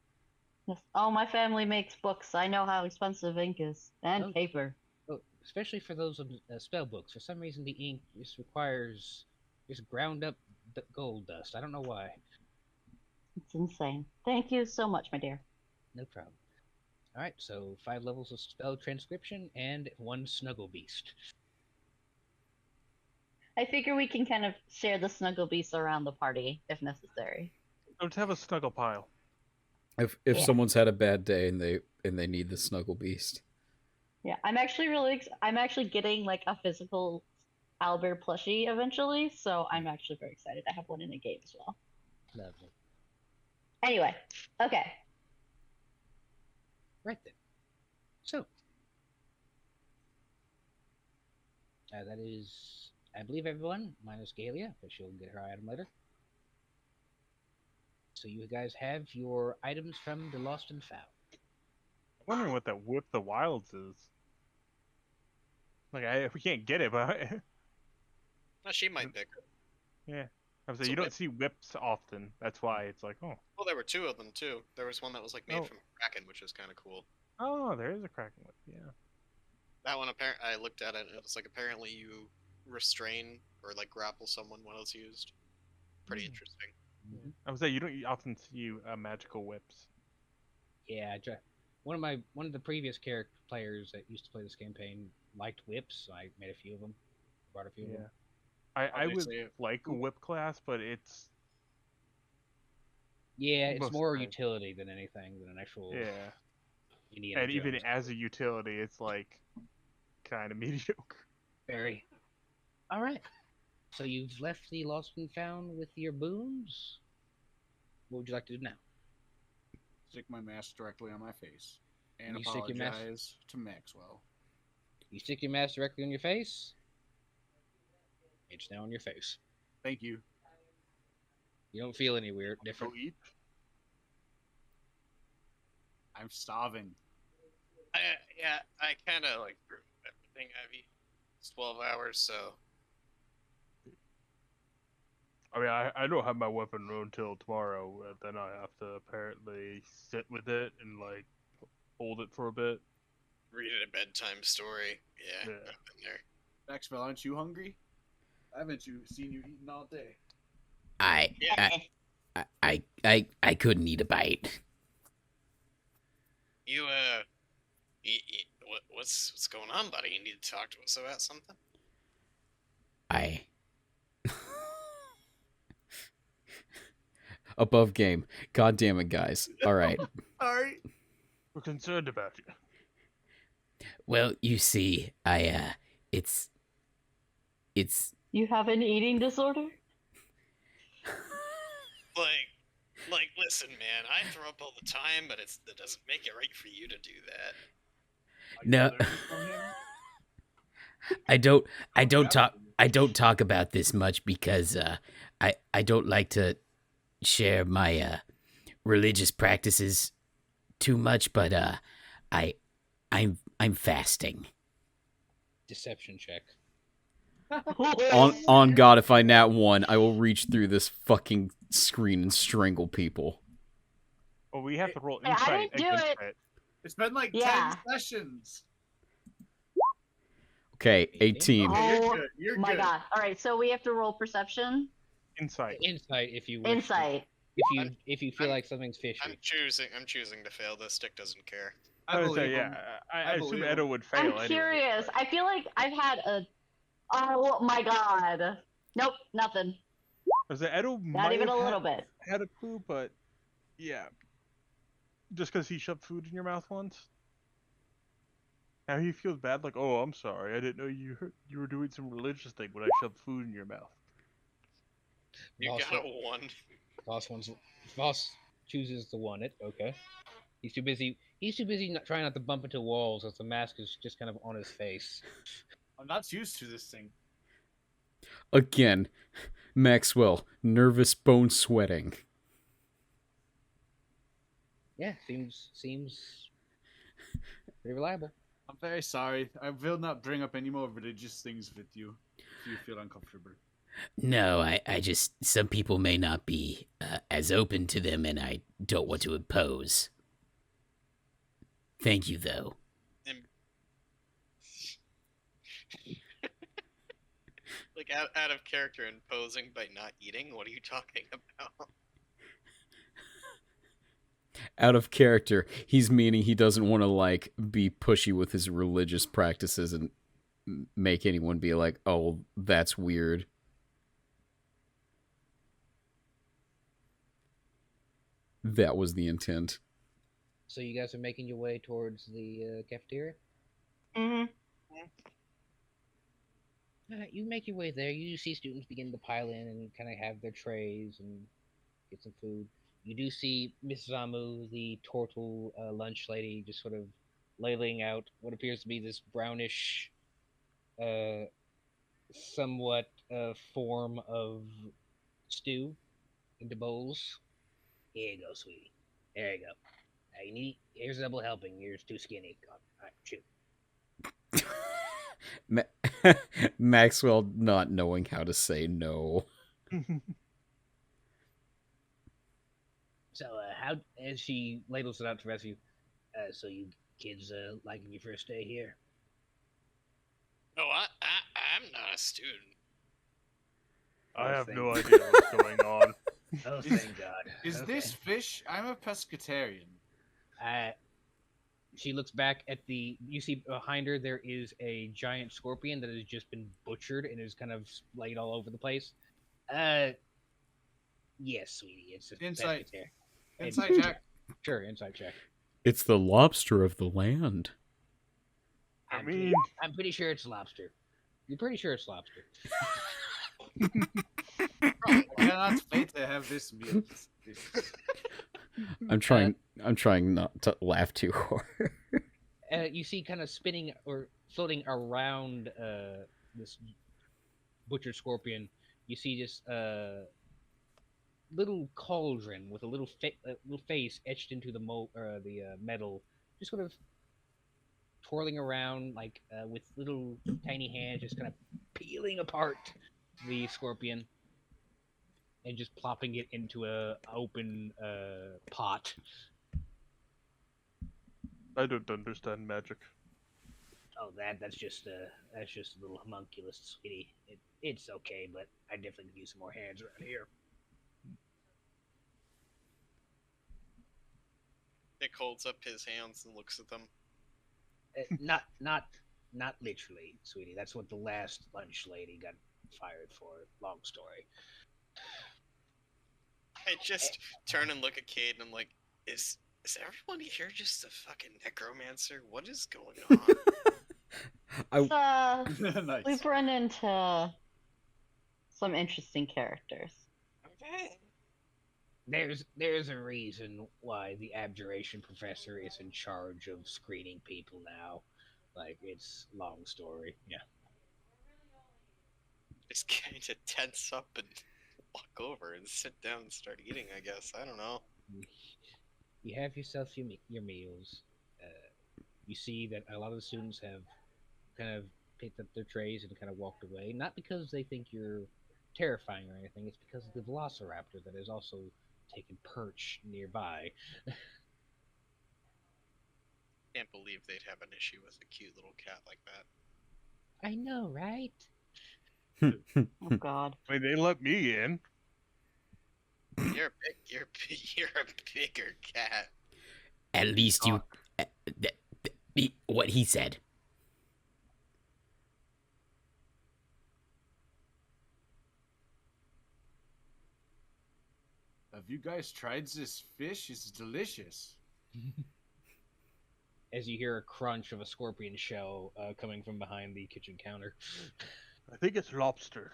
Speaker 5: Yes. Oh, my family makes books. I know how expensive ink is and paper.
Speaker 2: Oh, especially for those spell books. For some reason, the ink requires just ground up gold dust. I don't know why.
Speaker 5: It's insane. Thank you so much, my dear.
Speaker 2: No problem. All right, so 5 levels of spell transcription and 1 snuggle beast.
Speaker 5: I figure we can kind of share the snuggle beast around the party if necessary.
Speaker 3: Let's have a snuggle pile.
Speaker 1: If someone's had a bad day and they need the snuggle beast.
Speaker 5: Yeah, I'm actually getting like a physical Albert plushie eventually, so I'm actually very excited. I have one in the game as well.
Speaker 2: Lovely.
Speaker 5: Anyway, okay.
Speaker 2: Right then. So, that is, I believe, everyone, minus Gaylia, but she'll get her item later. So you guys have your items from the Lost and Found.
Speaker 3: I'm wondering what that Whip the Wilds is. Like, we can't get it, but
Speaker 4: Well, she might pick it.
Speaker 3: yeah. I was
Speaker 4: So
Speaker 3: saying, you don't
Speaker 4: whip-
Speaker 3: see whips often. That's why it's like, oh.
Speaker 4: Well, there were 2 of them too. There was one that was like made from Kraken, which is kind of cool.
Speaker 3: Oh, there is a Kraken whip, yeah.
Speaker 4: That one, I looked at it, and it was like apparently you restrain or like grapple someone when it's used. Pretty interesting.
Speaker 3: I was saying, you don't often see magical whips.
Speaker 2: Yeah, one of the previous character players that used to play this campaign liked whips, so I made a few of them. Brought a few of them.
Speaker 3: I would
Speaker 6: Obviously,
Speaker 3: like a whip class, but it's...
Speaker 2: Yeah, it's
Speaker 3: Most
Speaker 2: more
Speaker 3: times.
Speaker 2: utility than anything, than an actual
Speaker 3: Yeah.
Speaker 2: Indiana
Speaker 3: And even
Speaker 2: Jones.
Speaker 3: as a utility, it's like kind of mediocre.
Speaker 2: Very. All right. So you've left the Lost and Found with your boons. What would you like to do now?
Speaker 6: Stick my mask directly on my face and
Speaker 2: You stick your mask-
Speaker 6: apologize to Maxwell.
Speaker 2: You stick your mask directly on your face. It's now on your face.
Speaker 6: Thank you.
Speaker 2: You don't feel any weird
Speaker 3: Go
Speaker 2: different.
Speaker 3: eat.
Speaker 6: I'm starving.
Speaker 4: I kind of like threw everything heavy. It's 12 hours, so
Speaker 3: I mean, I don't have my weapon until tomorrow. Then I have to apparently sit with it and like hold it for a bit.
Speaker 4: read it a bedtime story. Yeah,
Speaker 3: Yeah.
Speaker 4: I've been there.
Speaker 6: Maxwell, aren't you hungry? I haven't seen you eating all day.
Speaker 7: I couldn't eat a bite.
Speaker 4: You what's going on, buddy? You need to talk to us about something?
Speaker 1: Above game. God damn it, guys. All right.
Speaker 3: Alright. We're concerned about you.
Speaker 7: Well, you see, it's
Speaker 5: You have an eating disorder?
Speaker 4: Like, listen, man. I throw up all the time, but that doesn't make it right for you to do that.
Speaker 7: No. I don't talk about this much because I don't like to share my religious practices too much, but I'm fasting.
Speaker 2: Deception check.
Speaker 1: On God, if I nat 1, I will reach through this fucking screen and strangle people.
Speaker 3: Well, we have to roll
Speaker 5: Hey, I
Speaker 3: insight
Speaker 5: didn't do
Speaker 3: against
Speaker 5: it.
Speaker 3: it.
Speaker 6: It's been like
Speaker 5: Yeah.
Speaker 6: 10 sessions.
Speaker 1: Okay, 18.
Speaker 5: Oh
Speaker 6: You're
Speaker 5: my
Speaker 6: good.
Speaker 5: god. All right, so we have to roll perception.
Speaker 3: Insight.
Speaker 2: Insight, if you wish.
Speaker 5: Insight.
Speaker 2: If you feel
Speaker 4: I'm-
Speaker 2: like something's fishy.
Speaker 4: I'm choosing to fail. This stick doesn't care.
Speaker 3: I would
Speaker 6: believe
Speaker 3: say,
Speaker 6: him.
Speaker 3: yeah. I assume
Speaker 6: believe
Speaker 3: Edo
Speaker 6: him.
Speaker 3: would fail
Speaker 5: I'm
Speaker 3: anyway.
Speaker 5: curious.
Speaker 3: but-
Speaker 5: I feel like I've had a. Oh my god. Nope, nothing.
Speaker 3: I was like, Edo
Speaker 5: Not
Speaker 3: might
Speaker 5: even a
Speaker 3: have
Speaker 5: little bit.
Speaker 3: had a clue, but yeah. Just because he shoved food in your mouth once. Now he feels bad, like, oh, I'm sorry, I didn't know you were doing some religious thing when I shoved food in your mouth.
Speaker 4: You
Speaker 2: Voss
Speaker 4: got a 1.
Speaker 2: Voss chooses the one. Okay. He's too busy. He's too busy trying not to bump into walls as the mask is just kind of on his face.
Speaker 6: I'm not used to this thing.
Speaker 1: Again, Maxwell, nervous bone sweating.
Speaker 2: Yeah, seems pretty reliable.
Speaker 6: I'm very sorry. I will not bring up any more religious things with you if you feel uncomfortable.
Speaker 7: No, I just, some people may not be as open to them, and I don't want to impose. Thank you, though.
Speaker 4: Like out of character and posing by not eating. What are you talking about?
Speaker 1: Out of character, he's meaning he doesn't want to, like, be pushy with his religious practices and make anyone be like, oh, that's weird. That was the intent.
Speaker 2: So you guys are making your way towards the cafeteria.
Speaker 5: Mm-hmm.
Speaker 2: You make your way there. You see students begin to pile in and kind of have their trays and get some food. You do see Miss Zamu, the turtle lunch lady, just sort of ladling out what appears to be this brownish, somewhat form of stew into bowls. Here you go, sweetie. There you go. Now you need. Here's a double helping. You're too skinny. Go on. All right, chew.
Speaker 1: Maxwell not knowing how to say no.
Speaker 2: So, how as she ladles it out to the rest of you, so you kids liking your first day here?
Speaker 4: No, I'm not a student.
Speaker 3: I have no
Speaker 2: thank-
Speaker 3: idea what's going on.
Speaker 2: Oh, thank God.
Speaker 6: Is
Speaker 2: Okay.
Speaker 6: this fish? I'm a pescatarian.
Speaker 2: She looks back at the. You see behind her there is a giant scorpion that has just been butchered and is kind of laid all over the place. Yes, sweetie, it's a
Speaker 6: Insight.
Speaker 2: pescatarian.
Speaker 6: Inside Jack.
Speaker 2: Sure, insight check.
Speaker 1: It's the lobster of the land.
Speaker 3: I
Speaker 2: I'm
Speaker 3: mean,
Speaker 2: I'm pretty sure it's lobster. You're pretty sure it's lobster.
Speaker 6: I cannot wait to have this meal.
Speaker 1: I'm trying not to laugh too hard.
Speaker 2: You see, kind of spinning or floating around this butchered scorpion. You see this little cauldron with a little face etched into the metal, just sort of twirling around like with little tiny hands, just kind of peeling apart the scorpion and just plopping it into a open pot.
Speaker 3: I don't understand magic.
Speaker 2: Oh, that's just a little homunculus, sweetie. It's okay, but I definitely could use some more hands around here.
Speaker 4: Nick holds up his hands and looks at them.
Speaker 2: Not literally, sweetie. That's what the last lunch lady got fired for. Long story.
Speaker 4: I just turn and look at Cade and I'm like, is everyone here just a fucking necromancer? What is going on?
Speaker 6: Nice.
Speaker 5: We've run into some interesting characters.
Speaker 4: Okay.
Speaker 2: There's a reason why the abjuration professor is in charge of screening people now. Like, it's long story. Yeah.
Speaker 4: Just kind of tense up and walk over and sit down and start eating, I guess. I don't know.
Speaker 2: You have yourself your meals. You see that a lot of the students have kind of picked up their trays and kind of walked away. Not because they think you're terrifying or anything. It's because of the velociraptor that has also taken perch nearby.
Speaker 4: Can't believe they'd have an issue with a cute little cat like that.
Speaker 2: I know, right?
Speaker 5: Oh God.
Speaker 3: I mean, they let me in.
Speaker 4: You're a bigger cat.
Speaker 7: At least you. What he said.
Speaker 6: Have you guys tried this fish? It's delicious.
Speaker 2: As you hear a crunch of a scorpion shell coming from behind the kitchen counter.
Speaker 3: I think it's lobster.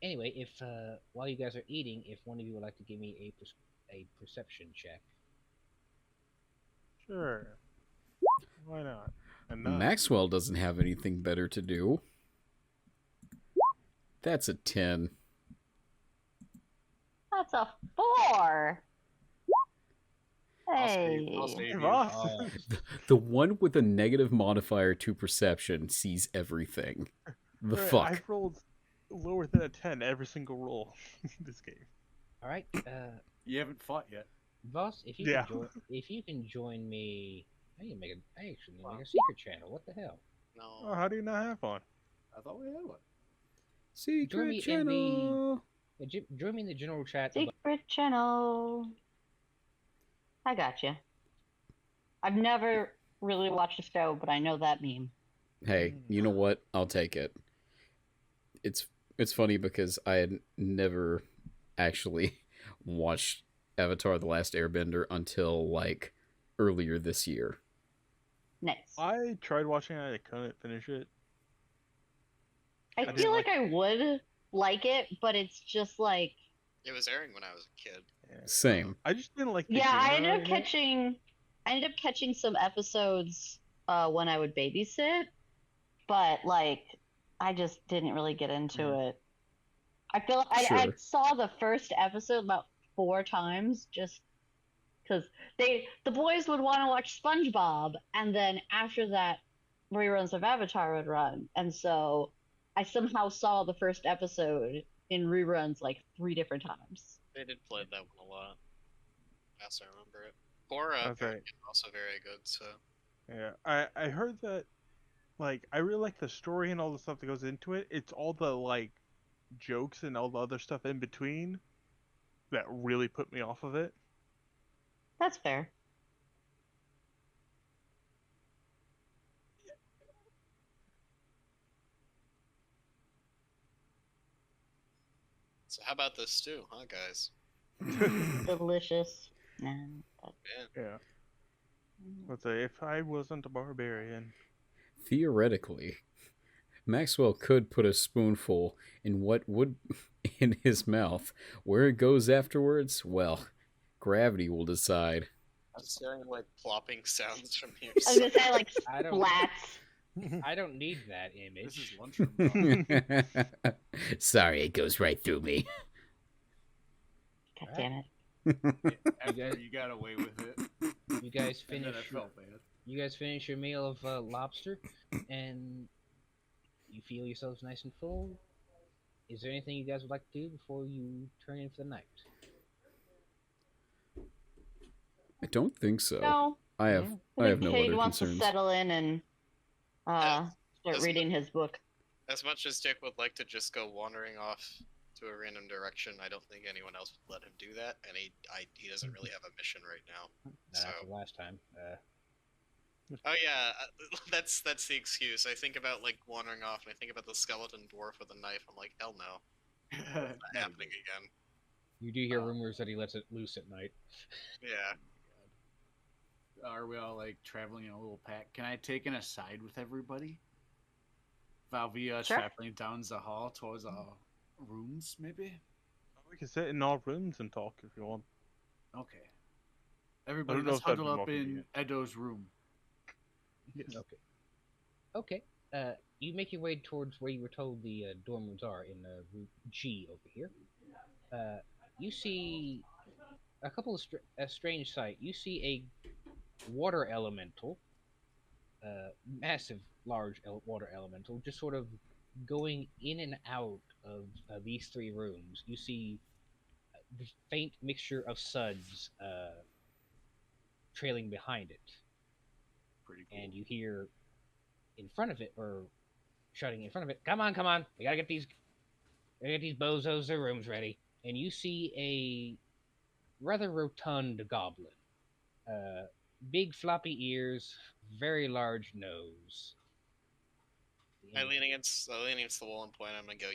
Speaker 2: Anyway, if while you guys are eating, if one of you would like to give me a perception check.
Speaker 3: Sure. Why not? Enough.
Speaker 1: Maxwell doesn't have anything better to do. That's a 10.
Speaker 5: That's a 4. Hey.
Speaker 6: I'll save
Speaker 3: Hey,
Speaker 6: you.
Speaker 3: Voss.
Speaker 2: Oh,
Speaker 1: The one with a negative modifier to perception sees everything. The
Speaker 3: Alright,
Speaker 1: fuck?
Speaker 3: I've rolled lower than a 10 every single roll in this game.
Speaker 2: all right,
Speaker 6: You haven't fought yet.
Speaker 2: Voss, if you
Speaker 3: Yeah.
Speaker 2: if you can join me, I actually need to make a secret channel. What the hell?
Speaker 3: Oh,
Speaker 4: No.
Speaker 3: how do you not have one?
Speaker 6: I thought we had one.
Speaker 1: Secret
Speaker 2: me in
Speaker 1: channel.
Speaker 2: Join me in the general chat. About,
Speaker 5: Secret channel. I got you. I've never really watched the show, but I know that meme.
Speaker 1: Hey, you know what? I'll take it. It's funny because I had never actually watched Avatar: The Last Airbender until like earlier this year.
Speaker 5: Nice.
Speaker 3: I tried watching it, I couldn't finish it.
Speaker 5: I
Speaker 3: didn't
Speaker 5: feel
Speaker 3: like
Speaker 5: like I would like it, but it's just like,
Speaker 4: It was airing when I was a kid.
Speaker 3: Yeah.
Speaker 1: Same.
Speaker 3: I just didn't like the
Speaker 5: yeah, I
Speaker 3: humor
Speaker 5: ended up
Speaker 3: in it.
Speaker 5: catching some episodes when I would babysit, but like I just didn't really get into it. I feel like I
Speaker 1: Sure.
Speaker 5: saw the first episode about 4 times just because the boys would want to watch SpongeBob, and then after that, reruns of Avatar would run, and so I somehow saw the first episode in reruns like 3 different times.
Speaker 4: They did play that one a lot. As I remember it. Korra
Speaker 3: That's right.
Speaker 4: also very good. So
Speaker 3: Yeah, I heard that, like, I really like the story and all the stuff that goes into it. It's all the, like, jokes and all the other stuff in between that really put me off of it.
Speaker 5: That's fair.
Speaker 4: how about this stew, huh, guys?
Speaker 5: Delicious. Nah,
Speaker 3: Yeah. Let's say, if I wasn't a barbarian.
Speaker 1: Theoretically, Maxwell could put a spoonful in what would in his mouth. Where it goes afterwards, well, gravity will decide.
Speaker 4: Just hearing like plopping sounds from here.
Speaker 5: I was gonna say like
Speaker 2: I don't.
Speaker 5: splats.
Speaker 2: I don't need that
Speaker 6: This is
Speaker 2: image.
Speaker 6: lunchroom talk.
Speaker 7: Sorry, it goes right through me.
Speaker 5: God damn it.
Speaker 6: After you got away with it.
Speaker 2: You guys
Speaker 6: And then
Speaker 2: finish.
Speaker 6: I felt bad.
Speaker 2: You guys finish your meal of lobster, and you feel yourselves nice and full. Is there anything you guys would like to do before you turn in for the night?
Speaker 1: I don't think so.
Speaker 5: No.
Speaker 1: I have no
Speaker 5: Cade
Speaker 1: other
Speaker 5: wants
Speaker 1: concerns.
Speaker 5: to settle in and start
Speaker 4: doesn't
Speaker 5: reading his book.
Speaker 4: As much as Dick would like to just go wandering off to a random direction, I don't think anyone else would let him do that, and he doesn't really have a mission right now. So
Speaker 2: After last time.
Speaker 4: oh yeah, that's the excuse. I think about like wandering off, and I think about the skeleton dwarf with a knife. I'm like, hell no, not happening again.
Speaker 2: You do hear rumors that he lets it loose at night.
Speaker 4: Yeah.
Speaker 6: Are we all like traveling in a little pack? Can I take an aside with everybody? While we are
Speaker 5: Sure.
Speaker 6: traveling down the hall towards our rooms, maybe?
Speaker 3: We can sit in our rooms and talk if you want.
Speaker 6: Okay. Everybody,
Speaker 3: know
Speaker 6: let's
Speaker 3: if that'd
Speaker 6: huddle
Speaker 3: be
Speaker 6: up
Speaker 3: more
Speaker 6: in Edo's room.
Speaker 3: Yes.
Speaker 2: Okay. You make your way towards where you were told the dorm rooms are in route G over here. You see a couple of a strange sight. You see a water elemental, massive, large water elemental, just sort of going in and out of these 3 rooms. You see the faint mixture of suds trailing behind it.
Speaker 6: Pretty cool.
Speaker 2: and you hear in front of it, or shouting in front of it, "Come on, come on! We gotta get these bozos their rooms ready." And you see a rather rotund goblin, big floppy ears, very large nose.
Speaker 4: I lean against the wall and point. I'm gonna go.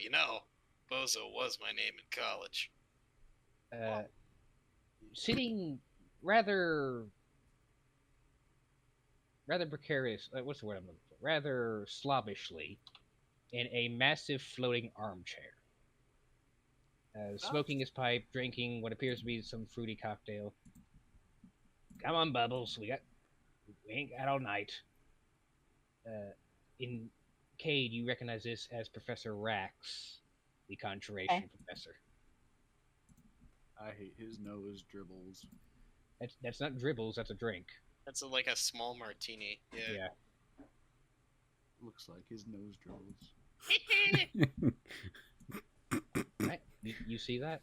Speaker 4: Bozo was my name in college.
Speaker 2: Sitting rather precarious. What's the word I'm looking for? Rather slobbishly, in a massive floating armchair. Smoking his pipe, drinking what appears to be some fruity cocktail. Come on, Bubbles. We ain't got all night. In Cade, you recognize this as Professor Rax, the conjuration professor.
Speaker 6: I hate his nose dribbles.
Speaker 2: That's not dribbles. That's a drink.
Speaker 4: That's like a small martini. Yeah.
Speaker 6: Looks like his nose dribbles.
Speaker 2: Right? You see that?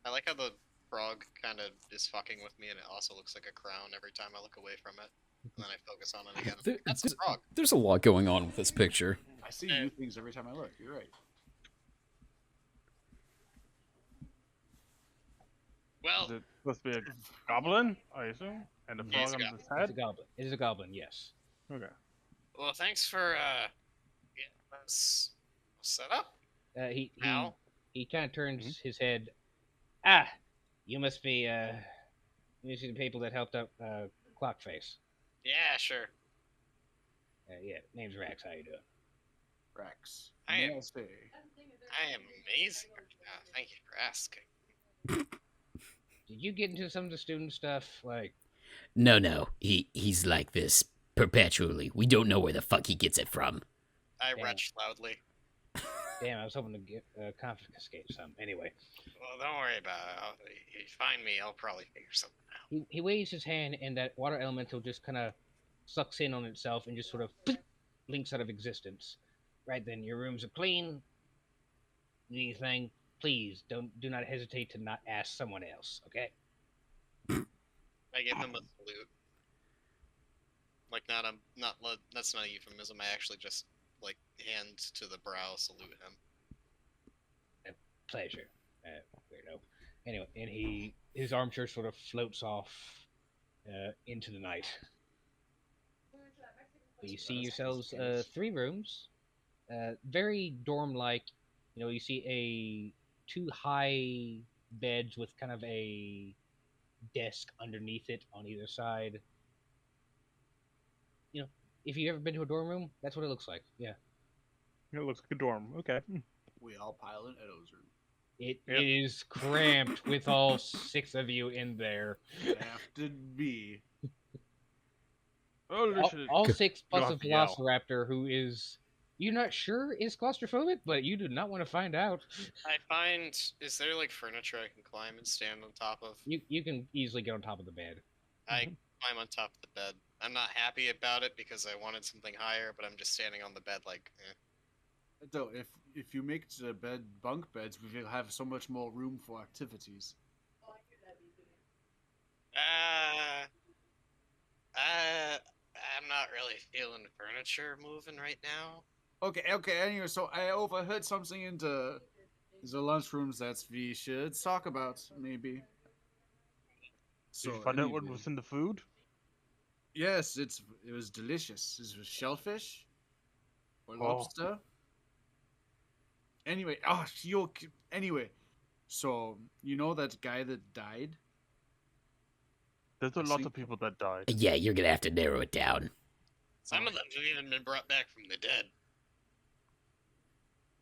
Speaker 4: I like how the frog kind of is fucking with me, and it also looks like a crown every time I look away from it. And then I focus on it again. That's a frog.
Speaker 1: There's a lot going on with this picture.
Speaker 6: I see new things every time I look. You're right.
Speaker 4: Well,
Speaker 3: Is it supposed to be a goblin, I assume? And a frog on his
Speaker 2: It's a
Speaker 3: head?
Speaker 2: goblin. It is a goblin, yes.
Speaker 3: Okay.
Speaker 4: well, thanks for getting us set up.
Speaker 2: He
Speaker 4: Now,
Speaker 2: kind of turns
Speaker 3: Mm-hmm.
Speaker 2: his head. You must be the people that helped out Clockface.
Speaker 4: yeah, sure.
Speaker 2: Yeah, name's Rax. How you doing?
Speaker 6: Rex.
Speaker 4: I am-
Speaker 6: Nasty.
Speaker 4: I am amazing right now. Thank you for asking.
Speaker 2: Did you get into some of the student stuff? Like,
Speaker 7: No. He's like this perpetually. We don't know where the fuck he gets it from.
Speaker 4: I
Speaker 2: Yeah.
Speaker 4: retch loudly.
Speaker 2: damn, I was hoping to get confiscate some. Anyway,
Speaker 4: Well, don't worry about it. If you find me, I'll probably figure something out.
Speaker 2: he waves his hand, and that water elemental just kind of sucks in on itself and just sort of blinks out of existence. Right then, your rooms are clean. Anything, please do not hesitate to not ask someone else. Okay.
Speaker 4: I give him a salute. Like that's not a euphemism. I actually just like hand to the brow, salute him.
Speaker 2: Pleasure, weirdo. Anyway, and his armchair sort of floats off into the night. You see yourselves 3 rooms, very dorm-like. You see 2 high beds with kind of a desk underneath it on either side. If you've ever been to a dorm room, that's what it looks like. Yeah.
Speaker 3: It looks like a dorm. Okay.
Speaker 6: We all pile in Edo's room.
Speaker 2: It
Speaker 3: Yep.
Speaker 2: is cramped with all 6 of you in there.
Speaker 6: Have to be.
Speaker 3: Oh,
Speaker 2: All 6 plus a
Speaker 3: have to yell.
Speaker 2: Velociraptor who is, you're not sure is claustrophobic, but you do not want to find out.
Speaker 4: I find, is there like furniture I can climb and stand on top of?
Speaker 2: You can easily get on top of the bed.
Speaker 4: I climb on top of the bed. I'm not happy about it because I wanted something higher, but I'm just standing on the bed like,
Speaker 6: Though, if you make the bunk beds, we will have so much more room for activities.
Speaker 4: I'm not really feeling furniture moving right now.
Speaker 6: Okay. Anyway, so I overheard something in the lunchrooms that we should talk about, maybe.
Speaker 3: Did you find out what was in the food?
Speaker 6: Yes, it was delicious. It was shellfish or
Speaker 3: Oh.
Speaker 6: lobster. Anyway, anyway, so you know that guy that died?
Speaker 3: There's a
Speaker 6: I
Speaker 3: lot
Speaker 6: see.
Speaker 3: of people that died.
Speaker 7: Yeah, you're gonna have to narrow it down.
Speaker 4: Some of them have even been brought back from the dead.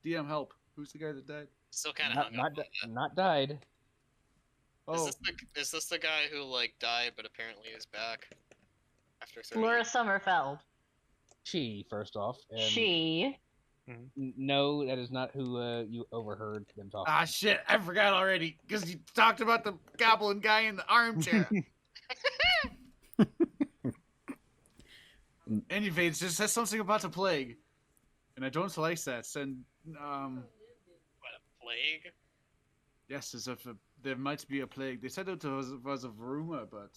Speaker 6: DM help. Who's the guy that died?
Speaker 4: Still kind of
Speaker 2: Not,
Speaker 4: hung
Speaker 2: not,
Speaker 4: up on that.
Speaker 2: not died.
Speaker 6: Oh,
Speaker 4: Is this the guy who like died but apparently is back after 30
Speaker 5: Laura
Speaker 4: years?
Speaker 5: Sommerfeld.
Speaker 2: She, first off. And
Speaker 5: She.
Speaker 2: No, that is not who you overheard them talking.
Speaker 6: ah, shit! I forgot already because you talked about the goblin guy in the armchair. Anyway, it just says something about the plague, and I don't like that. And
Speaker 4: What, a plague?
Speaker 6: yes, as if there might be a plague. They said it was a rumor, but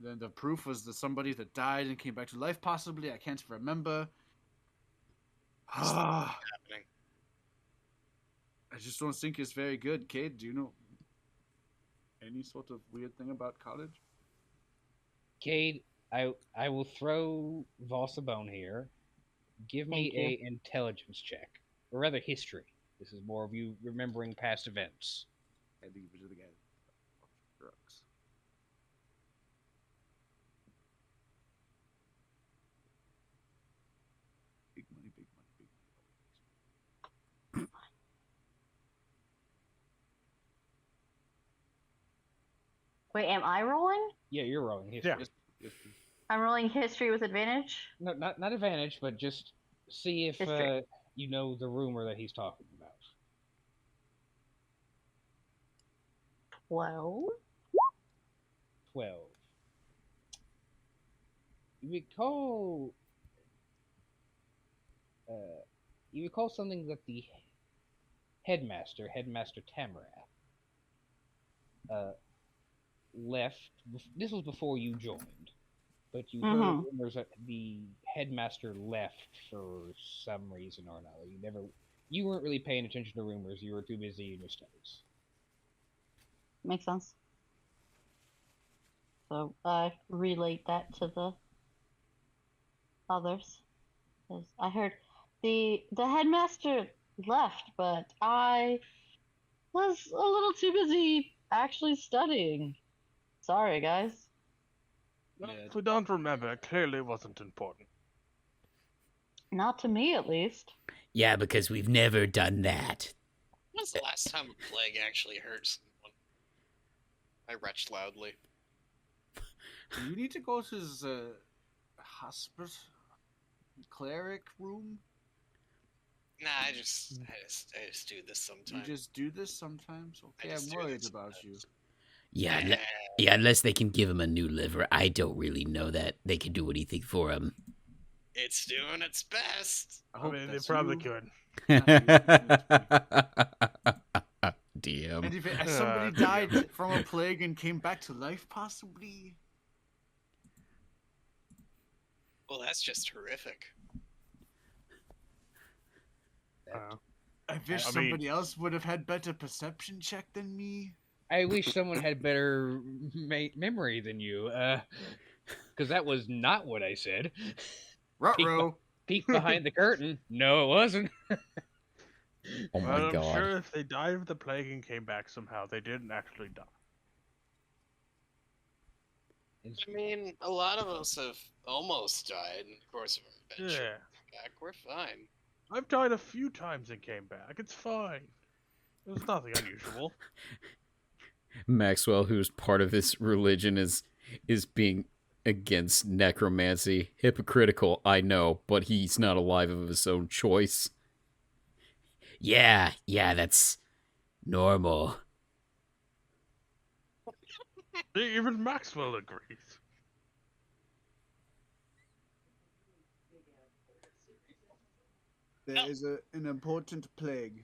Speaker 6: Then the proof was that somebody that died and came back to life, possibly. I can't remember. I
Speaker 4: Happening.
Speaker 6: just don't think it's very good. Cade, do you know any sort of weird thing about college?
Speaker 2: Cade, I will throw Voss a bone here. Give me
Speaker 5: Thank you.
Speaker 2: a intelligence check, or rather history. This is more of you remembering past events.
Speaker 6: I leave it to the guy. Drugs. Big money, big money, big money.
Speaker 5: Wait, am I rolling?
Speaker 2: Yeah, you're rolling history.
Speaker 3: Yeah.
Speaker 6: Yes, yes, please.
Speaker 5: I'm rolling history with advantage.
Speaker 2: No, not advantage, but just see if
Speaker 5: History.
Speaker 2: you know the rumor that he's talking about.
Speaker 5: 12.
Speaker 2: 12. You recall something that the headmaster Tamarath, left. This was before you joined, but you heard rumors that the headmaster left for some reason or another. You weren't really paying attention to rumors. You were too busy in your studies.
Speaker 5: Makes sense. So I relate that to the others. 'Cause I heard the headmaster left, but I was a little too busy actually studying. Sorry, guys.
Speaker 3: If we don't remember, it clearly wasn't important.
Speaker 5: Not to me, at least.
Speaker 7: Yeah, because we've never done that.
Speaker 4: When was the last time a plague actually hurt someone? I retched loudly.
Speaker 6: Do you need to go to his hospital cleric room?
Speaker 4: Nah, I just do this
Speaker 6: You
Speaker 4: sometimes.
Speaker 6: just do this sometimes? Okay,
Speaker 4: just
Speaker 6: I'm
Speaker 4: do
Speaker 6: worried
Speaker 4: this
Speaker 6: about you.
Speaker 4: sometimes.
Speaker 7: Yeah, yeah. Unless they can give him a new liver, I don't really know that they can do anything for him.
Speaker 4: It's doing its best.
Speaker 6: I
Speaker 3: I
Speaker 6: hope
Speaker 3: mean, they
Speaker 6: that's
Speaker 3: probably
Speaker 6: you.
Speaker 3: could.
Speaker 7: DM.
Speaker 6: And if somebody died from a plague and came back to life, possibly.
Speaker 4: Well, that's just horrific.
Speaker 6: I wish
Speaker 3: I mean-
Speaker 6: somebody else would have had better perception check than me.
Speaker 2: I wish someone had better memory than you, because that was not what I said.
Speaker 6: Ruh-roh.
Speaker 2: Peek behind the curtain. No, it wasn't.
Speaker 1: Oh my
Speaker 3: Well, I'm
Speaker 1: god.
Speaker 3: sure if they died of the plague and came back somehow, they didn't actually die.
Speaker 4: I mean, a lot of us have almost died in the course of our adventure.
Speaker 3: Yeah.
Speaker 4: Back, we're fine.
Speaker 3: I've died a few times and came back. It's fine. There's nothing unusual.
Speaker 1: Maxwell, who's part of his religion, is being against necromancy. Hypocritical, I know, but he's not alive of his own choice.
Speaker 7: Yeah, that's normal.
Speaker 3: Even Maxwell agrees.
Speaker 6: There is an important plague.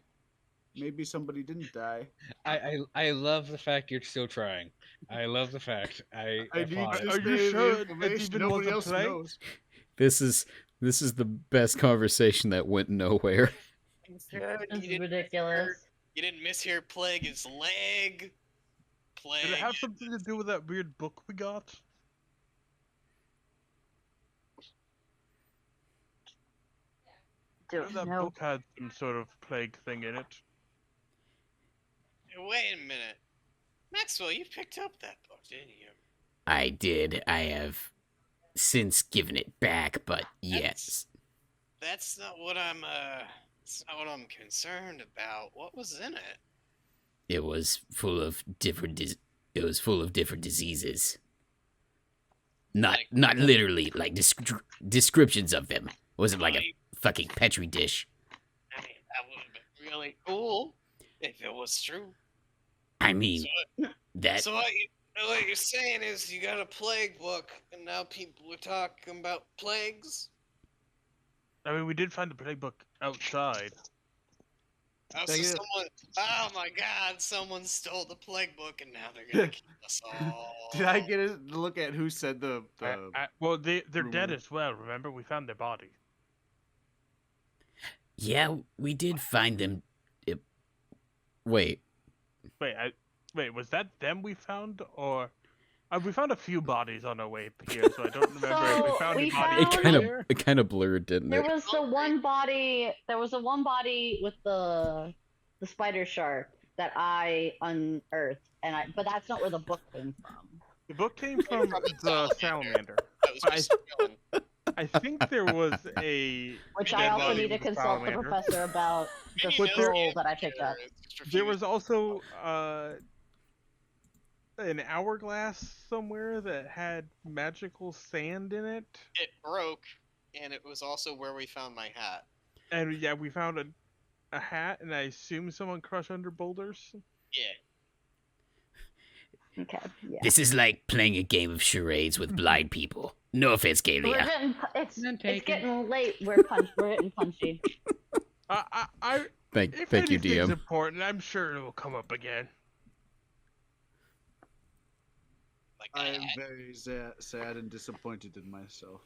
Speaker 6: Maybe somebody didn't die.
Speaker 2: I love the fact you're still trying. I love the fact. I
Speaker 6: need
Speaker 2: applaud
Speaker 6: to
Speaker 2: it.
Speaker 3: Are you
Speaker 6: stay
Speaker 3: sure
Speaker 6: the
Speaker 3: it
Speaker 6: information
Speaker 3: even
Speaker 6: nobody
Speaker 3: was a
Speaker 6: else
Speaker 3: plague?
Speaker 6: knows.
Speaker 1: This is the best conversation that went nowhere.
Speaker 5: This is ridiculous.
Speaker 4: You didn't mishear plague is leg. Plague.
Speaker 3: Did it have something to do with that weird book we got?
Speaker 5: Don't
Speaker 3: That
Speaker 5: know.
Speaker 3: book had some sort of plague thing in it.
Speaker 4: Wait a minute. Maxwell, you picked up that book, didn't you?
Speaker 7: I did. I have since given it back, but yes.
Speaker 4: That's not what I'm concerned about. What was in it?
Speaker 7: It was full of different diseases. Not literally, like descriptions of them. It wasn't like a fucking petri dish.
Speaker 4: I mean, that would have been really cool if it was true.
Speaker 7: I mean,
Speaker 4: So what you're saying is you got a plague book, and now people are talking about plagues?
Speaker 3: I mean, we did find the plague book outside.
Speaker 4: Oh, so
Speaker 6: Dang it.
Speaker 4: someone, oh my god, someone stole the plague book, and now they're gonna kill us all.
Speaker 6: Did I get a look at who said the
Speaker 3: well, they're dead
Speaker 6: rumor.
Speaker 3: as well. Remember, we found their body.
Speaker 7: Yeah, we did find them.
Speaker 1: Wait,
Speaker 3: Wait, was that them we found, or we found a few bodies on our way here? So I don't remember if we
Speaker 5: So,
Speaker 3: found
Speaker 5: we
Speaker 3: a body
Speaker 5: found-
Speaker 1: it kind of blurred, didn't
Speaker 5: There
Speaker 1: it?
Speaker 5: was the one body. There was the one body with the spider shark that I unearthed, but that's not where the book came from.
Speaker 3: The book came from the salamander.
Speaker 4: That was
Speaker 3: I-
Speaker 4: Mr. Villain.
Speaker 3: I think there was a.
Speaker 5: Which
Speaker 3: dead
Speaker 5: I also
Speaker 3: body
Speaker 5: need to
Speaker 3: with the
Speaker 5: consult the
Speaker 3: salamander.
Speaker 5: professor about the
Speaker 4: Maybe
Speaker 5: scroll
Speaker 4: no,
Speaker 5: that I picked up.
Speaker 3: There was also an hourglass somewhere that had magical sand in it,
Speaker 4: It broke, and it was also where we found my hat.
Speaker 3: and yeah, we found a hat, and I assume someone crushed under boulders.
Speaker 4: Yeah.
Speaker 5: Okay. Yeah.
Speaker 7: This is like playing a game of charades with blind people. No offense,
Speaker 5: We're
Speaker 7: Gaylia.
Speaker 5: getting, it's
Speaker 2: None taken.
Speaker 5: getting late. We're getting punchy.
Speaker 1: Thank
Speaker 3: If
Speaker 1: you,
Speaker 3: anything's
Speaker 1: DM.
Speaker 3: important, I'm sure it will come up again.
Speaker 4: Like
Speaker 6: I
Speaker 4: I
Speaker 6: am
Speaker 4: had.
Speaker 6: very sad and disappointed in myself.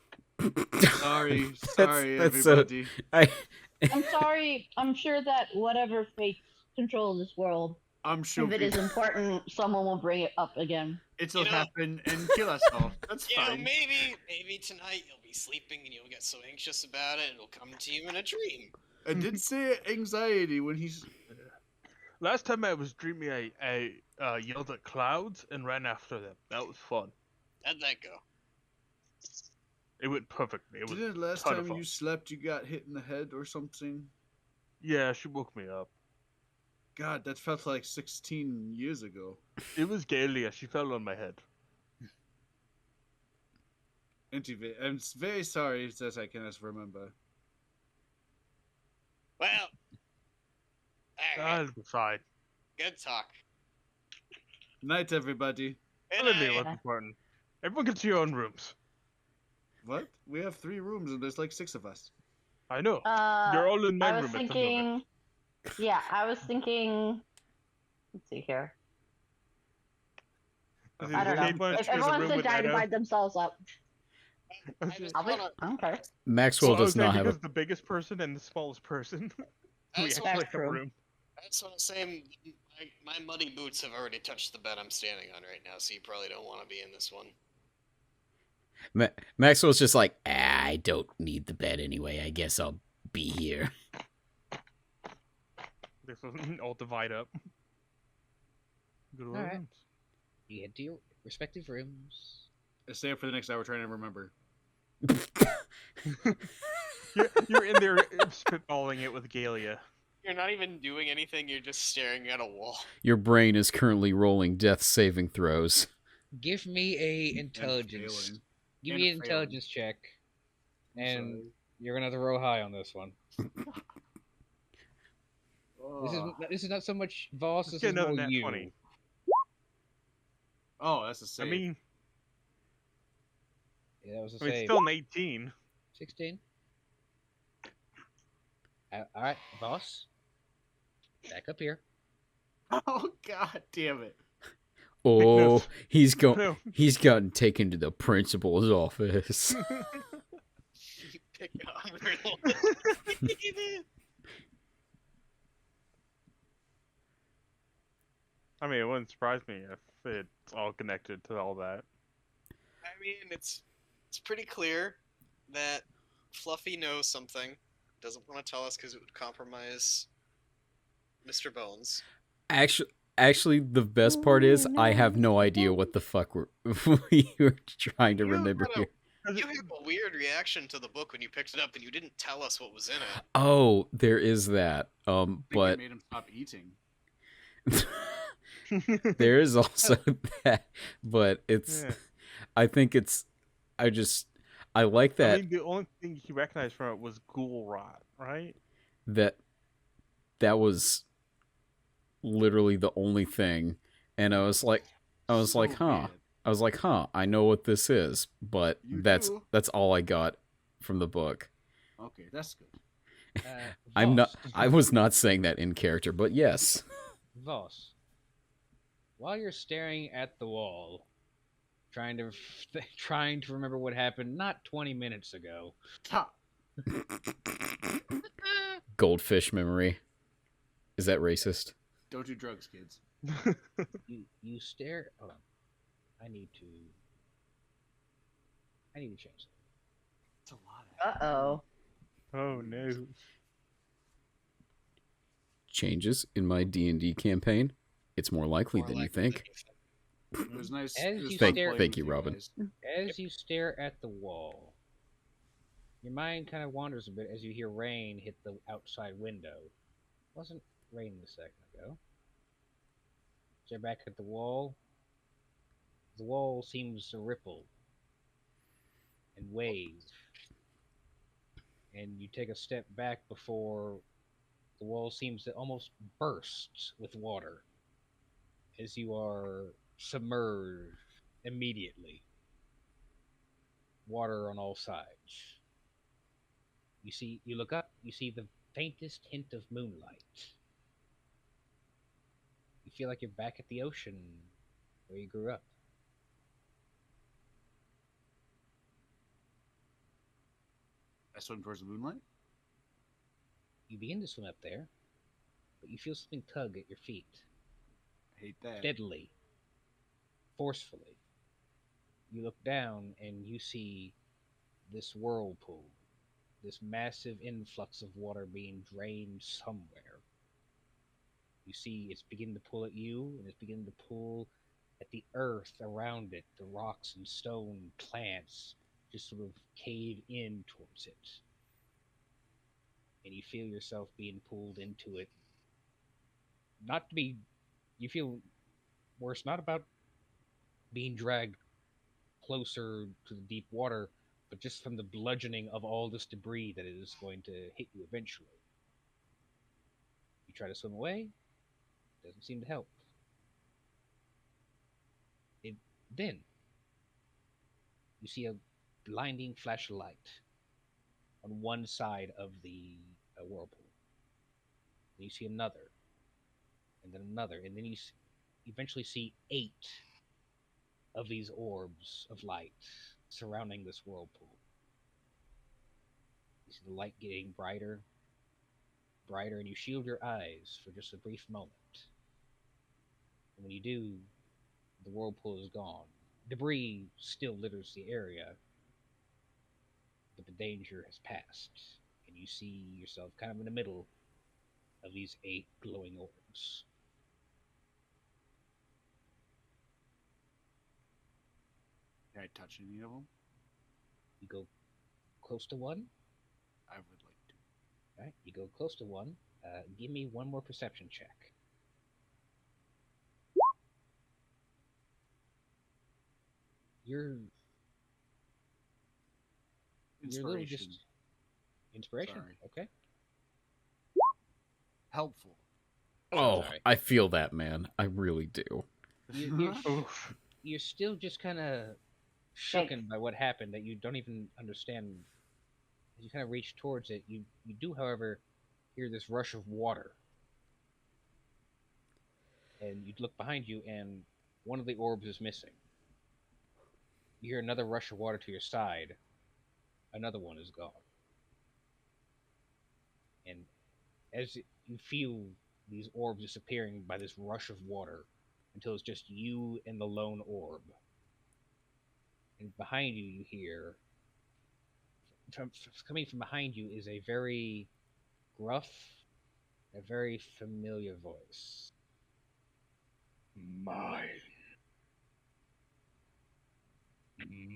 Speaker 6: Sorry,
Speaker 1: that's
Speaker 6: everybody.
Speaker 1: I
Speaker 5: I'm sorry. I'm sure that whatever fate controls this world,
Speaker 6: I'm sure
Speaker 5: if it is important, someone will bring it up again.
Speaker 6: it'll
Speaker 4: You know-
Speaker 6: happen and kill us all. That's
Speaker 4: You know,
Speaker 6: fine.
Speaker 4: maybe tonight you'll be sleeping and you'll get so anxious about it, it'll come to you in a dream.
Speaker 6: I did say anxiety when he's.
Speaker 3: Last time I was dreaming, I yelled at clouds and ran after them. That was fun.
Speaker 4: How'd that go?
Speaker 3: It went perfectly. It was
Speaker 6: Didn't last
Speaker 3: ton of
Speaker 6: time
Speaker 3: fun.
Speaker 6: you slept you got hit in the head or something?
Speaker 3: Yeah, she woke me up.
Speaker 6: God, that felt like 16 years ago.
Speaker 3: It was Gaylia. She fell on my head.
Speaker 6: Anyway, I'm very sorry that I cannot remember.
Speaker 4: Well, alright,
Speaker 3: That'll be fine.
Speaker 4: good talk.
Speaker 6: Night, everybody.
Speaker 4: Good
Speaker 3: Really,
Speaker 4: night.
Speaker 3: what's important? Everyone gets your own rooms.
Speaker 6: What? We have 3 rooms and there's like 6 of us.
Speaker 3: I know. You're all in my
Speaker 5: I was
Speaker 3: room at the moment.
Speaker 5: thinking. Yeah, I was thinking. Let's see here.
Speaker 3: I
Speaker 5: I don't know.
Speaker 3: Kate wants
Speaker 5: If
Speaker 3: to use a
Speaker 5: everyone
Speaker 3: room
Speaker 5: said
Speaker 3: with
Speaker 5: die,
Speaker 3: Edo.
Speaker 5: divide themselves up.
Speaker 4: I just
Speaker 5: I'll be.
Speaker 4: wanna,
Speaker 5: I don't care.
Speaker 1: Maxwell
Speaker 3: Well, I was
Speaker 1: does not
Speaker 3: saying
Speaker 1: have a.
Speaker 3: because the biggest person and the smallest person. we
Speaker 4: That's
Speaker 3: actually
Speaker 4: what-
Speaker 3: have a
Speaker 5: That's true.
Speaker 3: room.
Speaker 4: that's what I'm saying. My muddy boots have already touched the bed I'm standing on right now, so you probably don't want to be in this one.
Speaker 7: Maxwell's just like, I don't need the bed anyway. I guess I'll be here.
Speaker 3: This will all divide up. Go to our
Speaker 2: Alright.
Speaker 3: rooms.
Speaker 2: You head to your respective rooms.
Speaker 6: I stay up for the next hour trying to remember.
Speaker 3: You're in there spitballing it with Gaylia.
Speaker 4: You're not even doing anything, you're just staring at a wall.
Speaker 1: Your brain is currently rolling death saving throws.
Speaker 2: Give me a
Speaker 6: And
Speaker 2: intelligence.
Speaker 6: failing.
Speaker 2: Give
Speaker 6: And
Speaker 2: me an
Speaker 6: failing.
Speaker 2: intelligence check,
Speaker 6: I'm
Speaker 2: and
Speaker 6: sorry.
Speaker 2: you're gonna have to roll high on this one.
Speaker 6: Oh.
Speaker 2: This is not so much Voss.
Speaker 3: Let's
Speaker 2: This
Speaker 3: get
Speaker 2: is
Speaker 3: another
Speaker 2: more
Speaker 3: nat
Speaker 2: you.
Speaker 3: 20.
Speaker 6: Oh, that's a
Speaker 3: I
Speaker 6: save.
Speaker 3: mean,
Speaker 2: Yeah, that was a
Speaker 3: it's
Speaker 2: save.
Speaker 3: still an 18.
Speaker 2: 16. All right, Voss. Back up here.
Speaker 6: Oh, god damn it.
Speaker 1: Oh, he's
Speaker 3: No.
Speaker 1: he's gotten taken to the principal's office.
Speaker 4: Pick on riddle.
Speaker 3: I mean, it wouldn't surprise me if it's all connected to all that.
Speaker 4: I mean, it's pretty clear that Fluffy knows something. Doesn't want to tell us because it would compromise Mr. Bones.
Speaker 1: Actually, the best part is I have no idea what the fuck we were trying to
Speaker 4: You
Speaker 1: remember
Speaker 4: had a-
Speaker 1: here.
Speaker 4: You had a weird reaction to the book when you picked it up, and you didn't tell us what was in it.
Speaker 1: Oh, there is that.
Speaker 6: I think
Speaker 1: But
Speaker 6: it made him stop eating.
Speaker 1: there is also that. But it's.
Speaker 3: Yeah.
Speaker 1: I think it's. I like
Speaker 3: I
Speaker 1: that.
Speaker 3: mean, the only thing he recognized from it was ghoul rot, right?
Speaker 1: that was literally the only thing, and I was like, huh.
Speaker 6: bad.
Speaker 1: I was like, huh, I know what this is, but
Speaker 6: You
Speaker 1: that's
Speaker 6: do?
Speaker 1: all I got from the book.
Speaker 6: Okay, that's good.
Speaker 1: I'm not.
Speaker 2: Voss.
Speaker 1: I was not saying that in character, but yes.
Speaker 2: Voss. While you're staring at the wall, trying to remember what happened not 20 minutes ago.
Speaker 6: Ha!
Speaker 1: Goldfish memory. Is that racist?
Speaker 6: Don't do drugs, kids.
Speaker 2: You stare. Hold on. I need to change it.
Speaker 6: It's a lot.
Speaker 5: Uh-oh.
Speaker 3: Oh no.
Speaker 1: Changes in my D&D campaign. It's more likely
Speaker 4: More
Speaker 1: than
Speaker 4: likely
Speaker 1: you think.
Speaker 6: It was nice.
Speaker 2: As
Speaker 6: it was
Speaker 2: you
Speaker 6: fun
Speaker 2: stare-
Speaker 6: playing
Speaker 1: Thank
Speaker 6: with
Speaker 1: you, Robin.
Speaker 6: guys.
Speaker 2: As you stare at the wall, your mind kind of wanders a bit as you hear rain hit the outside window. It wasn't raining a second ago. Stare back at the wall. The wall seems to ripple and wave. And you take a step back before the wall seems to almost burst with water as you are submerged immediately. Water on all sides. You look up, you see the faintest hint of moonlight. You feel like you're back at the ocean where you grew up.
Speaker 6: I swim towards the moonlight.
Speaker 2: You begin to swim up there, but you feel something tug at your feet,
Speaker 6: I hate that.
Speaker 2: steadily, forcefully. You look down and you see this whirlpool, this massive influx of water being drained somewhere. You see it's beginning to pull at you, and it's beginning to pull at the earth around it. The rocks and stone plants just sort of cave in towards it. And you feel yourself being pulled into it. You feel worse, not about being dragged closer to the deep water, but just from the bludgeoning of all this debris that is going to hit you eventually. You try to swim away, doesn't seem to help. Then you see a blinding flash of light on one side of the whirlpool. Then you see another, and then another, and then you eventually see 8 of these orbs of light surrounding this whirlpool. You see the light getting brighter, brighter, and you shield your eyes for just a brief moment. And when you do, the whirlpool is gone. Debris still litters the area, but the danger has passed, and you see yourself kind of in the middle of these 8 glowing orbs.
Speaker 6: Can I touch any of them?
Speaker 2: You go close to one.
Speaker 6: I would like to.
Speaker 2: All right, you go close to one. Give me one more perception check. You're a little
Speaker 6: Inspiration.
Speaker 2: just inspiration.
Speaker 6: Sorry.
Speaker 2: Okay.
Speaker 6: Helpful.
Speaker 1: Oh,
Speaker 2: Sorry.
Speaker 1: I feel that, man. I really do.
Speaker 3: Oof.
Speaker 2: You're still just kind of shooken by what happened that you don't even understand. As you kind of reach towards it, you do, however, hear this rush of water. And you look behind you, and one of the orbs is missing. You hear another rush of water to your side. Another one is gone. And as you feel these orbs disappearing by this rush of water until it's just you and the lone orb. And behind you, you hear, coming from behind you is a very gruff, a very familiar voice. Mine.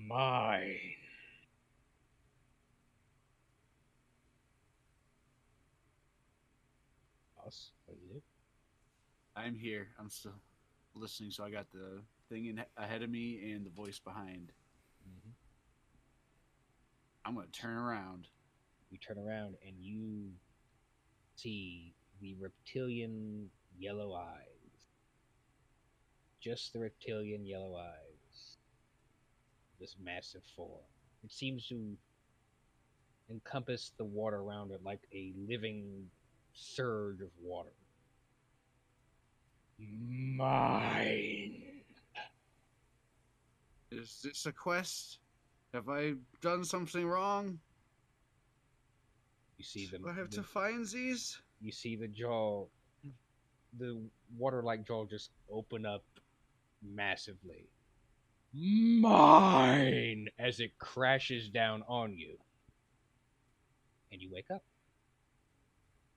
Speaker 2: Mine. Us? What do you do?
Speaker 6: I'm here. I'm still listening, so I got the thing ahead of me and the voice behind.
Speaker 2: Mm-hmm.
Speaker 6: I'm going to turn around.
Speaker 2: You turn around and you see the reptilian yellow eyes. Just the reptilian yellow eyes. This massive form. It seems to encompass the water around it like a living surge of water. Mine.
Speaker 6: Is this a quest? Have I done something wrong?
Speaker 2: You see
Speaker 6: Do I have to find these?
Speaker 2: You see the jaw, the water-like jaw just open up massively. Mine! As it crashes down on you. And you wake up.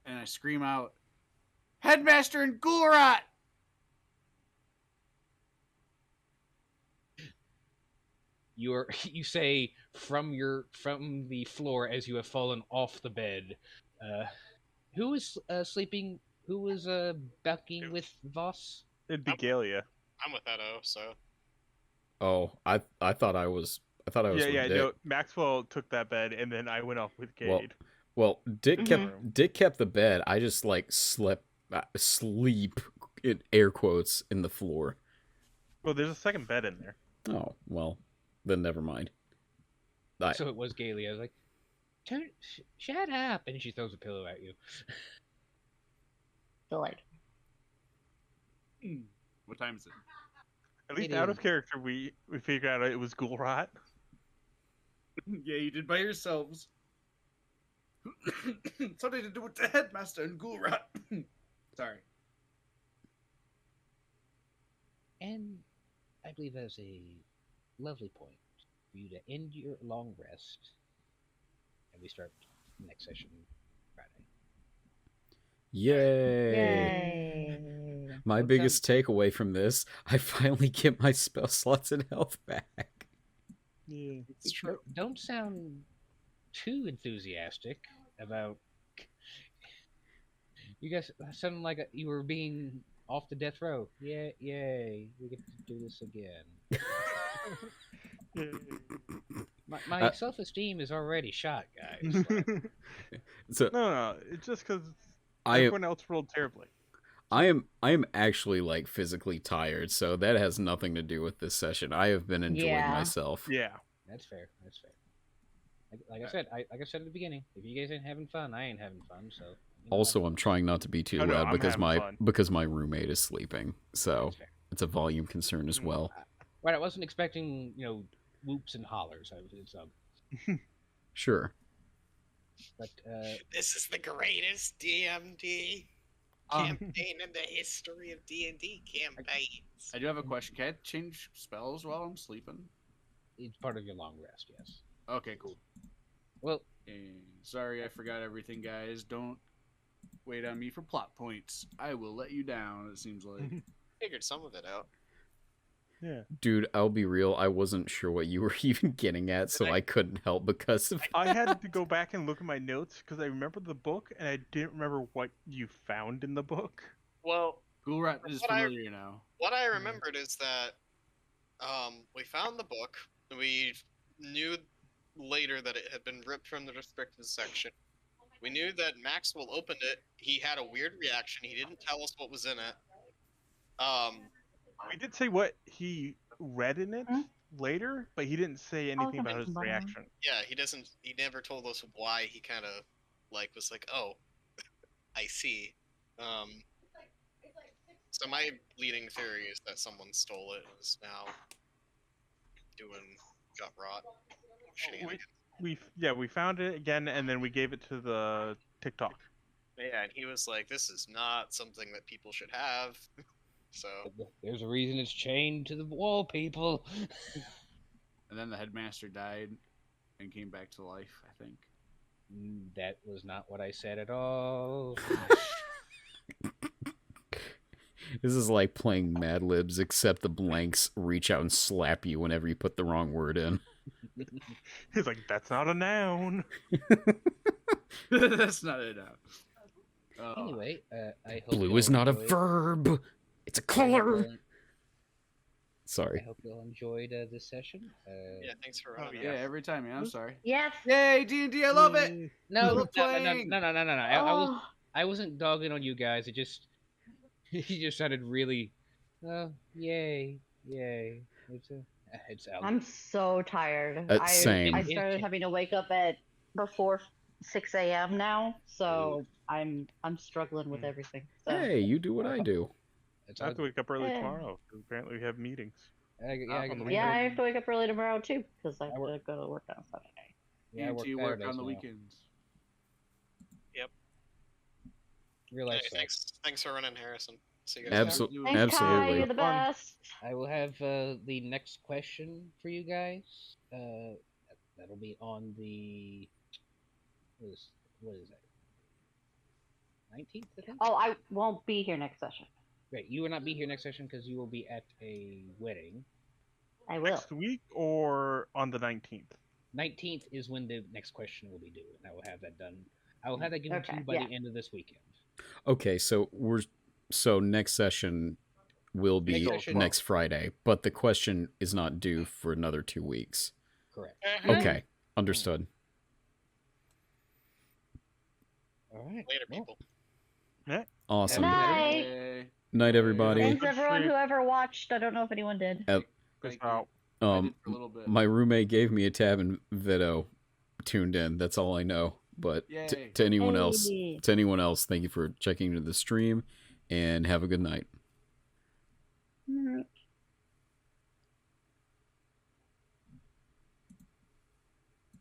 Speaker 6: And I scream out, Headmaster and Ghoulrot!
Speaker 2: You say from the floor as you have fallen off the bed. Who is sleeping? Who was bucking with Voss?
Speaker 3: It'd be Gaylia.
Speaker 4: I'm with Edo, so
Speaker 1: Oh, I thought I was with Dick.
Speaker 3: No, Maxwell took that bed, and then I went off with Cade.
Speaker 1: Well, Dick kept the bed. I just like sleep in air quotes in the floor.
Speaker 3: Well, there's a second bed in there.
Speaker 1: Oh, well, then never mind.
Speaker 2: So it was Gaylia. I was like, shut up, and she throws a pillow at you.
Speaker 5: Delightful.
Speaker 6: What time is it?
Speaker 3: At least
Speaker 2: It
Speaker 3: out
Speaker 2: is.
Speaker 3: of character, we figured out it was Ghoulrot.
Speaker 6: Yeah, you did by yourselves. Something to do with the Headmaster and Ghoulrot. Sorry.
Speaker 2: And I believe that's a lovely point for you to end your long rest. And we start next session Friday.
Speaker 1: Yay!
Speaker 5: Yay.
Speaker 1: My
Speaker 2: What
Speaker 1: biggest takeaway from this, I finally get my spell slots and health back.
Speaker 3: Yeah.
Speaker 4: it's true.
Speaker 2: Don't sound too enthusiastic about. You guys sound like you were being off the death row. Yeah, yay! We get to do this again. My self-esteem is already shot, guys.
Speaker 1: So
Speaker 3: No, it's just because
Speaker 1: I
Speaker 3: everyone else rolled terribly.
Speaker 1: I am actually like physically tired, so that has nothing to do with this session. I have been enjoying
Speaker 5: Yeah.
Speaker 1: myself.
Speaker 3: Yeah.
Speaker 2: That's fair. That's fair. Like I said, like I said at the beginning, if you guys ain't having fun, I ain't having fun. So you know,
Speaker 1: Also, I'm trying not to be too
Speaker 3: Oh, no,
Speaker 1: loud
Speaker 3: I'm
Speaker 1: because
Speaker 3: having
Speaker 1: my
Speaker 3: fun.
Speaker 1: roommate is sleeping, so
Speaker 2: that's fair.
Speaker 1: it's a volume concern as well.
Speaker 2: Right, I wasn't expecting whoops and hollers. It's
Speaker 1: Sure.
Speaker 2: but
Speaker 4: This is the greatest DMD campaign in the history of D&D campaigns.
Speaker 6: I do have a question. Can I change spells while I'm sleeping?
Speaker 2: it's part of your long rest. Yes.
Speaker 6: Okay, cool.
Speaker 2: Well,
Speaker 6: And sorry, I forgot everything, guys. Don't wait on me for plot points. I will let you down, it seems like.
Speaker 4: Figured some of it out.
Speaker 3: Yeah.
Speaker 1: Dude, I'll be real, I wasn't sure what you were even getting at, so I couldn't help because of
Speaker 3: I had to go back and look at my notes because I remember the book and I didn't remember what you found in the book.
Speaker 4: Well,
Speaker 6: Ghoulrot is
Speaker 4: What I-
Speaker 6: familiar now.
Speaker 4: what I remembered is that we found the book. We knew later that it had been ripped from the restricted section. We knew that Maxwell opened it. He had a weird reaction. He didn't tell us what was in it.
Speaker 3: We did say what he read in it later, but he didn't say anything about his
Speaker 5: something
Speaker 3: reaction.
Speaker 4: Yeah, he never told us why he kind of was like, oh, I see. So my leading theory is that someone stole it and is now doing gut rot shenanigans.
Speaker 3: We found it again and then we gave it to the TikTok.
Speaker 4: Yeah, and he was like, this is not something that people should have. So
Speaker 2: there's a reason it's chained to the wall, people.
Speaker 6: And then the headmaster died and came back to life, I think.
Speaker 2: That was not what I said at all.
Speaker 1: This is like playing Mad Libs, except the blanks reach out and slap you whenever you put the wrong word in.
Speaker 3: He's like, that's not a noun.
Speaker 6: That's not it now.
Speaker 2: Anyway, I hope
Speaker 1: Blue
Speaker 2: you'll
Speaker 1: is not a
Speaker 2: enjoy-
Speaker 1: verb. It's a
Speaker 2: I hope
Speaker 1: color.
Speaker 2: you'll- I
Speaker 1: Sorry.
Speaker 2: hope you all enjoyed this session.
Speaker 4: yeah, thanks for
Speaker 3: Oh,
Speaker 4: running.
Speaker 6: Yeah, every time, man. I'm sorry.
Speaker 5: Yes.
Speaker 6: Yay, D&D, I love it!
Speaker 2: No,
Speaker 6: We're
Speaker 2: no.
Speaker 6: playing.
Speaker 2: I wasn't dogging on you guys. It just you just sounded really. Oh, yay. It's out.
Speaker 5: I'm so tired.
Speaker 1: Same.
Speaker 5: I started having to wake up at before 6 a.m. now, so I'm struggling with everything. So.
Speaker 1: Hey, you do what I do.
Speaker 2: It's
Speaker 3: I have to wake up early
Speaker 5: Yeah.
Speaker 3: tomorrow because apparently we have meetings.
Speaker 2: I can
Speaker 3: on the
Speaker 5: Yeah, I have to wake up early tomorrow too because I have
Speaker 2: I work-
Speaker 5: to go to work on Sunday.
Speaker 2: Yeah, I
Speaker 6: You
Speaker 2: work
Speaker 6: two work
Speaker 2: Saturdays
Speaker 6: on the
Speaker 2: now.
Speaker 6: weekends.
Speaker 2: Realize
Speaker 4: Hey, thanks for running, Harrison. See you guys.
Speaker 6: Yeah,
Speaker 4: later.
Speaker 1: Absolutely.
Speaker 6: you-
Speaker 5: Thanks, Kai.
Speaker 1: Absolutely.
Speaker 5: You're the best.
Speaker 2: I will have the next question for you guys. That'll be on the what is that? 19th, I think.
Speaker 5: Oh, I won't be here next session.
Speaker 2: Great. You will not be here next session because you will be at a wedding.
Speaker 5: I will.
Speaker 3: Next week or on the 19th?
Speaker 2: 19th is when the next question will be due, and I will have that done. I will have that given to
Speaker 5: Okay,
Speaker 2: you by
Speaker 5: yeah.
Speaker 2: the end of this weekend.
Speaker 1: Okay, so next session will be
Speaker 2: Next session-
Speaker 1: next Friday, but the question is not due for another 2 weeks.
Speaker 2: Correct.
Speaker 1: Okay, understood.
Speaker 2: All right.
Speaker 4: Later,
Speaker 2: Well,
Speaker 4: people.
Speaker 1: Awesome.
Speaker 5: Night.
Speaker 6: Hey,
Speaker 1: Night, everybody.
Speaker 5: Thanks,
Speaker 3: Good
Speaker 5: everyone,
Speaker 3: sleep.
Speaker 5: whoever watched. I don't know if anyone did.
Speaker 6: thank
Speaker 3: Peace
Speaker 6: you.
Speaker 3: out.
Speaker 6: I did for a little bit.
Speaker 1: My roommate gave me a tab and Vito tuned in. That's all I know. But
Speaker 6: Yay.
Speaker 1: to anyone else,
Speaker 5: Hey.
Speaker 1: thank you for checking into the stream, and have a good night.
Speaker 5: Mm,